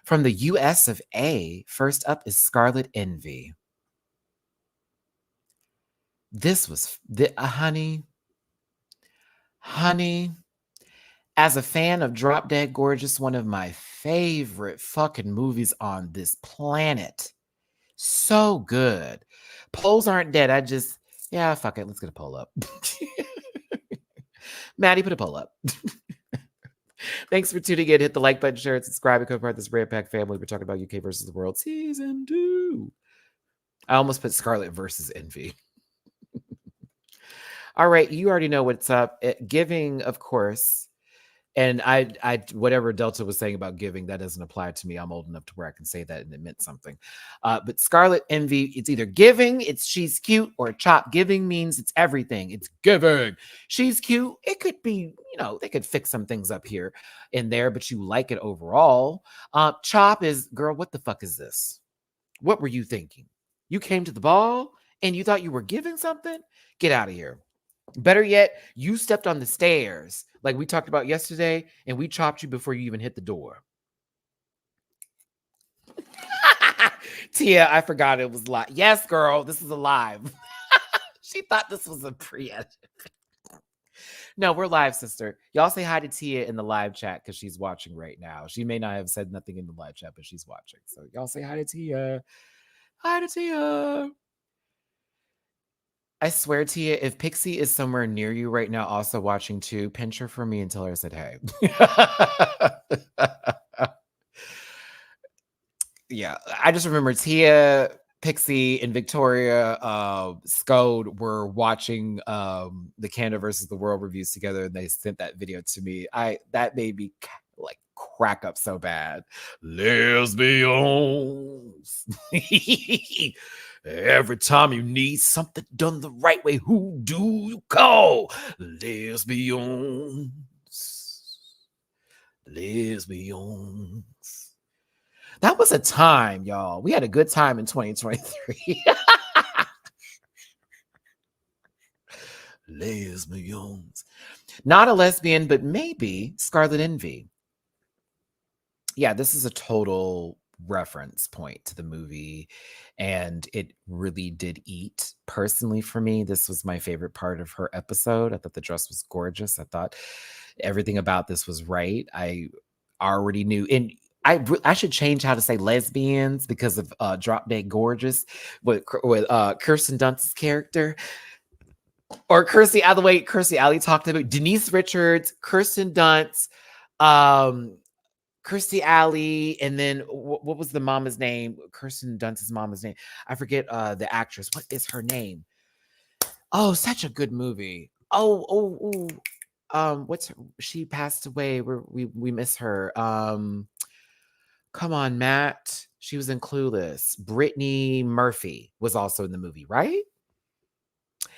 From the US of A, first up is Scarlet Envy. This was, honey, as a fan of Drop Dead Gorgeous, one of my favorite fucking movies on this planet. So good. Polls aren't dead. Fuck it. Let's get a poll up. Maddie, put a poll up. Thanks for tuning in. Hit the like button, share it, subscribe, and become part of this Red Pack family. We're talking about UK versus the world season 2. I almost put Scarlet versus Envy. All right, you already know what's up. Giving, of course. And whatever Delta was saying about giving, that doesn't apply to me. I'm old enough to where I can say that and it meant something. But Scarlet Envy, it's either giving, it's she's cute, or chop. Giving means it's everything. It's giving. She's cute. It could be, they could fix some things up here and there, but you like it overall. Chop is, girl, what the fuck is this? What were you thinking? You came to the ball and you thought you were giving something? Get out of here. Better yet, you stepped on the stairs like we talked about yesterday, and we chopped you before you even hit the door. Tia, I forgot it was live. Yes, girl, this is a live. She thought this was a pre-edit. No, we're live, sister. Y'all say hi to Tia in the live chat because she's watching right now. She may not have said nothing in the live chat, but she's watching. So y'all say hi to Tia. Hi to Tia. I swear to you, if Pixie is somewhere near you right now, also watching too, pinch her for me and tell her I said hey. Yeah, I just remember Tia, Pixie, and Victoria Scode were watching the Canada versus the World reviews together, and they sent that video to me. That made me like crack up so bad. Lesbians. Every time you need something done the right way, who do you call? Lesbians. Lesbians. That was a time, y'all. We had a good time in 2023. Lesbians. Not a lesbian, but maybe Scarlet Envy. Yeah, this is a total reference point to the movie, and it really did eat personally for me. This was my favorite part of her episode. I thought the dress was gorgeous. I thought everything about this was right. I already knew, and I should change how to say lesbians because of Drop Dead Gorgeous with Kirsten Dunst's character. Or Kirstie Alley talked about Denise Richards, Kirsten Dunst, Kirstie Alley, and then what was the mama's name? Kirsten Dunst's mama's name. I forget the actress. What is her name? Oh, such a good movie. She passed away. We miss her. Come on, Matt. She was in Clueless. Brittany Murphy was also in the movie, right?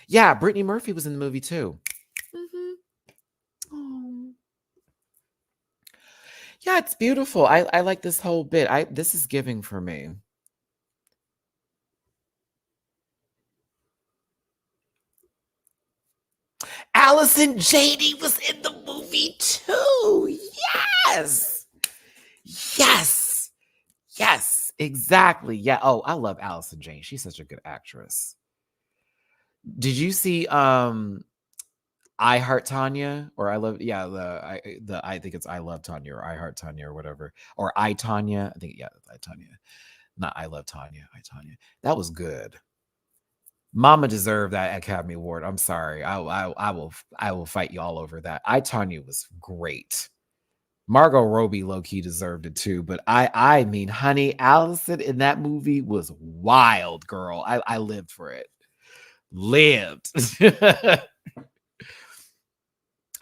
Yeah, Brittany Murphy was in the movie too. Mm-hmm. Oh. Yeah, it's beautiful. I like this whole bit. This is giving for me. Allison Janney was in the movie too. Yes. Yes. Yes. Exactly. Yeah. Oh, I love Allison Janney. She's such a good actress. Did you see I Heart Tanya, or I love, I think it's I Love Tanya or I Heart Tanya or whatever, or I Tanya. I think, yeah, I Tanya, not I Love Tanya. I Tanya. That was good. Mama deserved that Academy Award. I'm sorry. I will fight you all over that. I Tanya was great. Margot Robbie low key deserved it too, but I mean, honey, Allison in that movie was wild, girl. I lived for it. Lived.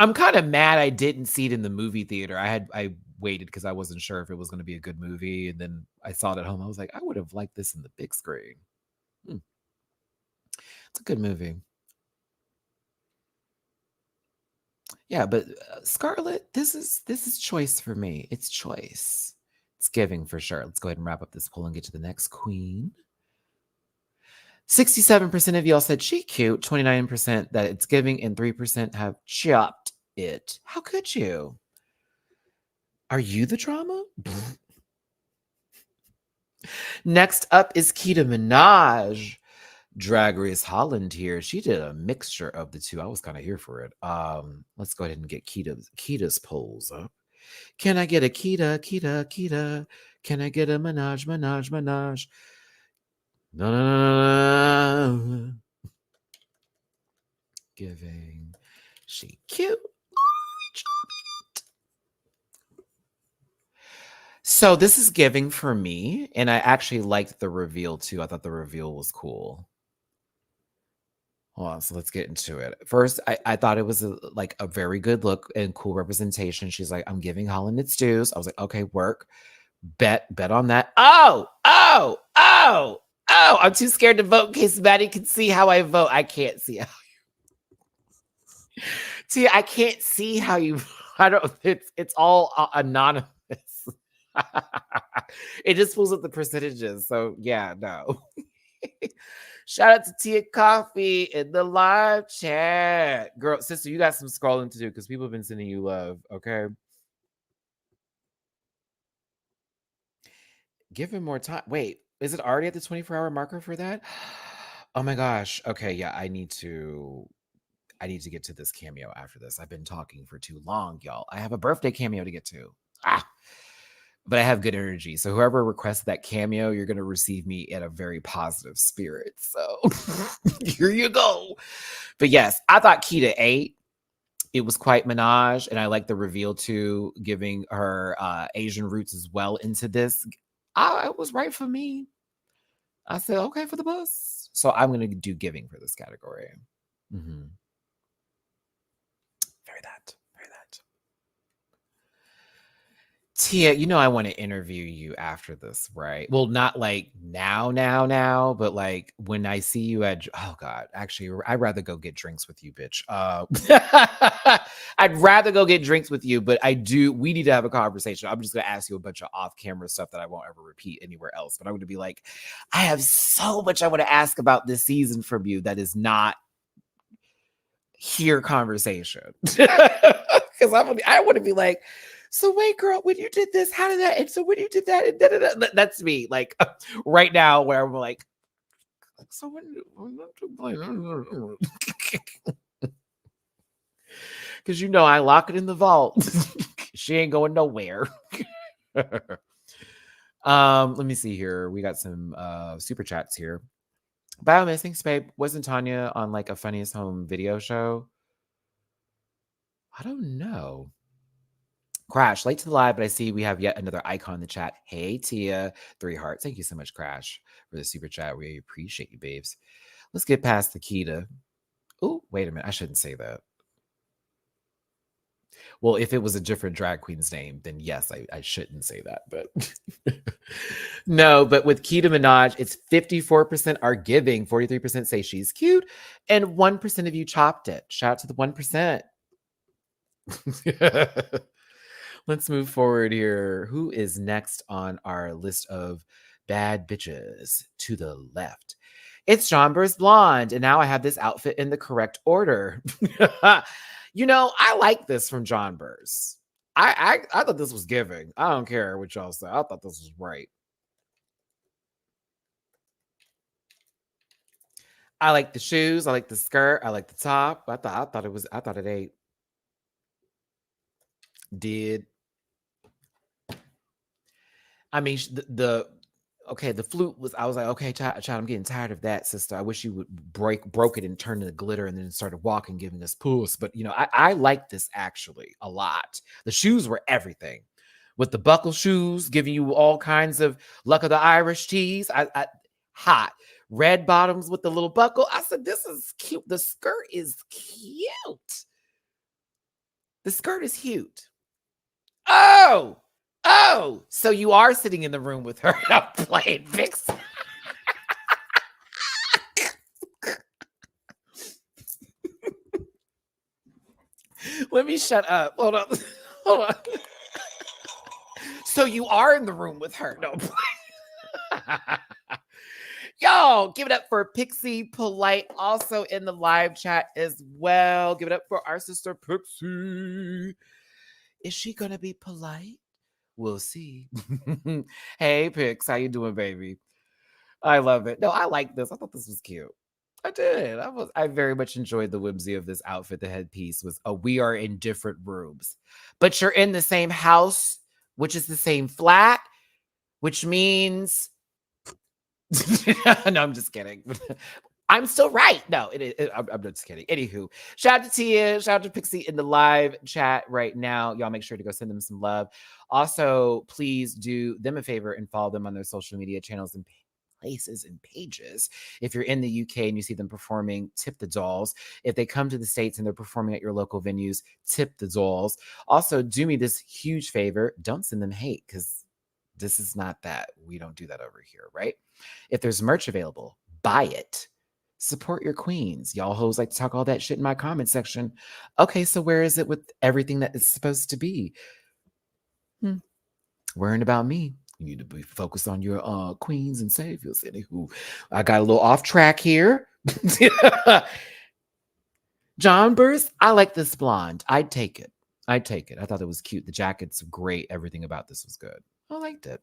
I'm kind of mad I didn't see it in the movie theater. I waited because I wasn't sure if it was going to be a good movie, and then I saw it at home. I was like, I would have liked this in the big screen. It's a good movie. Yeah, but Scarlet, this is choice for me. It's choice. It's giving for sure. Let's go ahead and wrap up this poll and get to the next queen. 67% of y'all said she cute, 29% that it's giving, and 3% have chopped it. How could you? Are you the drama? Next up is Keita Minaj. Drag Race Holland here. She did a mixture of the two. I was kind of here for it. Let's go ahead and get Keita's polls up. Can I get a Keita? Can I get a Minaj? No. Giving. She cute. So this is giving for me, and I actually liked the reveal too. I thought the reveal was cool. Hold on, so let's get into it. First, I thought it was like a very good look and cool representation. She's like, I'm giving Holland its dues. I was like, okay, work. Bet on that. Oh, I'm too scared to vote in case Maddie can see how I vote. I can't see how see, I can't see how you I don't it's all anonymous. It just pulls up the percentages. So yeah, no. Shout out to Tia Coffee in the live chat. Girl, sister, you got some scrolling to do because people have been sending you love, okay? Give him more time. Wait, is it already at the 24-hour marker for that? Oh my gosh. Okay, yeah, I need to get to this cameo after this. I've been talking for too long, y'all. I have a birthday cameo to get to. But I have good energy. So whoever requests that cameo, you're going to receive me in a very positive spirit. So here you go. But yes, I thought Keita ate. It was quite menage, and I like the reveal too, giving her Asian roots as well into this. It was right for me. I said, okay for the bus. So I'm going to do giving for this category. Mm-hmm. Very that. Tia, you know I want to interview you after this, right? Well, not like now, but like when I see you at oh god, actually I'd rather go get drinks with you, bitch. I'd rather go get drinks with you, but we need to have a conversation. I'm just gonna ask you a bunch of off-camera stuff that I won't ever repeat anywhere else. But I'm gonna be like, I have so much I want to ask about this season from you that is not here conversation. Because I want to be like, so wait, girl, when you did this, how did that? And so when you did that, and that's me. Like right now, where I'm like, so because you know I lock it in the vault. She ain't going nowhere. Let me see here. We got some super chats here. Bio missing babe. Wasn't Tanya on like a Funniest Home video show? I don't know. Crash, late to the live, but I see we have yet another icon in the chat. Hey, Tia, 3 hearts. Thank you so much, Crash, for the super chat. We appreciate you, babes. Let's get past the Keita. Oh, wait a minute. I shouldn't say that. Well, if it was a different drag queen's name, then yes, I shouldn't say that. But no, but with Keita Minaj, it's 54% are giving, 43% say she's cute, and 1% of you chopped it. Shout out to the 1%. Let's move forward here. Who is next on our list of bad bitches? To the left. It's John Burr's Blonde. And now I have this outfit in the correct order. You know, I like this from John Burr's. I thought this was giving. I don't care what y'all say. I thought this was right. I like the shoes. I like the skirt. I like the top. I thought it ate. Did. I mean, the flute was. I was like, okay, child, I'm getting tired of that, sister. I wish you would broke it and turn to the glitter, and then started walking, giving us pulls. But you know, I like this actually a lot. The shoes were everything, with the buckle shoes, giving you all kinds of luck of the Irish tees. I hot red bottoms with the little buckle. I said, this is cute. The skirt is cute. The skirt is cute. Oh, so you are sitting in the room with her. I'm playing Vix. Let me shut up. Hold on. So you are in the room with her. No. Y'all, give it up for Pixie Polite, also in the live chat as well. Give it up for our sister Pixie. Is she gonna be polite? We'll see. Hey, Pix, how you doing, baby? I love it. No, I like this. I thought this was cute. I did. I very much enjoyed the whimsy of this outfit. The headpiece was, we are in different rooms, but you're in the same house, which is the same flat, which means no, I'm just kidding. I'm still right. No, I'm just kidding. Anywho, shout out to Tia, shout out to Pixie in the live chat right now. Y'all make sure to go send them some love. Also, please do them a favor and follow them on their social media channels and places and pages. If you're in the UK and you see them performing, tip the dolls. If they come to the States and they're performing at your local venues, tip the dolls. Also, do me this huge favor, don't send them hate, because this is not that. We don't do that over here, right? If there's merch available, buy it. Support your queens. Y'all hoes like to talk all that shit in my comment section. Okay, so where is it with everything that is supposed to be? Worrying about me. You need to be focused on your queens and saviors. Anywho, I got a little off track here. John Burst, I like this blonde. I'd take it. I'd take it. I thought it was cute. The jacket's great. Everything about this was good. I liked it.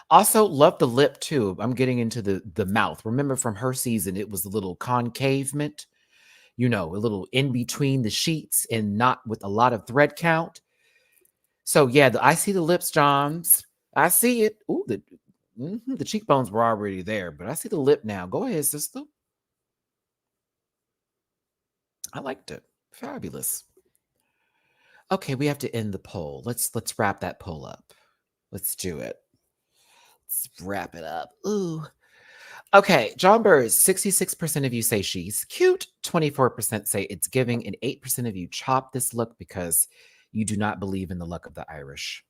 Also, love the lip too. I'm getting into the mouth. Remember from her season, it was a little concavement, a little in between the sheets and not with a lot of thread count. So yeah, I see the lips, Johns. I see it. Ooh, the cheekbones were already there, but I see the lip now. Go ahead, sister. I liked it. Fabulous. Okay, we have to end the poll. Let's wrap that poll up. Let's do it. Let's wrap it up. Ooh. Okay, John Burrs, 66% of you say she's cute, 24% say it's giving, and 8% of you chop this look because you do not believe in the luck of the Irish.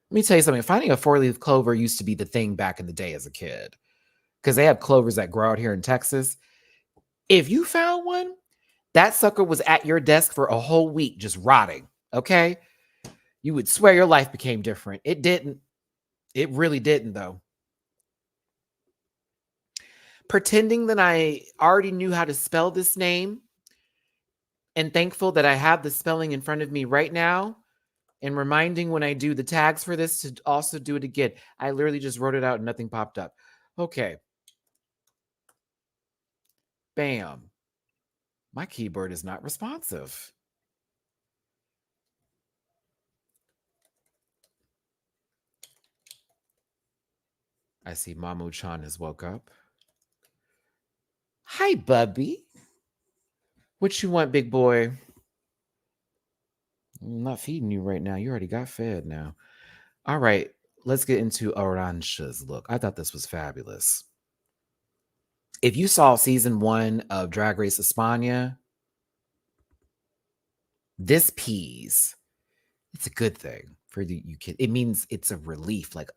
Let me tell you something. Finding a four-leaf clover used to be the thing back in the day as a kid, because they have clovers that grow out here in Texas. If you found one, that sucker was at your desk for a whole week just rotting, okay? You would swear your life became different. It didn't. It really didn't, though. Pretending that I already knew how to spell this name and thankful that I have the spelling in front of me right now and reminding when I do the tags for this to also do it again. I literally just wrote it out and nothing popped up. Okay. Bam. My keyboard is not responsive. I see Mamu Chan has woke up. Hi, Bubby. What you want, big boy? I'm not feeding you right now. You already got fed now. All right, let's get into Arancha's look. I thought this was fabulous. If you saw season 1 of Drag Race España, this piece, it's a good thing for you kid. It means it's a relief. Like,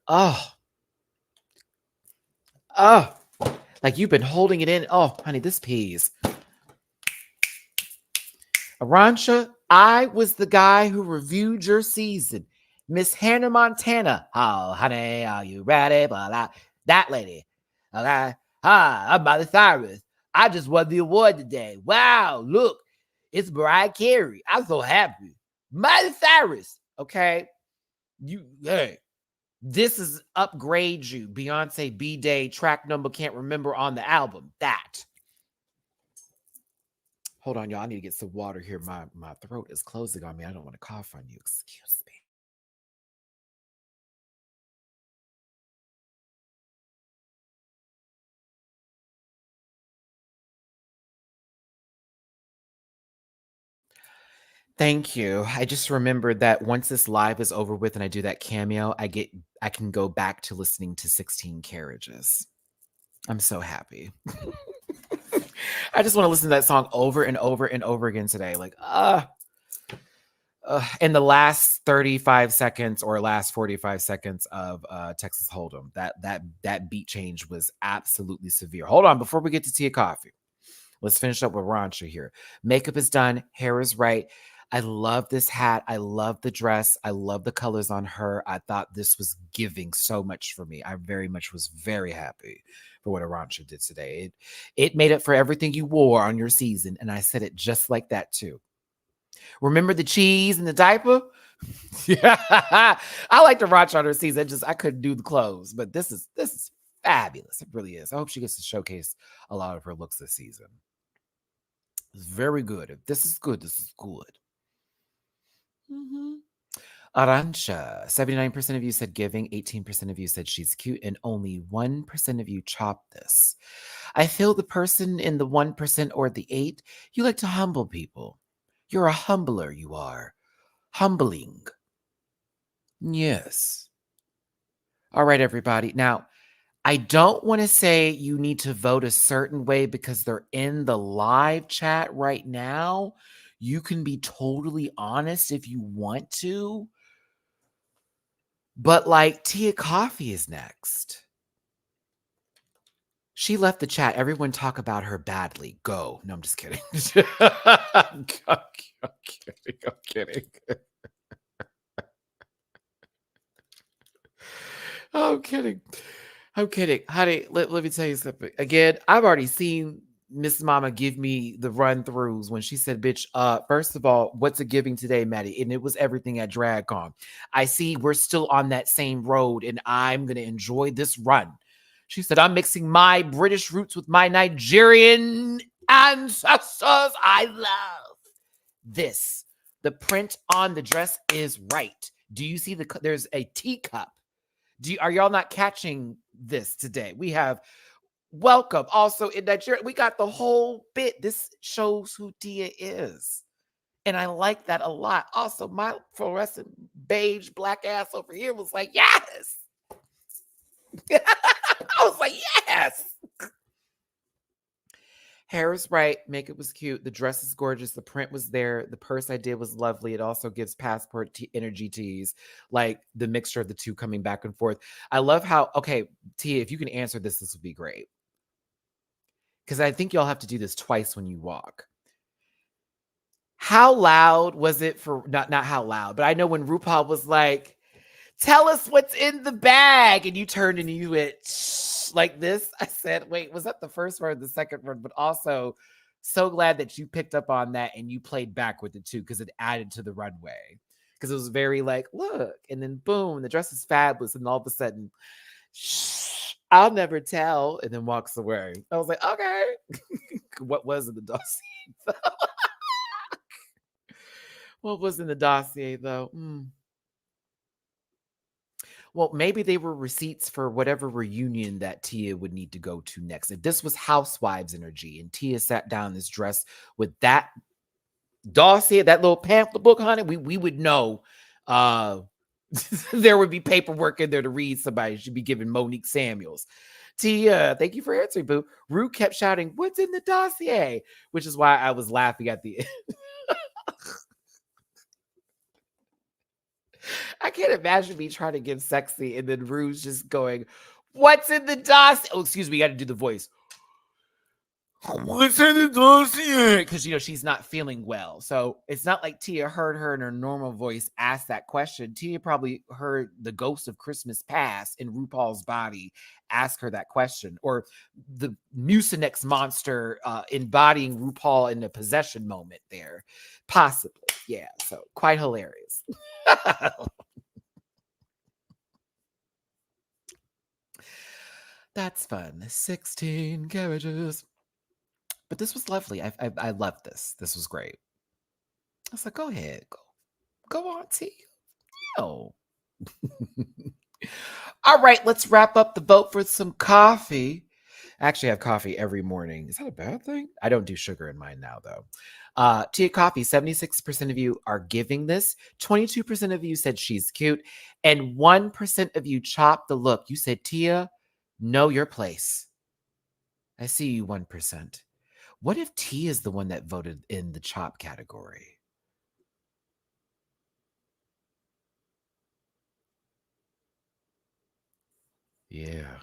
like you've been holding it in. Oh, honey, this piece. Arancha, I was the guy who reviewed your season. Miss Hannah Montana. Oh, honey, are you ready? Blah, that lady. Okay. Hi, I'm Miley Cyrus. I just won the award today. Wow, look, it's Mariah Carey. I'm so happy. Miley Cyrus. Okay. Hey, this is upgrade you. Beyonce B-Day track number can't remember on the album. That. Hold on, y'all. I need to get some water here. My throat is closing on me. I don't want to cough on you. Excuse me. Thank you. I just remembered that once this live is over with and I do that cameo, I can go back to listening to 16 Carriages. I'm so happy. I just want to listen to that song over and over and over again today. Like, in the last 35 seconds or last 45 seconds of Texas Hold'em, that beat change was absolutely severe. Hold on, before we get to tea or coffee, let's finish up with Rancha here. Makeup is done, hair is right. I love this hat. I love the dress. I love the colors on her. I thought this was giving so much for me. I was very happy for what Arancha did today. It made up for everything you wore on your season, and I said it just like that too. Remember the cheese and the diaper? Yeah, I like Arancha on her season. I couldn't do the clothes, but this is fabulous. It really is. I hope she gets to showcase a lot of her looks this season. It's very good. If this is good, this is good. Mm-hmm. Arancha, 79% of you said giving, 18% of you said she's cute, and only 1% of you chopped this. I feel the person in the 1% or the 8, you like to humble people. You're a humbler, you are. Humbling. Yes. All right, everybody. Now, I don't want to say you need to vote a certain way because they're in the live chat right now. You can be totally honest if you want to. But like Tia Coffee is next. She left the chat. Everyone talk about her badly. Go. No, I'm just kidding. I'm kidding. I'm kidding. I'm kidding. I'm kidding. Honey, let me tell you something. Again, I've already seen Miss Mama give me the run throughs when she said, bitch, first of all, what's a giving today, Maddie? And it was everything at DragCon. I see we're still on that same road and I'm going to enjoy this run. She said, I'm mixing my British roots with my Nigerian ancestors. I love this. The print on the dress is right. Do you see there's a teacup? Are y'all not catching this today? We have welcome. Also in Nigeria, we got the whole bit. This shows who Tia is. And I like that a lot. Also, my fluorescent beige black ass over here was like, yes. I was like, yes. Hair is right. Makeup was cute. The dress is gorgeous. The print was there. The purse I did was lovely. It also gives passport energy tease, like the mixture of the two coming back and forth. I love how, okay, Tia, if you can answer this, this would be great. Because I think y'all have to do this twice when you walk. How loud was it for, not how loud, but I know when RuPaul was like, tell us what's in the bag. And you turned and you went like this. I said, wait, was that the first word, the second word? But also, so glad that you picked up on that and you played back with it too, because it added to the runway. Because it was very like, look, and then boom, the dress is fabulous. And all of a sudden, shh, I'll never tell. And then walks away. I was like, okay. What was in the dossier? What was in the dossier though? Well, maybe they were receipts for whatever reunion that Tia would need to go to next. If this was Housewives energy and Tia sat down this dress with that dossier, that little pamphlet book, honey, we would know there would be paperwork in there to read. Somebody should be giving Monique Samuels. Tia, thank you for answering, boo. Rue kept shouting, what's in the dossier? Which is why I was laughing at the end. I can't imagine me trying to get sexy and then Rue's just going, what's in the dossier? Oh, excuse me, you got to do the voice. What's in the dossier? Because, you know, she's not feeling well. So it's not like Tia heard her in her normal voice ask that question. Tia probably heard the ghost of Christmas past in RuPaul's body ask her that question. Or the Mucinex monster embodying RuPaul in the possession moment there. Possibly. Yeah. So quite hilarious. That's fun. 16 carriages. But this was lovely. I loved this. This was great. I was like, go ahead. Go on, T. No. All right, let's wrap up the vote for some coffee. I actually have coffee every morning. Is that a bad thing? I don't do sugar in mine now, though. Tia Coffee, 76% of you are giving this. 22% of you said she's cute. And 1% of you chopped the look. You said, Tia, know your place. I see you, 1%. What if T is the one that voted in the chop category? Yeah.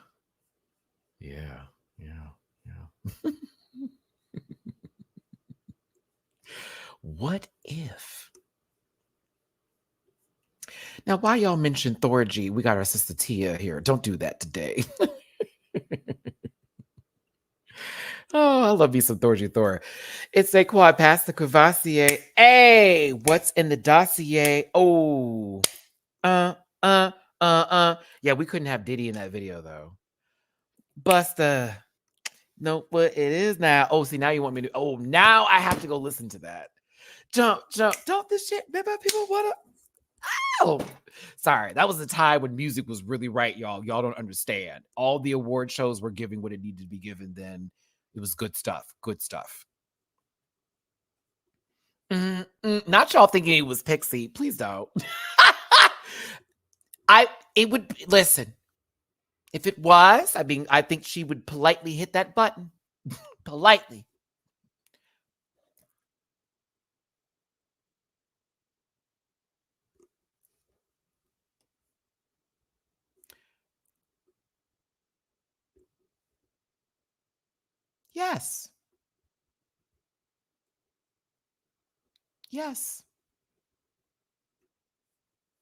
What if? Now, why y'all mention Thorgy? We got our sister Tia here. Don't do that today. Oh, I love me some Thorgy Thor. It's a quad past the Cavassier. Hey, what's in the dossier? Oh, Yeah, we couldn't have Diddy in that video though. Busta. No, but it is now. Oh, see, now you want me to. Oh, now I have to go listen to that. Jump. Don't this shit. Maybe people want to. Oh, sorry. That was the time when music was really right, y'all. Y'all don't understand. All the award shows were giving what it needed to be given then. It was good stuff. Good stuff. Not y'all thinking it was Pixie. Please don't. It would listen. If it was, I mean, I think she would politely hit that button. Politely. Yes. Yes.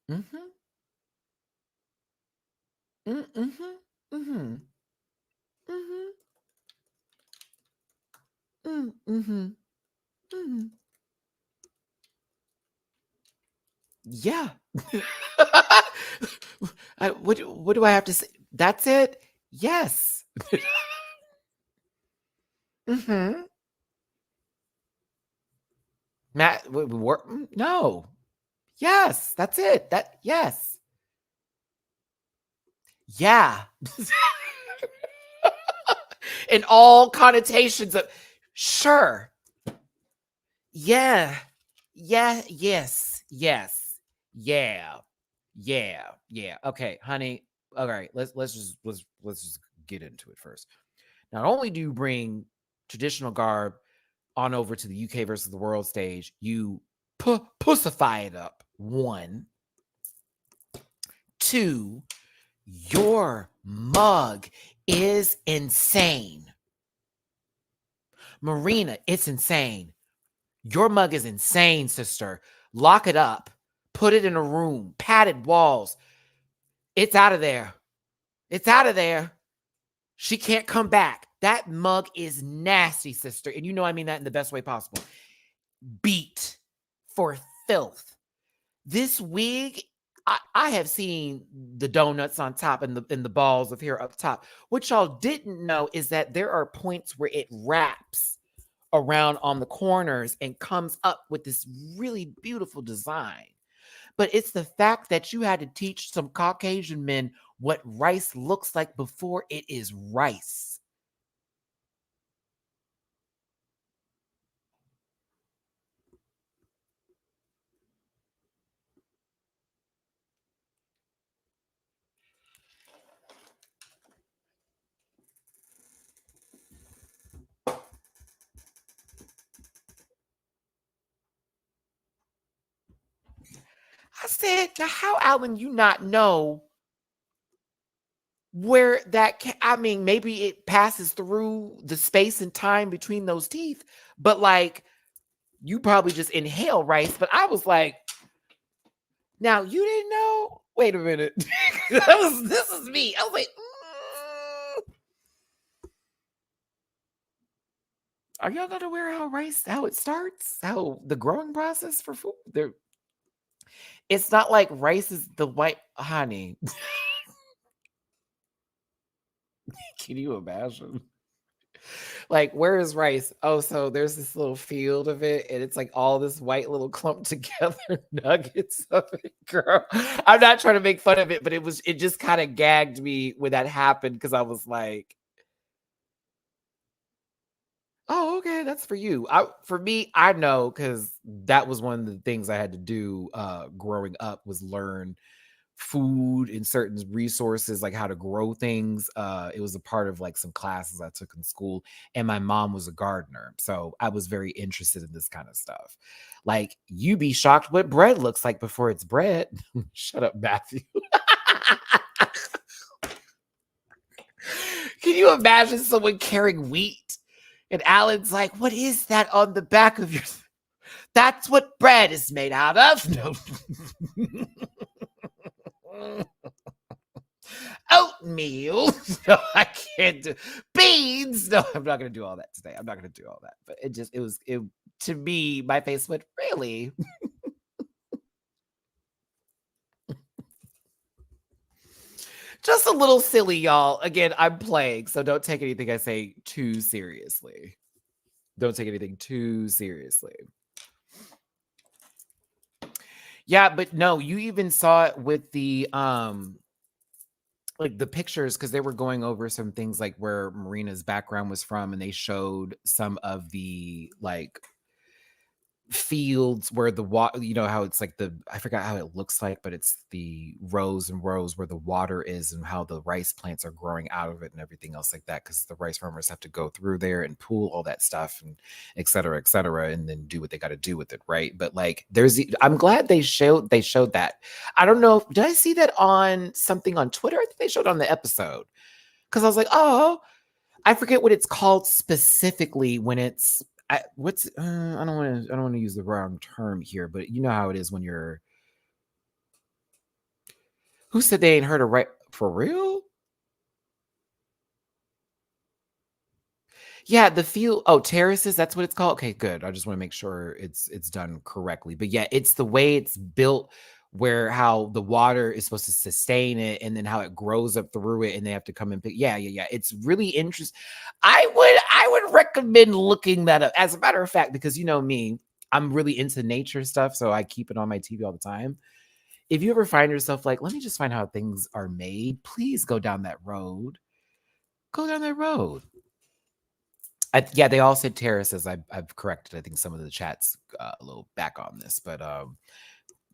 Mm-hmm. Mm-hmm. Mm-hmm. Mm-hmm. Mm-hmm. Mm-hmm. Yeah. What do I have to say? That's it? Yes. Mm-hmm. Matt, no. Yes, that's it. That yes. Yeah. In all connotations of sure. Yeah. Yeah. Yes. Yes. Yeah. Yeah. Yeah. Okay, honey. All right. Let's just get into it first. Not only do you bring traditional garb on over to the UK versus the world stage, you pussify it up. One, two, your mug is insane. Marina, it's insane. Your mug is insane, sister. Lock it up. Put it in a room. Padded walls. It's out of there. It's out of there. She can't come back. That mug is nasty, sister. And you know I mean that in the best way possible. Beat for filth. This wig, I have seen the donuts on top and the balls of hair up top. What y'all didn't know is that there are points where it wraps around on the corners and comes up with this really beautiful design. But it's the fact that you had to teach some Caucasian men what rice looks like before it is rice. I said, now how, Alan, you not know where I mean, maybe it passes through the space and time between those teeth, but like you probably just inhale rice. But I was like, now you didn't know? Wait a minute. This is me. I was like, are y'all not aware how it starts? How the growing process for food? It's not like rice is the white honey. Can you imagine? Like, where is rice? Oh, so there's this little field of it, and it's like all this white little clump together nuggets of it, girl. I'm not trying to make fun of it, but it just kind of gagged me when that happened because I was like, oh, okay, that's for you. For me, I know because that was one of the things I had to do growing up was learn food and certain resources like how to grow things. It was a part of like some classes I took in school, and my mom was a gardener, so I was very interested in this kind of stuff. Like, you be shocked what bread looks like before it's bread. Shut up, Matthew. Can you imagine someone carrying wheat and Alan's like, what is that on the back of your that's what bread is made out of? No. Oatmeal. No, I can't do beans. No, I'm not gonna do all that today. I'm not gonna do all that. But it to me, my face went, really? Just a little silly, y'all. Again, I'm playing, so don't take anything I say too seriously. Don't take anything too seriously. Yeah, but no, you even saw it with the like the pictures because they were going over some things like where Marina's background was from, and they showed some of the like fields where the water, you know how it's like I forgot how it looks like, but it's the rows and rows where the water is and how the rice plants are growing out of it and everything else like that, because the rice farmers have to go through there and pull all that stuff and et cetera, and then do what they got to do with it, right? But like I'm glad they showed that. I don't know, did I see that on something on Twitter? I think they showed it on the episode, because I was like, oh, I forget what it's called specifically when it's I don't want to use the wrong term here, but you know how it is when you're who said they ain't heard of right for real? Yeah, the field terraces, that's what it's called. Okay, good. I just want to make sure it's done correctly. But yeah, it's the way it's built where how the water is supposed to sustain it and then how it grows up through it and they have to come and pick. Yeah. It's really interesting. I would recommend looking that up. As a matter of fact, because you know me, I'm really into nature stuff, so I keep it on my TV all the time. If you ever find yourself like, let me just find how things are made, please go down that road. Go down that road. Yeah, they all said terraces. I've corrected, I think, some of the chats a little back on this, but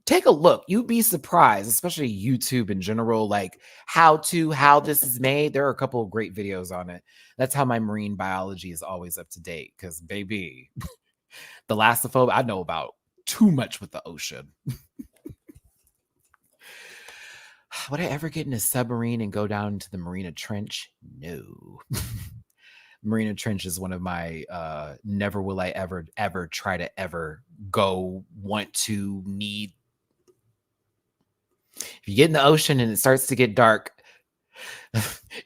take a look. You'd be surprised, especially YouTube in general, like how this is made. There are a couple of great videos on it. That's how my marine biology is always up to date. Because baby, the thalassophobia, I know about too much with the ocean. Would I ever get in a submarine and go down to the Marina Trench? No. Marina Trench is one of my never will I ever try to ever go want to need. If you get in the ocean and it starts to get dark,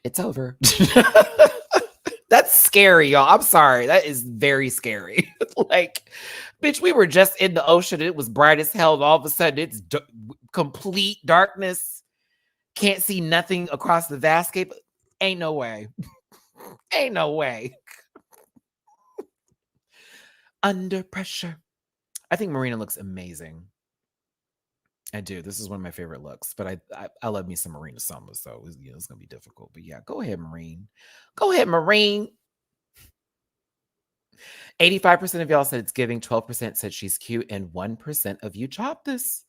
it's over. That's scary, y'all. I'm sorry. That is very scary. Like, bitch, we were just in the ocean. It was bright as hell. And all of a sudden, it's complete darkness. Can't see nothing across the vastscape. Ain't no way. Ain't no way. Under pressure. I think Marina looks amazing. I do. This is one of my favorite looks, but I love me some Marina Summer, so it's gonna be difficult. But yeah, go ahead, Marine. Go ahead, Marine. 85% of y'all said it's giving, 12% said she's cute, and 1% of you chopped this.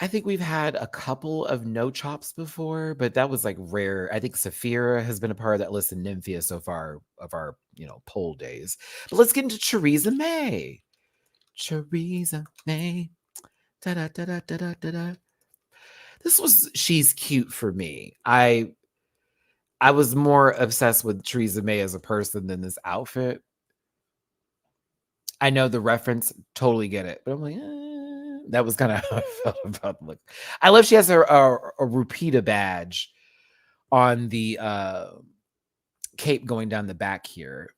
I think we've had a couple of no chops before, but that was like rare. I think Saphira has been a part of that list, and Nymphia so far of our poll days. But let's get into Theresa May. Theresa May. Da-da-da-da-da-da-da. She's cute for me. I was more obsessed with Theresa May as a person than this outfit. I know the reference, totally get it, but I'm like, that was kind of how I felt about the look. I love she has a Rupita badge on the cape going down the back here.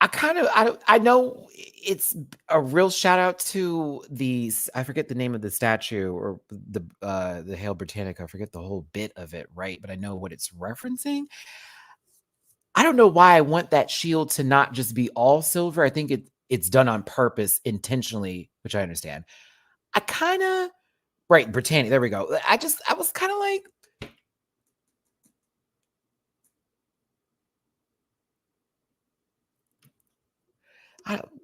I know it's a real shout out to I forget the name of the statue or the Hail Britannica. I forget the whole bit of it, right? But I know what it's referencing. I don't know why I want that shield to not just be all silver. I think it's done on purpose, intentionally, which I understand. I kind of right, Britannia. There we go. I was kind of like,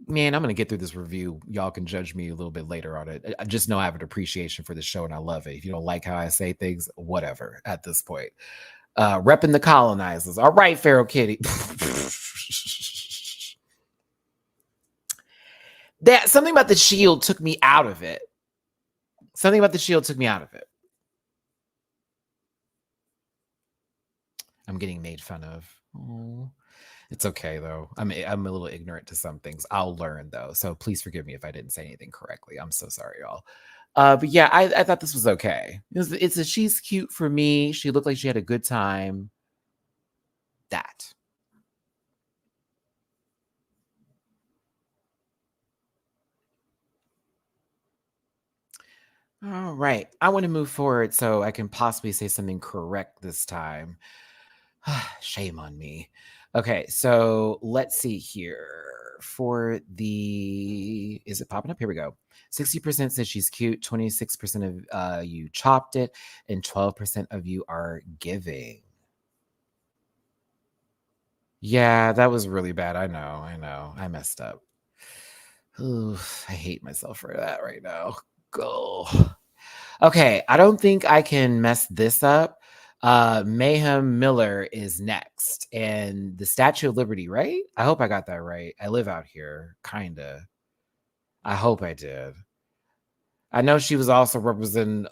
man, I'm gonna get through this review. Y'all can judge me a little bit later on it. I just know I have an appreciation for the show and I love it. If you don't like how I say things, whatever. At this point, repping the colonizers. All right, Pharaoh Kitty. That something about the shield took me out of it. Something about the shield took me out of it. I'm getting made fun of. Oh. It's okay though. I'm a little ignorant to some things. I'll learn though. So please forgive me if I didn't say anything correctly. I'm so sorry, y'all. But yeah, I thought this was okay. She's cute for me. She looked like she had a good time. That. All right. I want to move forward so I can possibly say something correct this time. Shame on me. Okay, so let's see here. For the, is it popping up? Here we go. 60% says she's cute, 26% of you chopped it, and 12% of you are giving. Yeah, that was really bad. I know. I messed up. Ooh, I hate myself for that right now. Go. Okay, I don't think I can mess this up. Mayhem Miller is next, and the Statue of Liberty, right? I hope I got that right. I live out here, kinda. I hope I did. I know she was also representing,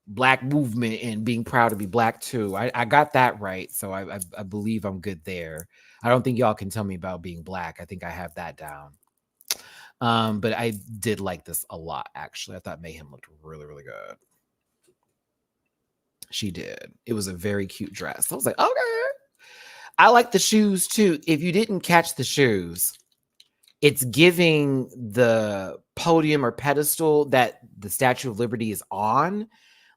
Black movement and being proud to be Black too. I got that right, so I believe I'm good there. I don't think y'all can tell me about being Black. I think I have that down. But I did like this a lot, actually. I thought Mayhem looked really, really good. She did. It was a very cute dress. I was like, okay. I like the shoes too. If you didn't catch the shoes, it's giving the podium or pedestal that the Statue of Liberty is on.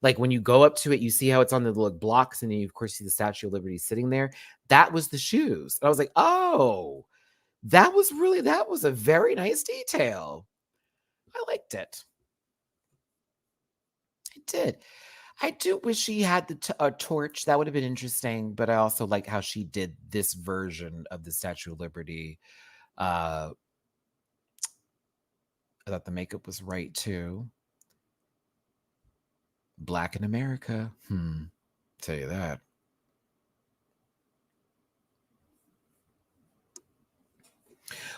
Like when you go up to it, you see how it's on the little blocks, and then you of course see the Statue of Liberty sitting there. That was the shoes. And I was like, oh, that was a very nice detail. I liked it. I did. I do wish she had a torch. That would have been interesting. But I also like how she did this version of the Statue of Liberty. I thought the makeup was right too. Black in America. Tell you that.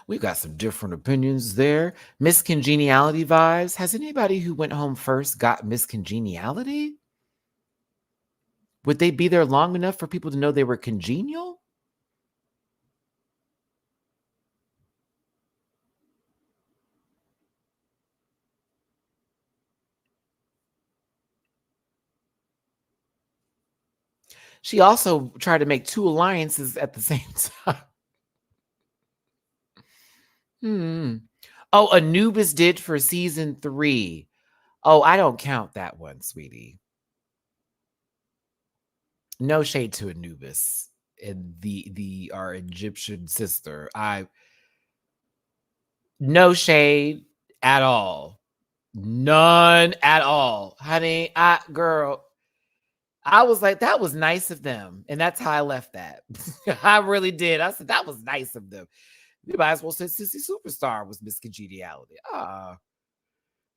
We've got some different opinions there. Miss Congeniality vibes. Has anybody who went home first got Miss Congeniality? Would they be there long enough for people to know they were congenial? She also tried to make two alliances at the same time. Oh, Anubis did for season 3. Oh, I don't count that one, sweetie. No shade to Anubis and the our Egyptian sister. No shade at all. None at all. Honey, girl, I was like, that was nice of them. And that's how I left that. I really did. I said, that was nice of them. You might as well say Sissy Superstar was Miss Congeniality.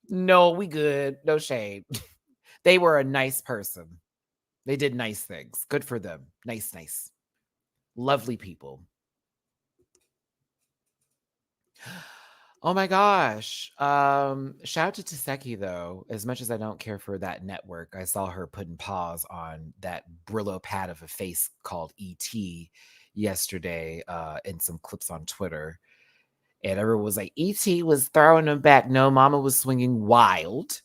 No, we good. No shade. They were a nice person. They did nice things. Good for them. Nice. Lovely people. Oh my gosh. Shout out to Taseki though. As much as I don't care for that network, I saw her putting paws on that Brillo pad of a face called ET yesterday, in some clips on Twitter. And everyone was like, ET was throwing him back. No, Mama was swinging wild.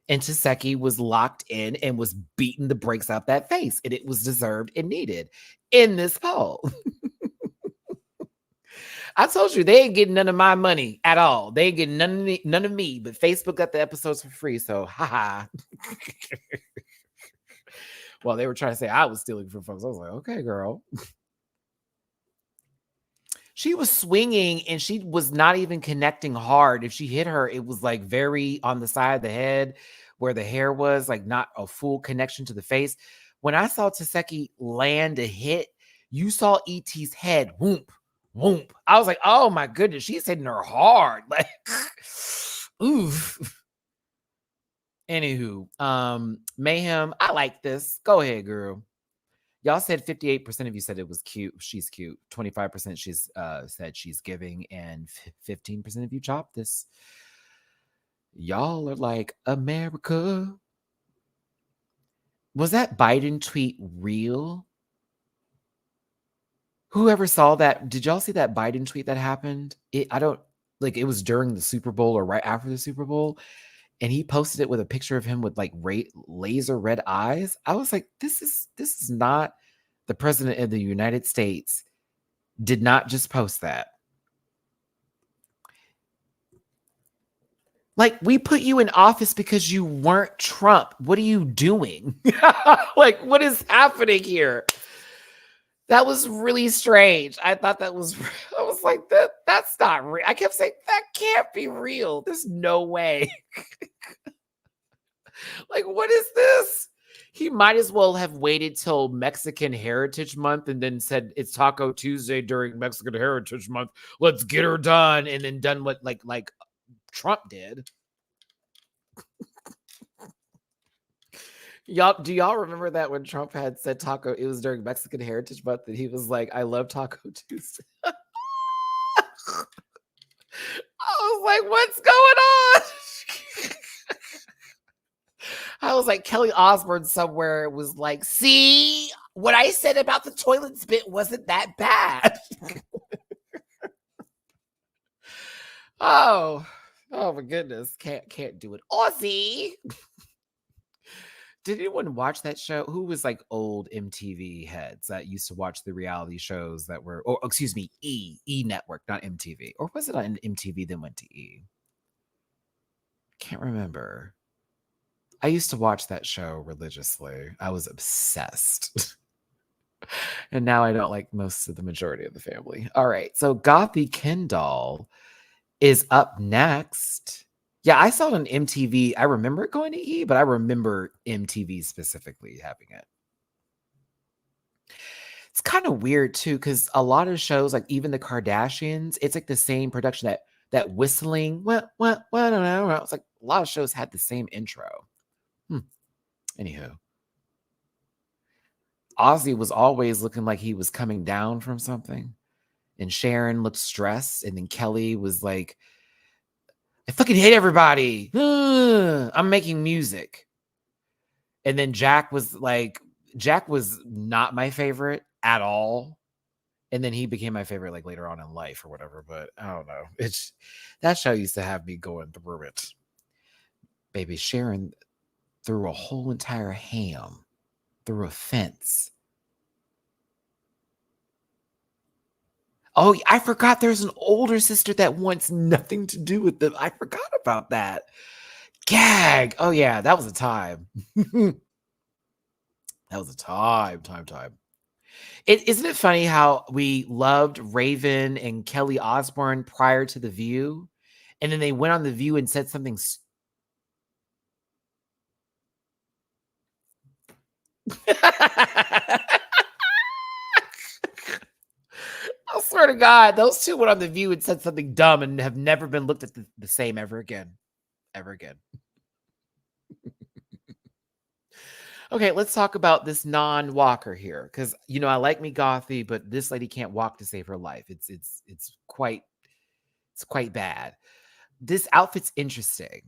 And Taseki was locked in and was beating the brakes out that face. And it was deserved and needed in this poll. I told you they ain't getting none of my money at all. They ain't getting none of me, but Facebook got the episodes for free. So haha. Well, they were trying to say I was stealing from folks. I was like, okay, girl. She was swinging and she was not even connecting hard. If she hit her, it was like very on the side of the head where the hair was, like not a full connection to the face. When I saw Taseki land a hit, you saw ET's head whoop. I was like, oh my goodness, she's hitting her hard. Like, oof. Anywho, Mayhem, I like this. Go ahead, girl. Y'all said 58% of you said it was cute. She's cute. 25% she's said she's giving, and 15% of you chopped this. Y'all are like, America. Was that Biden tweet real? Whoever saw that, did y'all see that Biden tweet that happened? It was during the Super Bowl or right after the Super Bowl, and he posted it with a picture of him with like laser red eyes. I was like, this is not the president of the United States. Did not just post that. Like, we put you in office because you weren't Trump. What are you doing? Like, what is happening here? That was really strange. I thought I was like, that's not real. I kept saying, that can't be real. There's no way. Like, what is this? He might as well have waited till Mexican Heritage Month and then said it's Taco Tuesday during Mexican Heritage Month. Let's get her done, and then done what like Trump did. Do y'all remember that when Trump had said taco? It was during Mexican Heritage Month that he was like, "I love Taco Tuesday." I was like, "What's going on?" I was like, Kelly Osbourne somewhere was like, "See, what I said about the toilets bit wasn't that bad." Oh my goodness, can't do it. Aussie. Did anyone watch that show? Who was like old MTV heads that used to watch the reality shows that were, or excuse me, E Network, not MTV, or was it on MTV then went to E? Can't remember. I used to watch that show religiously. I was obsessed. And now I don't like most of the majority of the family. All right. So Gothy Kendall is up next. Yeah, I saw it on MTV. I remember it going to E, but I remember MTV specifically having it. It's kind of weird too, because a lot of shows, like even the Kardashians, it's like the same production that whistling. What? It's like a lot of shows had the same intro. Anywho, Ozzy was always looking like he was coming down from something, and Sharon looked stressed, and then Kelly was like, "I fucking hate everybody. I'm making music." And then Jack was not my favorite at all. And then he became my favorite like later on in life or whatever. But I don't know. It's that show used to have me going through it. Baby Sharon threw a whole entire ham through a fence. Oh, I forgot there's an older sister that wants nothing to do with them. I forgot about that. Gag. Oh yeah, that was a time. That was a time. Isn't it funny how we loved Raven and Kelly Osbourne prior to The View, and then they went on The View and said something. I swear to God, those two went on The View and said something dumb and have never been looked at the same ever again. Ever again. Okay, let's talk about this non-walker here, because I like me Gothy, but this lady can't walk to save her life. It's quite bad. This outfit's interesting.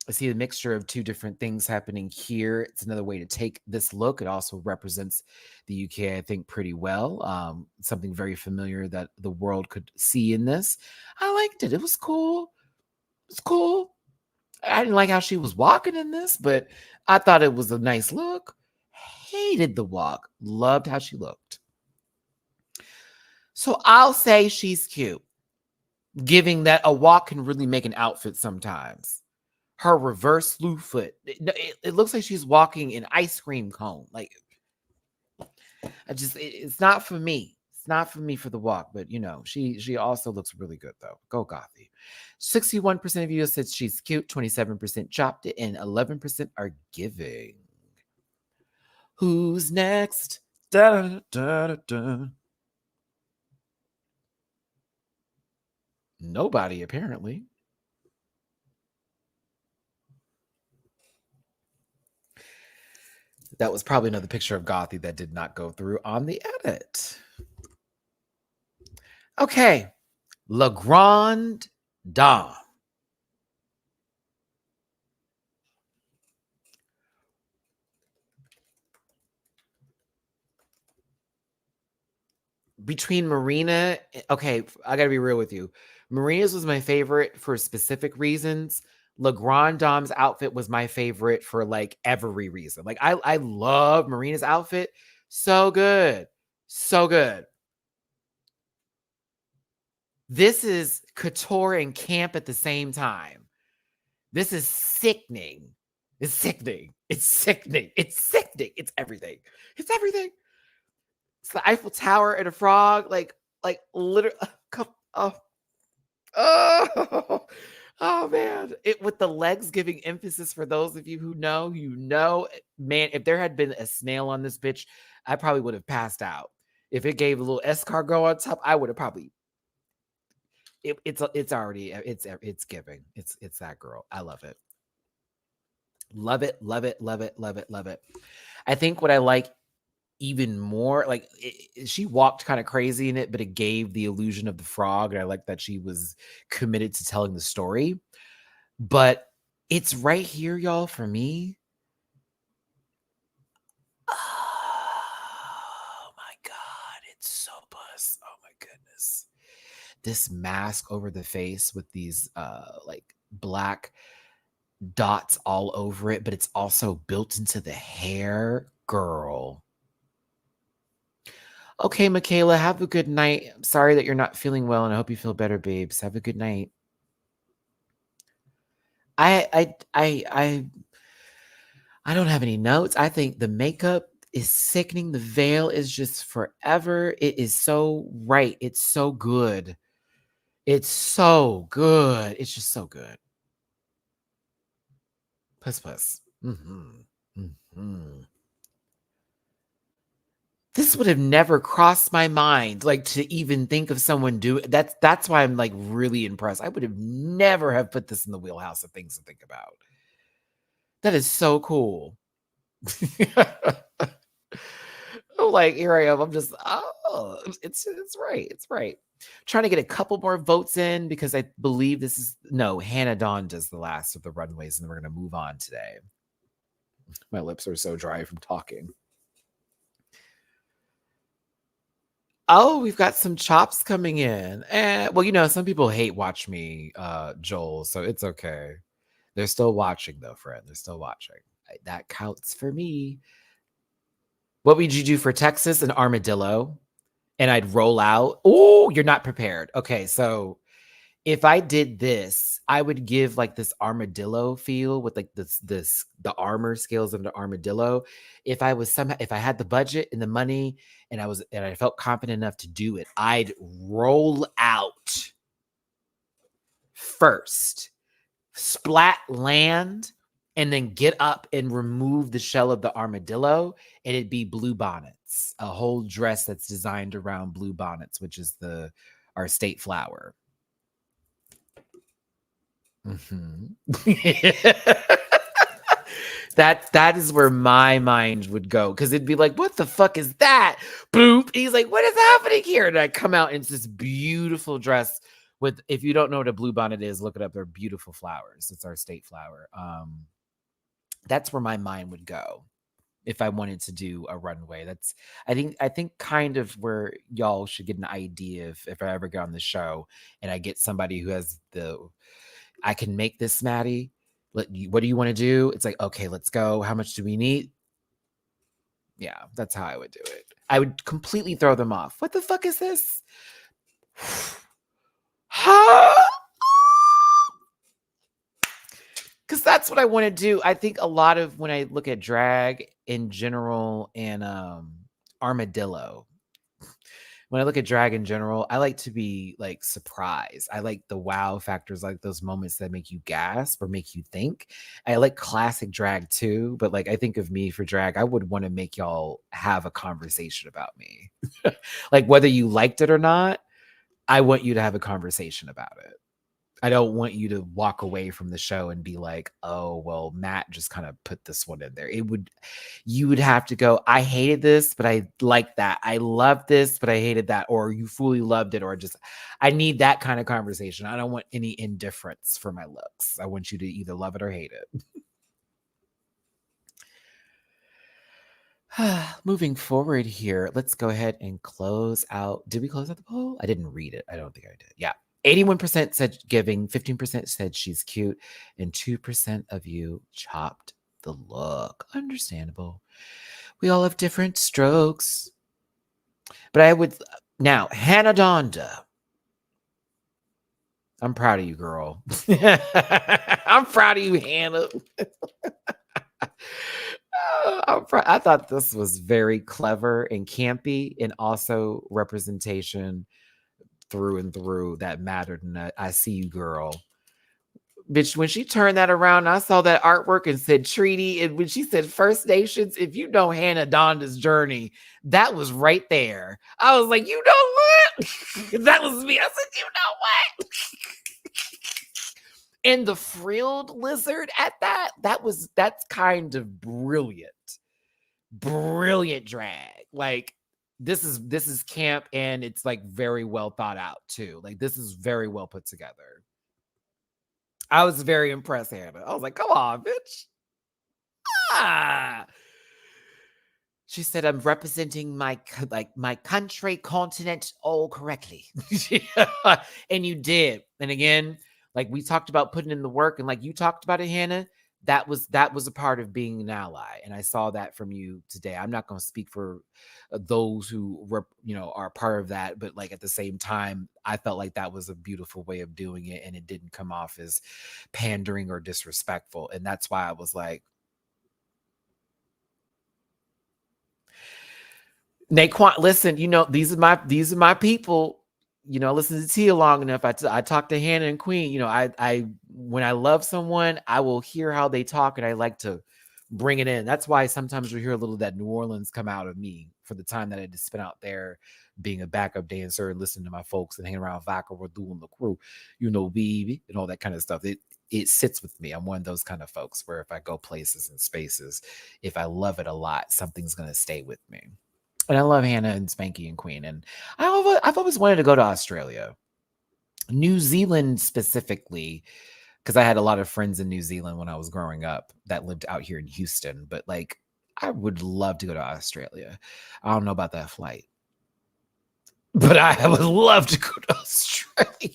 I see a mixture of two different things happening here. It's another way to take this look. It also represents the UK, I think, pretty well. Something very familiar that the world could see in this. I liked it. It was cool. It's cool. I didn't like how she was walking in this, but I thought it was a nice look. Hated the walk. Loved how she looked. So I'll say she's cute, giving that a walk can really make an outfit sometimes. Her reverse slew foot. It looks like she's walking an ice cream cone. Like, it's not for me. It's not for me for the walk, but she also looks really good though. Go Gothy. 61% of you said she's cute, 27% chopped it, and 11% are giving. Who's next? Da, da, da, da. Nobody, apparently. That was probably another picture of Gothy that did not go through on the edit. Okay. La Grande Dame. Between Marina, okay, I gotta be real with you. Marina's was my favorite for specific reasons. La Grande Dame's outfit was my favorite for like every reason. Like I love Marina's outfit. So good. So good. This is couture and camp at the same time. This is sickening. It's sickening. It's sickening. It's sickening. It's everything. It's everything. It's the Eiffel Tower and a frog. Like literally. Oh, oh, Oh man, it with the legs giving emphasis for those of you who know, man, if there had been a snail on this bitch, I probably would have passed out. If it gave a little escargot on top, I would have probably it's already it's giving. It's that girl. I love it. Love it, love it, love it, love it, love it. I think what I like even more, like she walked kind of crazy in it, but it gave the illusion of the frog. And I like that she was committed to telling the story. But it's right here, y'all, for me. Oh my God, it's so bust. Oh my goodness. This mask over the face with these like black dots all over it, but it's also built into the hair. Girl. Okay, Michaela, have a good night. I'm sorry that you're not feeling well, and I hope you feel better, babes. Have a good night. I don't have any notes. I think the makeup is sickening. The veil is just forever. It is so right. It's so good. It's so good. It's just so good. Puss puss. This would have never crossed my mind, like to even think of someone do it. That's why I'm like really impressed. I would have never have put this in the wheelhouse of things to think about. That is so cool. I'm like, here I am. I'm just, oh, it's right. It's right. Trying to get a couple more votes in because I believe this is no Hannah Dawn does the last of the runways, and then we're gonna move on today. My lips are so dry from talking. Oh, we've got some chops coming in. Well, some people hate watch me, Joel, so it's okay. They're still watching though, friend. They're still watching. That counts for me. What would you do for Texas? An armadillo? And I'd roll out. Oh, you're not prepared. Okay, so if I did this, I would give like this armadillo feel with like this the armor scales of the armadillo. If I had the budget and the money and I felt confident enough to do it, I'd roll out first, splat land, and then get up and remove the shell of the armadillo, and it'd be blue bonnets, a whole dress that's designed around blue bonnets, which is our state flower. That is where my mind would go, because it'd be like, what the fuck is that? Boop. He's like, what is happening here? And I come out and it's this beautiful dress with, if you don't know what a blue bonnet is, look it up. They're beautiful flowers. It's our state flower. That's where my mind would go if I wanted to do a runway. That's I think kind of where y'all should get an idea if I ever get on the show and I get somebody who has I can make this, Maddie. What do you want to do? It's like, okay, let's go. How much do we need? Yeah, that's how I would do it. I would completely throw them off. What the fuck is this? Huh? Because that's what I want to do. I think a lot of when I look at drag in general and armadillo, when I look at drag in general, I like to be like surprised. I like the wow factors, like those moments that make you gasp or make you think. I like classic drag too, but like I think of me for drag, I would want to make y'all have a conversation about me. Like whether you liked it or not, I want you to have a conversation about it. I don't want you to walk away from the show and be like, oh, well, Matt just kind of put this one in there. You would have to go, I hated this, but I like that. I loved this, but I hated that. Or you fully loved it. Or just, I need that kind of conversation. I don't want any indifference for my looks. I want you to either love it or hate it. Moving forward here, let's go ahead and close out. Did we close out the poll? I didn't read it. I don't think I did. Yeah. 81% said giving, 15% said she's cute, and 2% of you chopped the look. Understandable. We all have different strokes. But I would now, Hannah Donda. I'm proud of you, girl. I'm proud of you, Hannah. I thought this was very clever and campy, and also representation through and through that mattered. And I see you, girl. Bitch, when she turned that around, I saw that artwork and said treaty. And when she said First Nations, if you know Hannah Donda's journey, that was right there. I was like, you know what? That was me. I said, you know what? And the frilled lizard at that's kind of brilliant. Brilliant drag. Like this is camp and it's like very well thought out too. Like this is very well put together. I was very impressed, Hannah. I was like, come on, bitch. Ah. She said, I'm representing my country, continent all correctly. And you did. And again, like we talked about putting in the work and like you talked about it, Hannah, that was a part of being an ally. And I saw that from you today. I'm not going to speak for those who are part of that, but like at the same time, I felt like that was a beautiful way of doing it and it didn't come off as pandering or disrespectful. And that's why I was like, Naquan, listen, these are my people. Listen to Tia long enough. I talk to Hannah and Queen. I when I love someone, I will hear how they talk and I like to bring it in. That's why sometimes you hear a little of that New Orleans come out of me for the time that I just spent out there being a backup dancer and listening to my folks and hanging around Vaca or doing the crew, baby, and all that kind of stuff. It sits with me. I'm one of those kind of folks where if I go places and spaces, if I love it a lot, something's gonna stay with me. And I love Hannah and Spanky and Queen. And I've always wanted to go to Australia, New Zealand specifically, because I had a lot of friends in New Zealand when I was growing up that lived out here in Houston. But like, I would love to go to Australia. I don't know about that flight, but I would love to go to Australia.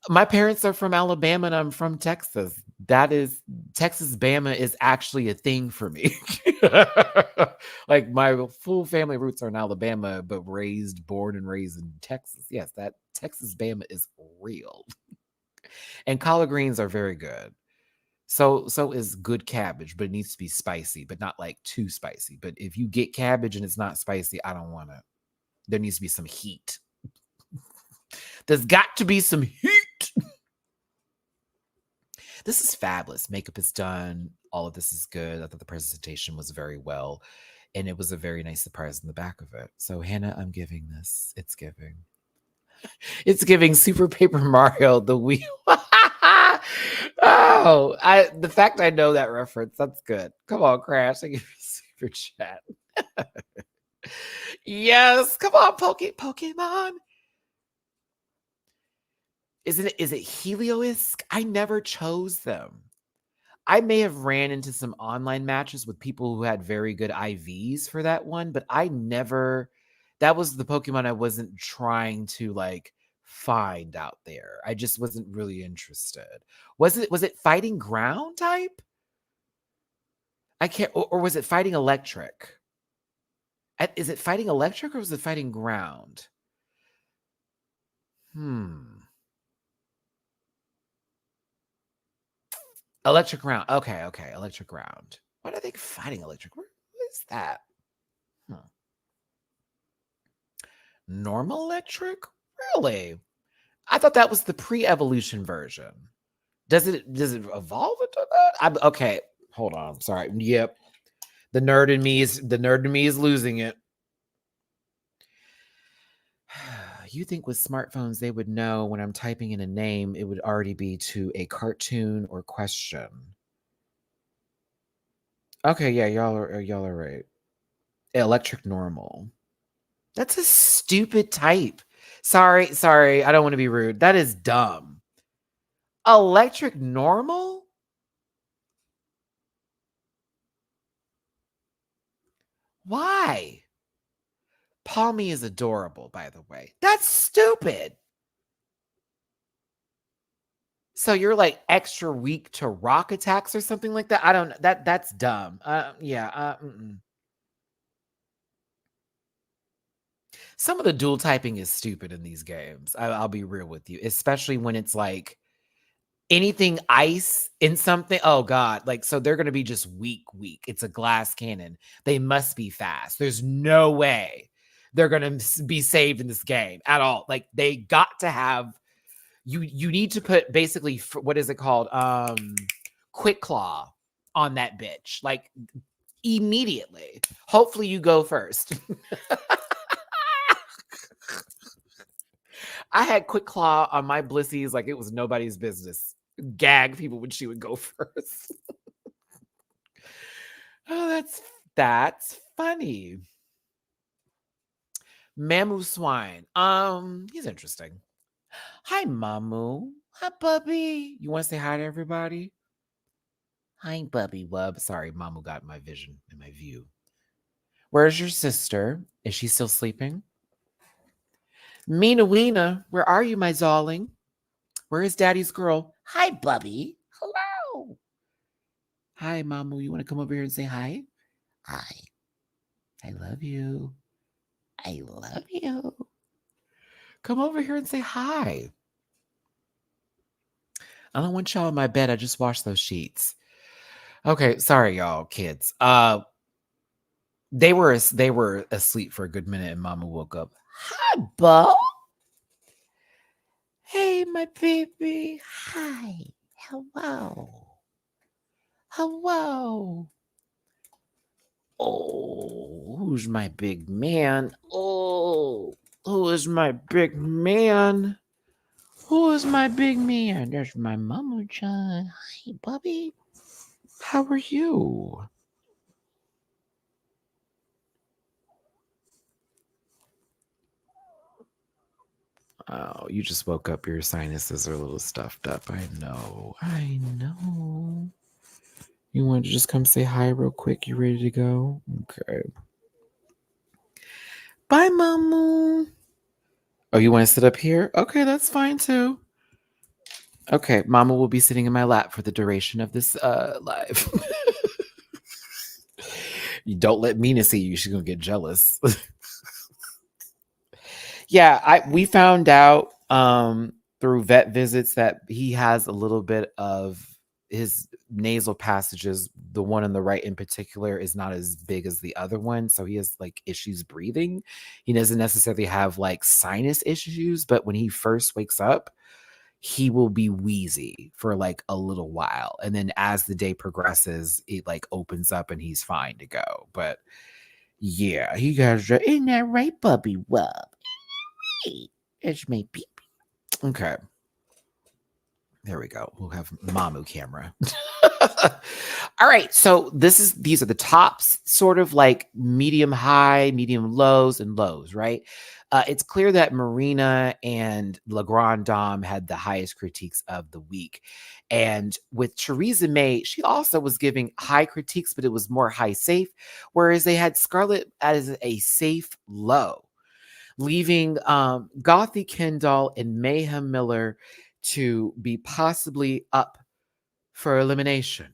My parents are from Alabama and I'm from Texas. Texas Bama is actually a thing for me. Like my full family roots are in Alabama, but born and raised in Texas. Yes, that Texas Bama is real. And collard greens are very good. So is good cabbage, but it needs to be spicy, but not like too spicy. But if you get cabbage and it's not spicy, I don't want it. There needs to be some heat. There's got to be some heat. This is fabulous. Makeup is done. All of this is good. I thought the presentation was very well. And it was a very nice surprise in the back of it. So, Hannah, I'm giving this. It's giving. It's giving Super Paper Mario the wheel. The fact I know that reference, that's good. Come on, Crash. I give you a super chat. Yes. Come on, Pokemon. Is it Helioisk? I never chose them. I may have ran into some online matches with people who had very good IVs for that one, but that was the Pokemon I wasn't trying to like find out there. I just wasn't really interested. Was it fighting ground type? I can't, or was it fighting electric? Is it fighting electric or was it fighting ground? Electric ground. Okay. Electric ground. What are they fighting electric? What is that? Normal electric? Really? I thought that was the pre-evolution version. Does it evolve into that? Okay. Hold on. Sorry. Yep. The nerd in me is losing it. You think with smartphones they would know when I'm typing in a name, it would already be to a cartoon or question. Okay, yeah, y'all are right. Electric normal. That's a stupid type. Sorry, I don't want to be rude. That is dumb. Electric normal? Why? Palmy is adorable, by the way. That's stupid. So you're like extra weak to rock attacks or something like that? I don't that's dumb. Some of the dual typing is stupid in these games. I'll be real with you, especially when it's like anything ice in something. Oh God. Like, so they're going to be just weak. It's a glass cannon. They must be fast. There's no way they're going to be saved in this game at all. Like they got to have You need to put basically what is it called? Quick claw on that bitch. Like immediately. Hopefully you go first. I had quick claw on my blissies like it was nobody's business. Gag people when she would go first. Oh, that's funny. Mamu Swine. He's interesting. Hi, Mamu. Hi, Bubby. You want to say hi to everybody? Hi, Bubby Wub. Sorry, Mamu got my vision and my view. Where's your sister? Is she still sleeping? Mina Weena, where are you, my darling? Where is Daddy's girl? Hi, Bubby. Hello. Hi, Mamu. You want to come over here and say hi? Hi. I love you. I love you. Come over here and say hi. I don't want y'all in my bed. I just washed those sheets. Okay, sorry, y'all, kids. They were asleep for a good minute, and Mama woke up. Hi, Bo. Hey, my baby. Hi. Hello. Hello. Oh, who's my big man? Oh, who is my big man? Who is my big man? There's my Mama John. Hi, Bubby. How are you? Oh, you just woke up. Your sinuses are a little stuffed up. I know. I know. You want to just come say hi real quick? You ready to go? Okay. Bye, Mamu. Oh, you want to sit up here? Okay, that's fine too. Okay, Mama will be sitting in my lap for the duration of this live. You don't let Mina see you. She's gonna get jealous. Yeah, we found out through vet visits that he has a little bit of his nasal passages. The one on the right in particular is not as big as the other one, so he has like issues breathing. He doesn't necessarily have like sinus issues, but when he first wakes up, he will be wheezy for like a little while, and then as the day progresses, it like opens up and he's fine to go. But yeah, he got in that right, Bubby Wub. It's my baby. Okay. There we go. We'll have Mamu camera. All right. So these are the tops, sort of like medium high, medium lows, and lows, right? It's clear that Marina and La Grande Dame had the highest critiques of the week. And with Theresa May, she also was giving high critiques, but it was more high safe, whereas they had Scarlett as a safe low, leaving Gothy Kendall and Mayhem Miller to be possibly up for elimination.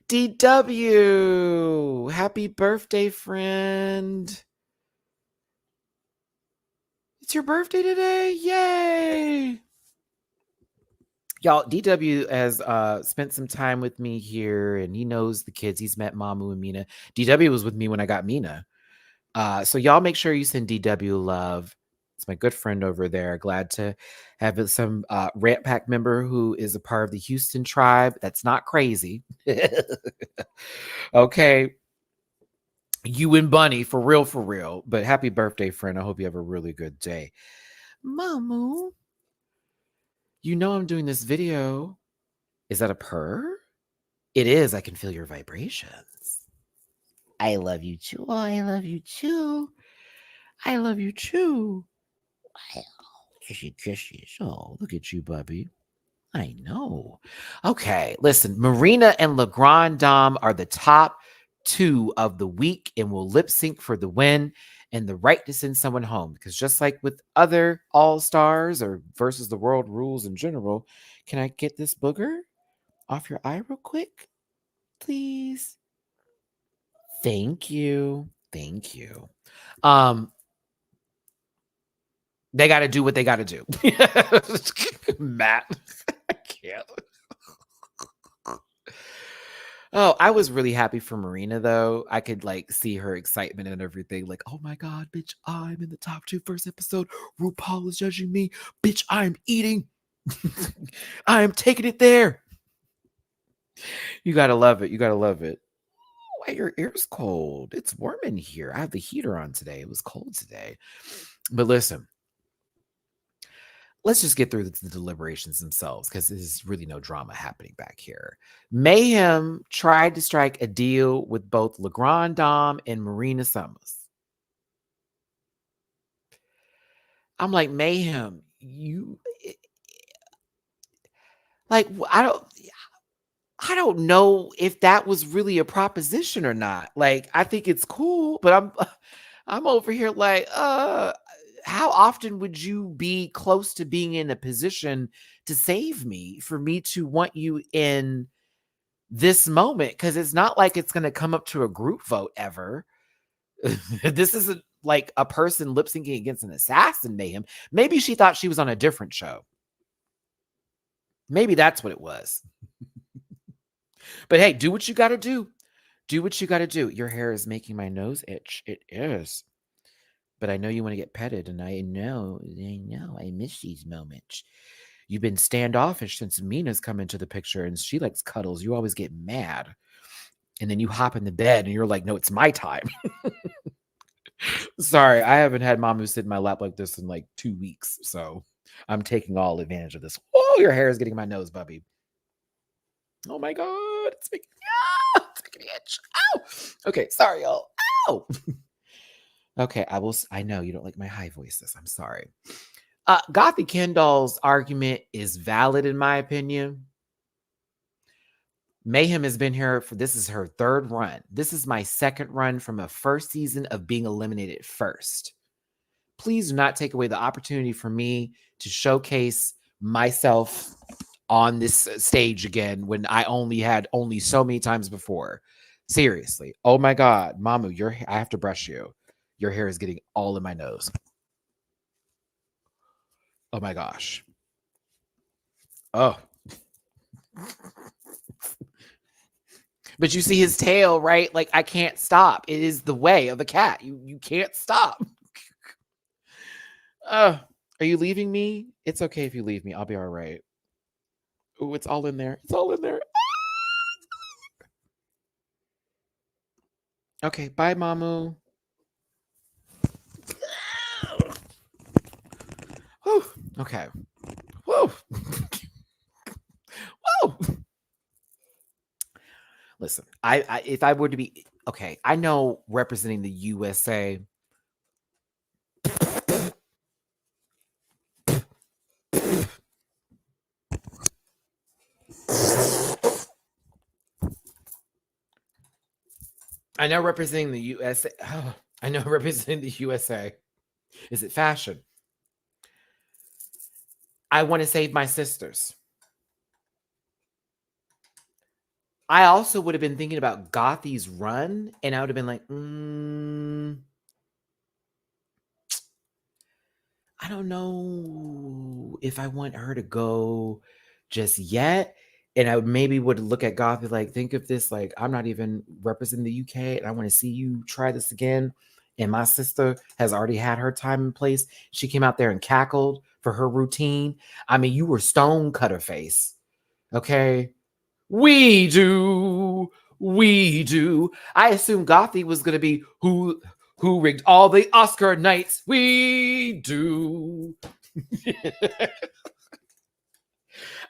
DW, happy birthday, friend. It's your birthday today. Yay. Y'all, DW has spent some time with me here, and he knows the kids. He's met Mamu and Mina. DW was with me when I got Mina. So y'all make sure you send DW love. It's my good friend over there. Glad to have some Rant Pack member who is a part of the Houston tribe. That's not crazy. Okay. You and Bunny, for real, for real. But happy birthday, friend. I hope you have a really good day. Mamu, you know I'm doing this video. Is that a purr? It is. I can feel your vibrations. I love you too. Oh, I love you too. I love you too. Wow. Kissy, kissy. Oh, look at you, Bubby. I know. Okay, listen. Marina and La Grande Dame are the top two of the week and will lip sync for the win and the right to send someone home. Because just like with other All Stars or versus the world rules in general, can I get this booger off your eye real quick? Please. Thank you. Thank you. They got to do what they got to do. Matt, I can't. Oh, I was really happy for Marina though. I could like see her excitement and everything. Like, oh my God, bitch, I'm in the top 2 first episode. RuPaul is judging me. Bitch, I'm eating. I am taking it there. You gotta love it. You gotta love it. Why your ear's cold? It's warm in here. I have the heater on today. It was cold today. But listen, let's just get through the deliberations themselves because there's really no drama happening back here. Mayhem tried to strike a deal with both LeGrand Dom and Marina Summers. I'm like, Mayhem, you like I don't know if that was really a proposition or not. Like, I think it's cool, but I'm over here like, how often would you be close to being in a position to save me for me to want you in this moment? Because it's not like it's going to come up to a group vote ever. This isn't like a person lip syncing against an assassin, Mayhem. Maybe she thought she was on a different show. Maybe that's what it was. But hey, do what you got to do. Do what you got to do. Your hair is making my nose itch. It is. But I know you want to get petted, and I know, I miss these moments. You've been standoffish since Mina's come into the picture, and she likes cuddles. You always get mad. And then you hop in the bed, and you're like, no, it's my time. Sorry, I haven't had Mamu sit in my lap like this in like 2 weeks, so I'm taking all advantage of this. Oh, your hair is getting my nose, Bubby. Oh my God, it's making me itch. Ow! Okay, sorry, y'all. Ow! Okay, I know you don't like my high voices. I'm sorry. Gothy Kendall's argument is valid in my opinion. Mayhem has been here this is her 3rd run. This is my 2nd run from a first season of being eliminated first. Please do not take away the opportunity for me to showcase myself on this stage again when I had so many times before. Seriously. Oh my God, Mamu, I have to brush you. Your hair is getting all in my nose. Oh my gosh. Oh. But you see his tail, right? Like, I can't stop. It is the way of the cat. You can't stop. Are you leaving me? It's okay if you leave me. I'll be all right. Oh, it's all in there. It's all in there. Okay, bye, Mamu. Whew. Okay. Whoa. Whoa. Listen, I if I were to be okay, I know representing the USA. I know representing the USA. Oh, I know representing the USA. Is it fashion? I want to save my sisters. I also would have been thinking about Gothy's run, and I would have been like, I don't know if I want her to go just yet. And I would look at Gothy like, think of this, like, I'm not even representing the UK, and I want to see you try this again. And my sister has already had her time in place. She came out there and cackled for her routine. I mean, you were stone cutter face. Okay. We do. We do. I assumed Gothy was going to be who rigged all the Oscar nights. We do.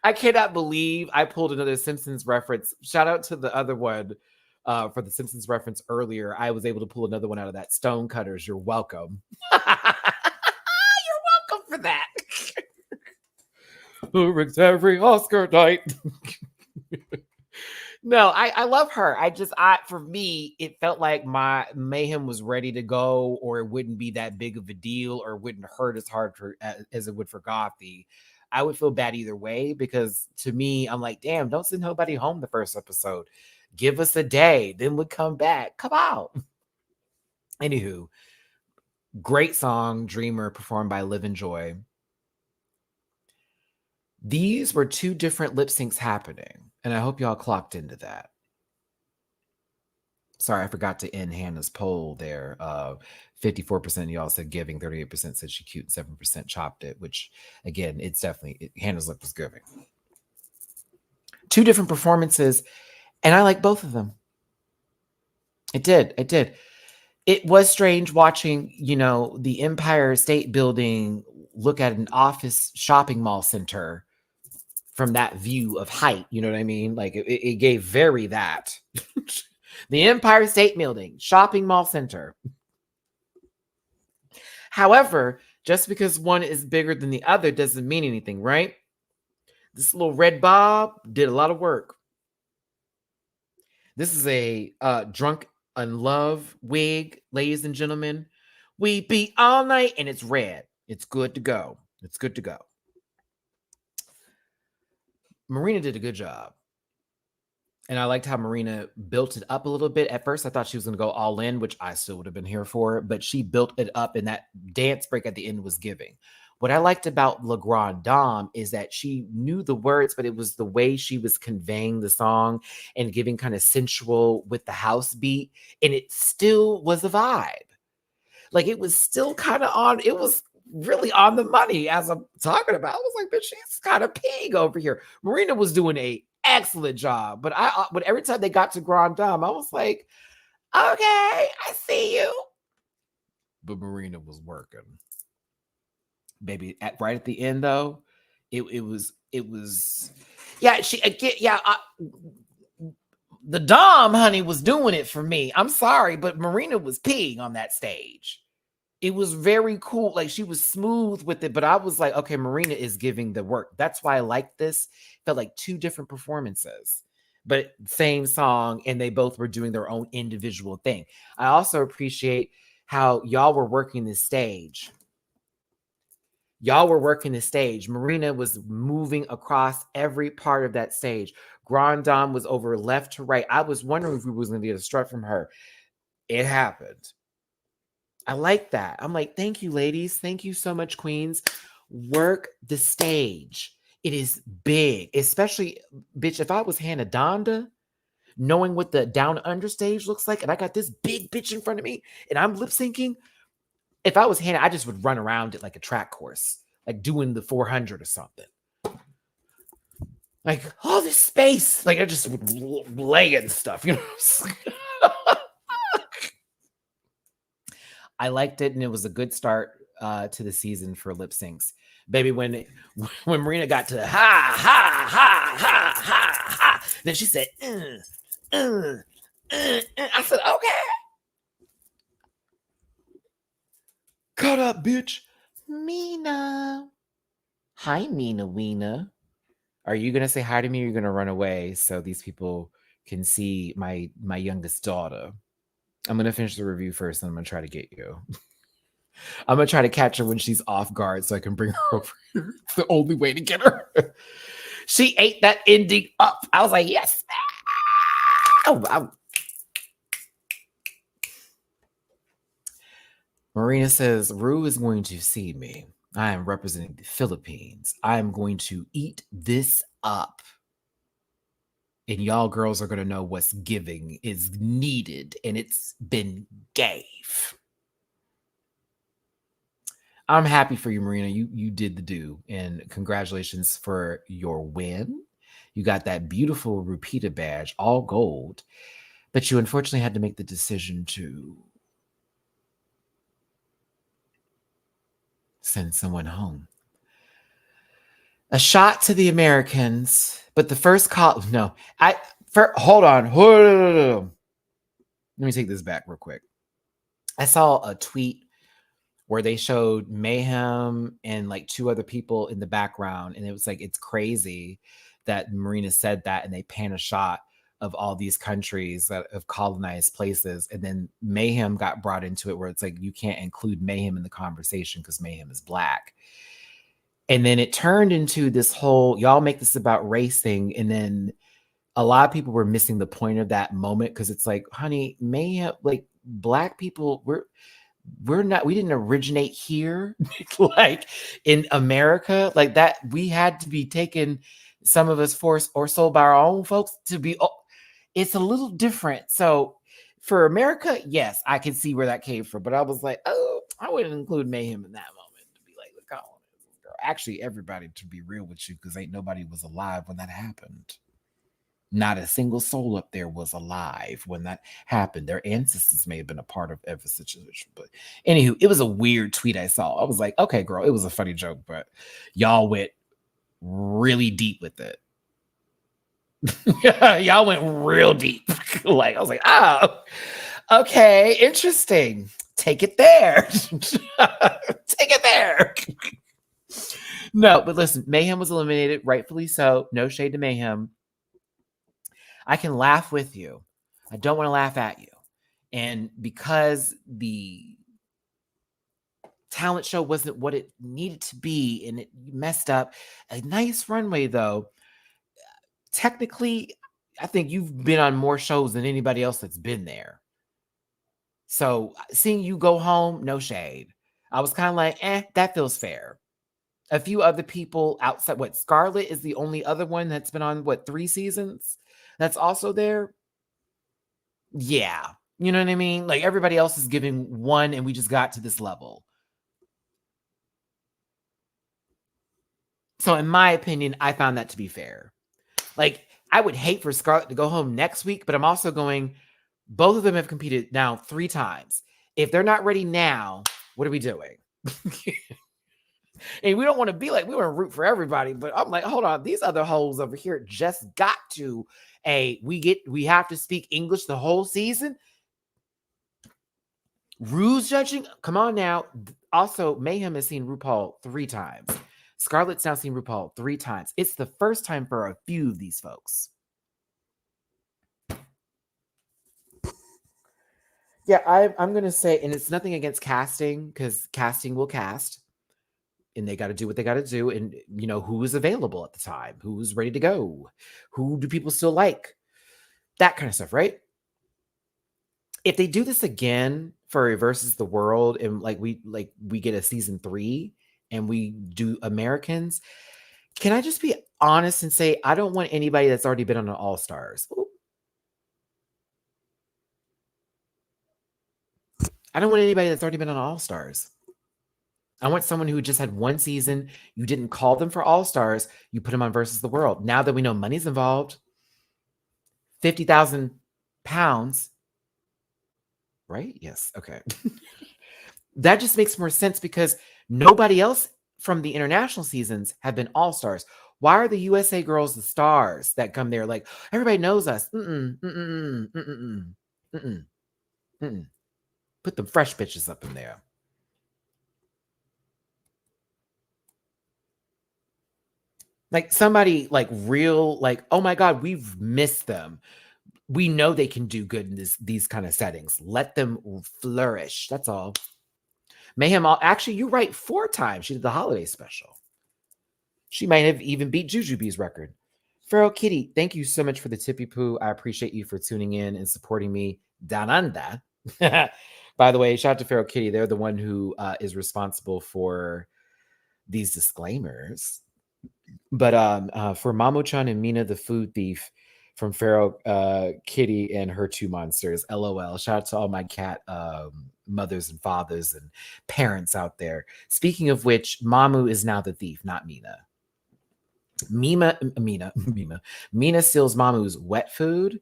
I cannot believe I pulled another Simpsons reference. Shout out to the other one for the Simpsons reference earlier. I was able to pull another one out of that. Stonecutters, you're welcome. You're welcome for that. Who rigs every Oscar night? No, I love her. For me, it felt like my Mayhem was ready to go, or it wouldn't be that big of a deal, or it wouldn't hurt as hard as it would for Gothy. I would feel bad either way because to me, I'm like, damn, don't send nobody home the first episode. Give us a day, then we'll come back. Come out. Anywho, great song, Dreamer, performed by Live and Joy. These were 2 different lip syncs happening, and I hope y'all clocked into that. Sorry, I forgot to end Hannah's poll there. 54% of y'all said giving, 38% said she cute, 7% chopped it, which again, it's definitely Hannah's lip was giving. Two different performances, and I like both of them. It did. It was strange watching, the Empire State Building look at an office shopping mall center from that view of height. You know what I mean? Like it gave very that. The Empire State Building, shopping mall center. However, just because one is bigger than the other doesn't mean anything, right? This little red bob did a lot of work. This is a drunk in love wig, ladies and gentlemen. We beat all night and it's red. It's good to go. It's good to go. Marina did a good job. And I liked how Marina built it up a little bit. At first, I thought she was going to go all in, which I still would have been here for. But she built it up, and that dance break at the end was giving. What I liked about La Grande Dame is that she knew the words, but it was the way she was conveying the song and giving kind of sensual with the house beat. And it still was a vibe. Like it was still kind of on. It was really on the money as I'm talking about. I was like, bitch, she's kind of pig over here. Marina was doing a excellent job, but every time they got to Grand Dame, I was like, okay, I see you. But Marina was working, baby. Right at the end, though, it was yeah. The Dom, honey, was doing it for me. I'm sorry, but Marina was peeing on that stage. It was very cool. Like she was smooth with it, but I was like, okay, Marina is giving the work. That's why I like this. Felt like two different performances, but same song, and they both were doing their own individual thing. I also appreciate how y'all were working the stage. Marina was moving across every part of that stage. Grand Dame was over left to right. I was wondering if we was going to get a strut from her. It happened. I like that. I'm like, thank you, ladies. Thank you so much, queens. Work the stage. It is big, especially, bitch, if I was Hannah Donda, knowing what the down under stage looks like, and I got this big bitch in front of me, and I'm lip syncing, if I was Hannah, I just would run around it like a track course, like doing the 400 or something. Like, all this space. Like, I just would lay and stuff, you know? I liked it, and it was a good start to the season for lip syncs. Baby, when Marina got to ha, ha, ha, ha, ha, ha, then she said, I said, okay. Cut up, bitch. Mina. Hi, Mina Weena. Are you going to say hi to me or are you going to run away so these people can see my youngest daughter? I'm going to finish the review first, and I'm going to try to get you. I'm going to try to catch her when she's off guard so I can bring her over here. It's the only way to get her. She ate that ending up. I was like, yes. Marina says, Ru is going to see me. I am representing the Philippines. I am going to eat this up. And y'all girls are going to know what's giving is needed, and it's been gave. I'm happy for you, Marina. You did the do, and congratulations for your win. You got that beautiful Rupita badge, all gold, but you unfortunately had to make the decision to send someone home. A shot to the Americans, but the first call, no, hold on. Let me take this back real quick. I saw a tweet where they showed Mayhem and like two other people in the background. And it was like, it's crazy that Marina said that, and they pan a shot of all these countries that have colonized places. And then Mayhem got brought into it where it's like, you can't include Mayhem in the conversation because Mayhem is Black. And then it turned into this whole, y'all make this about race thing. And then a lot of people were missing the point of that moment because it's like, honey, Mayhem, like Black people, we didn't originate here like in America, like that. We had to be taken, some of us forced or sold by our own folks to be, it's a little different. So For America, yes, I can see where that came from, but I was like, oh, I wouldn't include Mayhem in that moment to be like, look how girl. Actually, everybody, to be real with you, because ain't nobody was alive when that happened. Not a single soul up there was alive when that happened. Their ancestors may have been a part of every situation. But anywho, it was a weird tweet I saw. I was like, okay, girl, it was a funny joke, but y'all went really deep with it. Y'all went real deep. Like, I was like, oh, okay, interesting. Take it there. Take it there. No, but listen, Mayhem was eliminated, rightfully so. No shade to Mayhem. I can laugh with you. I don't want to laugh at you. And because the talent show wasn't what it needed to be and it messed up, a nice runway though. Technically, I think you've been on more shows than anybody else that's been there. So seeing you go home, no shade. I was kind of like, that feels fair. A few other people outside, what, Scarlett is the only other one that's been on, what, 3 seasons? That's also there? Yeah. You know what I mean? Like everybody else is giving one and we just got to this level. So in my opinion, I found that to be fair. Like I would hate for Scarlett to go home next week, but I'm also going, both of them have competed now 3 times. If they're not ready now, what are we doing? And we don't want to be like, we want to root for everybody, but I'm like, hold on, these other hoes over here just got to we have to speak English the whole season. Rules judging, come on now. Also, Mayhem has seen RuPaul 3 times. Scarlett's now seen RuPaul 3 times. It's the first time for a few of these folks. Yeah, I'm going to say, and it's nothing against casting, because casting will cast. And they got to do what they got to do. And, you know, who is available at the time? Who's ready to go? Who do people still like? That kind of stuff, right? If they do this again for Versus the World and we get a season 3 and we do Americans, can I just be honest and say I don't want anybody that's already been on an All Stars. I don't want anybody that's already been on All Stars. I want someone who just had 1 season. You didn't call them for All Stars. You put them on Versus the World. Now that we know money's involved, 50,000 pounds, right? Yes. Okay. That just makes more sense because nobody else from the international seasons have been All Stars. Why are the USA girls the stars that come there? Like everybody knows us. Put the fresh bitches up in there. Like somebody like real, like, oh my God, we've missed them. We know they can do good in these kind of settings. Let them flourish. That's all. Mayhem, actually, you're right. 4 times she did the holiday special. She might have even beat Jujubee's record. Feral Kitty, thank you so much for the tippy poo. I appreciate you for tuning in and supporting me. Dananda. By the way, shout out to Feral Kitty. They're the one who is responsible for these disclaimers. But for Mamu-chan and Mina the food thief from Feral Kitty and her 2 monsters, LOL. Shout out to all my cat mothers and fathers and parents out there. Speaking of which, Mamu is now the thief, not Mina. Mina steals Mamu's wet food.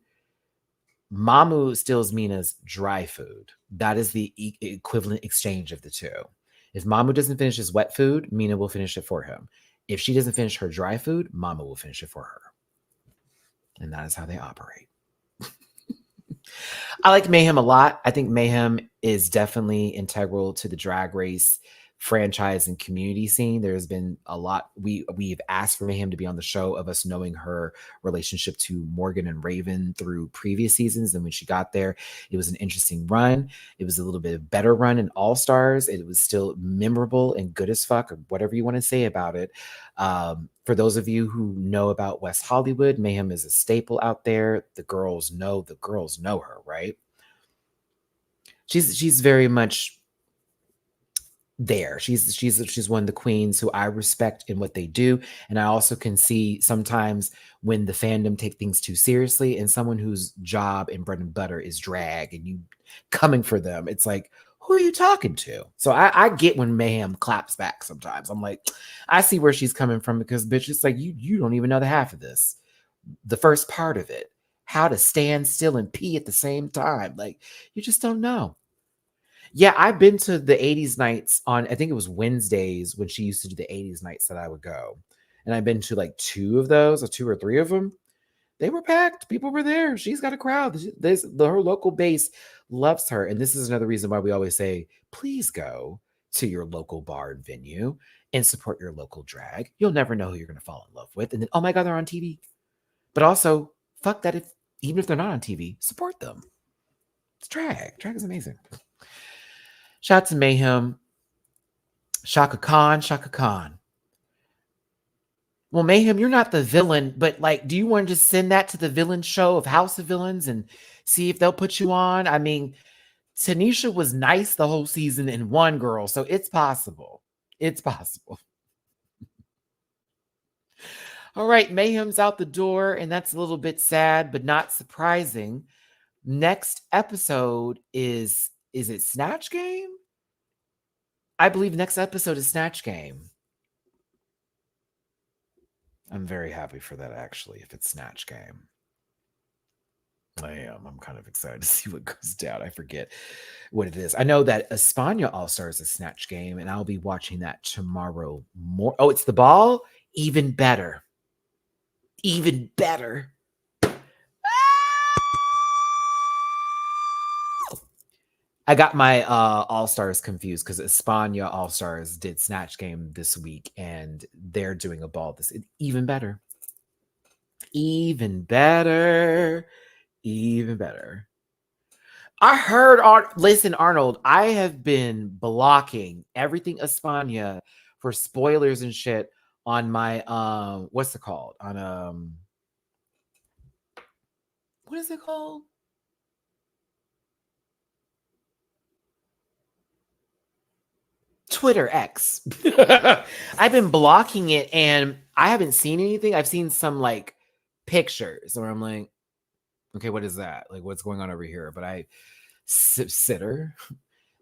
Mamu steals Mina's dry food. That is the equivalent exchange of the 2. If Mamu doesn't finish his wet food, Mina will finish it for him. If she doesn't finish her dry food, Mamu will finish it for her. And that is how they operate. I like Mayhem a lot. I think Mayhem is definitely integral to the Drag Race franchise and community scene. There's been a lot. We've asked for Mayhem to be on the show of us knowing her relationship to Morgan and Raven through previous seasons. And when she got there, it was an interesting run. It was a little bit of better run in All Stars. It was still memorable and good as fuck, or whatever you want to say about it. For those of you who know about West Hollywood, Mayhem is a staple out there. The girls know her, right? She's very much there. She's one of the queens who I respect in what they do, and I also can see sometimes when the fandom take things too seriously, and someone whose job and bread and butter is drag, and you coming for them, it's like, who are you talking to? So I get when Mayhem claps back sometimes. I'm like, I see where she's coming from, because bitch, it's like you don't even know the half of this, the first part of it, how to stand still and pee at the same time. Like, you just don't know. Yeah, I've been to the 80s nights on, I think it was Wednesdays when she used to do the 80s nights that I would go. And I've been to like two of those, or two or three of them. They were packed. People were there. She's got a crowd. Her local base loves her. And this is another reason why we always say, please go to your local bar and venue and support your local drag. You'll never know who you're going to fall in love with. And then, oh my God, they're on TV. But also, fuck that, even if they're not on TV, support them. It's drag. Drag is amazing. Shout out to Mayhem. Shaka Khan, Shaka Khan. Well, Mayhem, you're not the villain, but like, do you want to just send that to the villain show of House of Villains and see if they'll put you on? I mean, Tanisha was nice the whole season in One Girl, so it's possible. It's possible. All right, Mayhem's out the door, and that's a little bit sad, but not surprising. Next episode is it Snatch Game? I believe next episode is Snatch Game. I'm very happy for that, actually, if it's Snatch Game. I am. I'm kind of excited to see what goes down. I forget what it is. I know that Espana All-Stars is Snatch Game, and I'll be watching that tomorrow. Oh, it's the ball? Even better. Even better. I got my All-Stars confused because Espana All-Stars did Snatch Game this week, and they're doing a ball this. Even better. Even better. Even better. I heard, listen, Arnold, I have been blocking everything Espana for spoilers and shit on my, what's it called? On, what is it called? Twitter X. I've been blocking it, and I haven't seen anything. I've seen some like pictures where I'm like, okay, what is that? Like, what's going on over here? But sitter,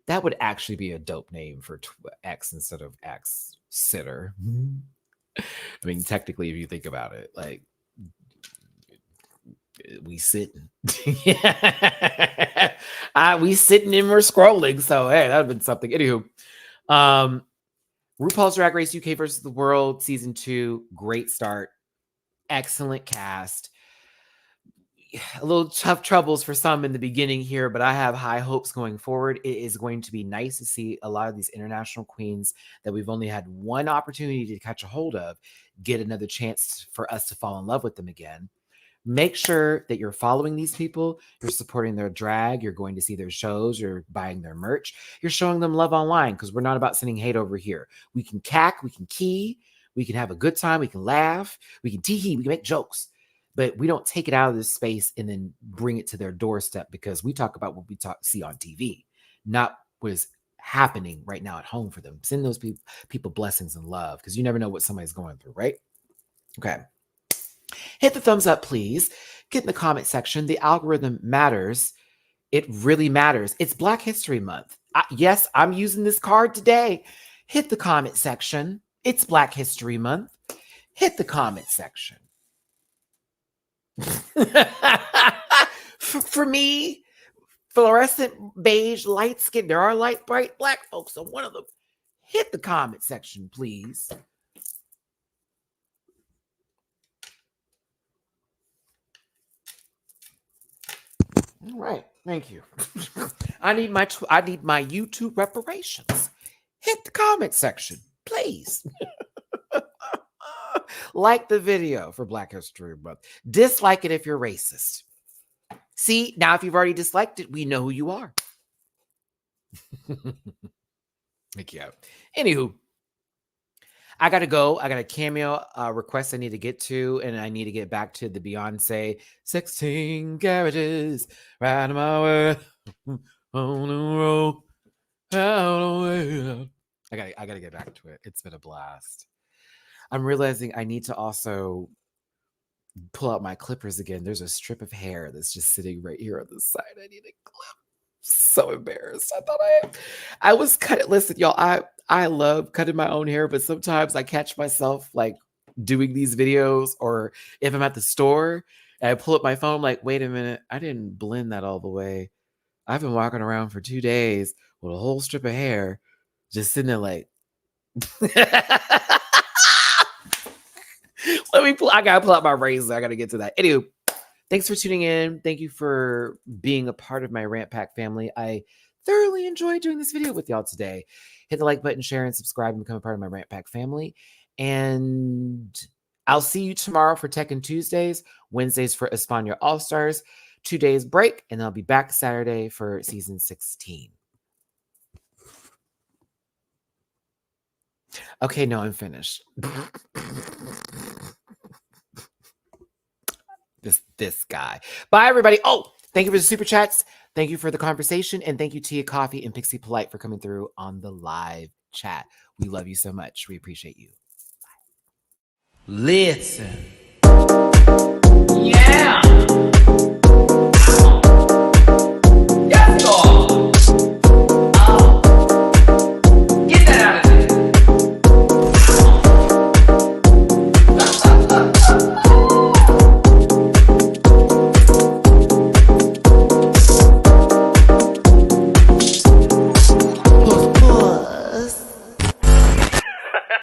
that would actually be a dope name for X instead of X sitter. I mean, technically, if you think about it, like, we sitting. We sitting and we're scrolling. So, hey, that would have been something. Anywho, RuPaul's Drag Race UK versus the World Season 2. Great start. Excellent cast. A little tough troubles for some in the beginning here, but I have high hopes going forward. It is going to be nice to see a lot of these international queens that we've only had one opportunity to catch a hold of get another chance for us to fall in love with them again. Make sure that you're following these people, you're supporting their drag, you're going to see their shows, you're buying their merch, you're showing them love online, because we're not about sending hate over here. We can cack, we can key, we can have a good time, we can laugh, we can tee-hee, we can make jokes. But we don't take it out of this space and then bring it to their doorstep, because we talk about what we see on TV, not what is happening right now at home for them. Send those people blessings and love, because you never know what somebody's going through, right? Okay. Hit the thumbs up, please. Get in the comment section. The algorithm matters. It really matters. It's Black History Month. Yes, I'm using this card today. Hit the comment section. It's Black History Month. Hit the comment section. For me, fluorescent beige, light skin, there are light, bright black folks, so one of them. Hit the comment section, please. All right, thank you. I need my YouTube reparations. Hit the comment section, please. Like the video for Black History Month. Dislike it if you're racist. See, now if you've already disliked it, we know who you are. Thank you. Anywho, I gotta go. I got a cameo request I need to get to, and I need to get back to the Beyonce 16 garages right my way on the road. I gotta get back to it. It's been a blast. I'm realizing I need to also pull out my clippers again. There's a strip of hair that's just sitting right here on the side. I need a clip. So embarrassed. I thought I was cutting. Listen, y'all, I love cutting my own hair, but sometimes I catch myself like doing these videos, or if I'm at the store and I pull up my phone, I'm like, wait a minute, I didn't blend that all the way. I've been walking around for 2 days with a whole strip of hair just sitting there like I gotta pull out my razor. I gotta get to that. Anywho, thanks for tuning in. Thank you for being a part of my Rant Pack family. I thoroughly enjoyed doing this video with y'all today. Hit the like button, share, and subscribe and become a part of my Rant Pack family. And I'll see you tomorrow for Tech and Tuesdays, Wednesdays for Espana All Stars, 2 days break, and I'll be back Saturday for season 16. Okay, no, I'm finished. This guy. Bye, everybody. Oh, thank you for the super chats. Thank you for the conversation. And thank you, Tia Coffee and Pixie Polite, for coming through on the live chat. We love you so much. We appreciate you. Listen. Yeah.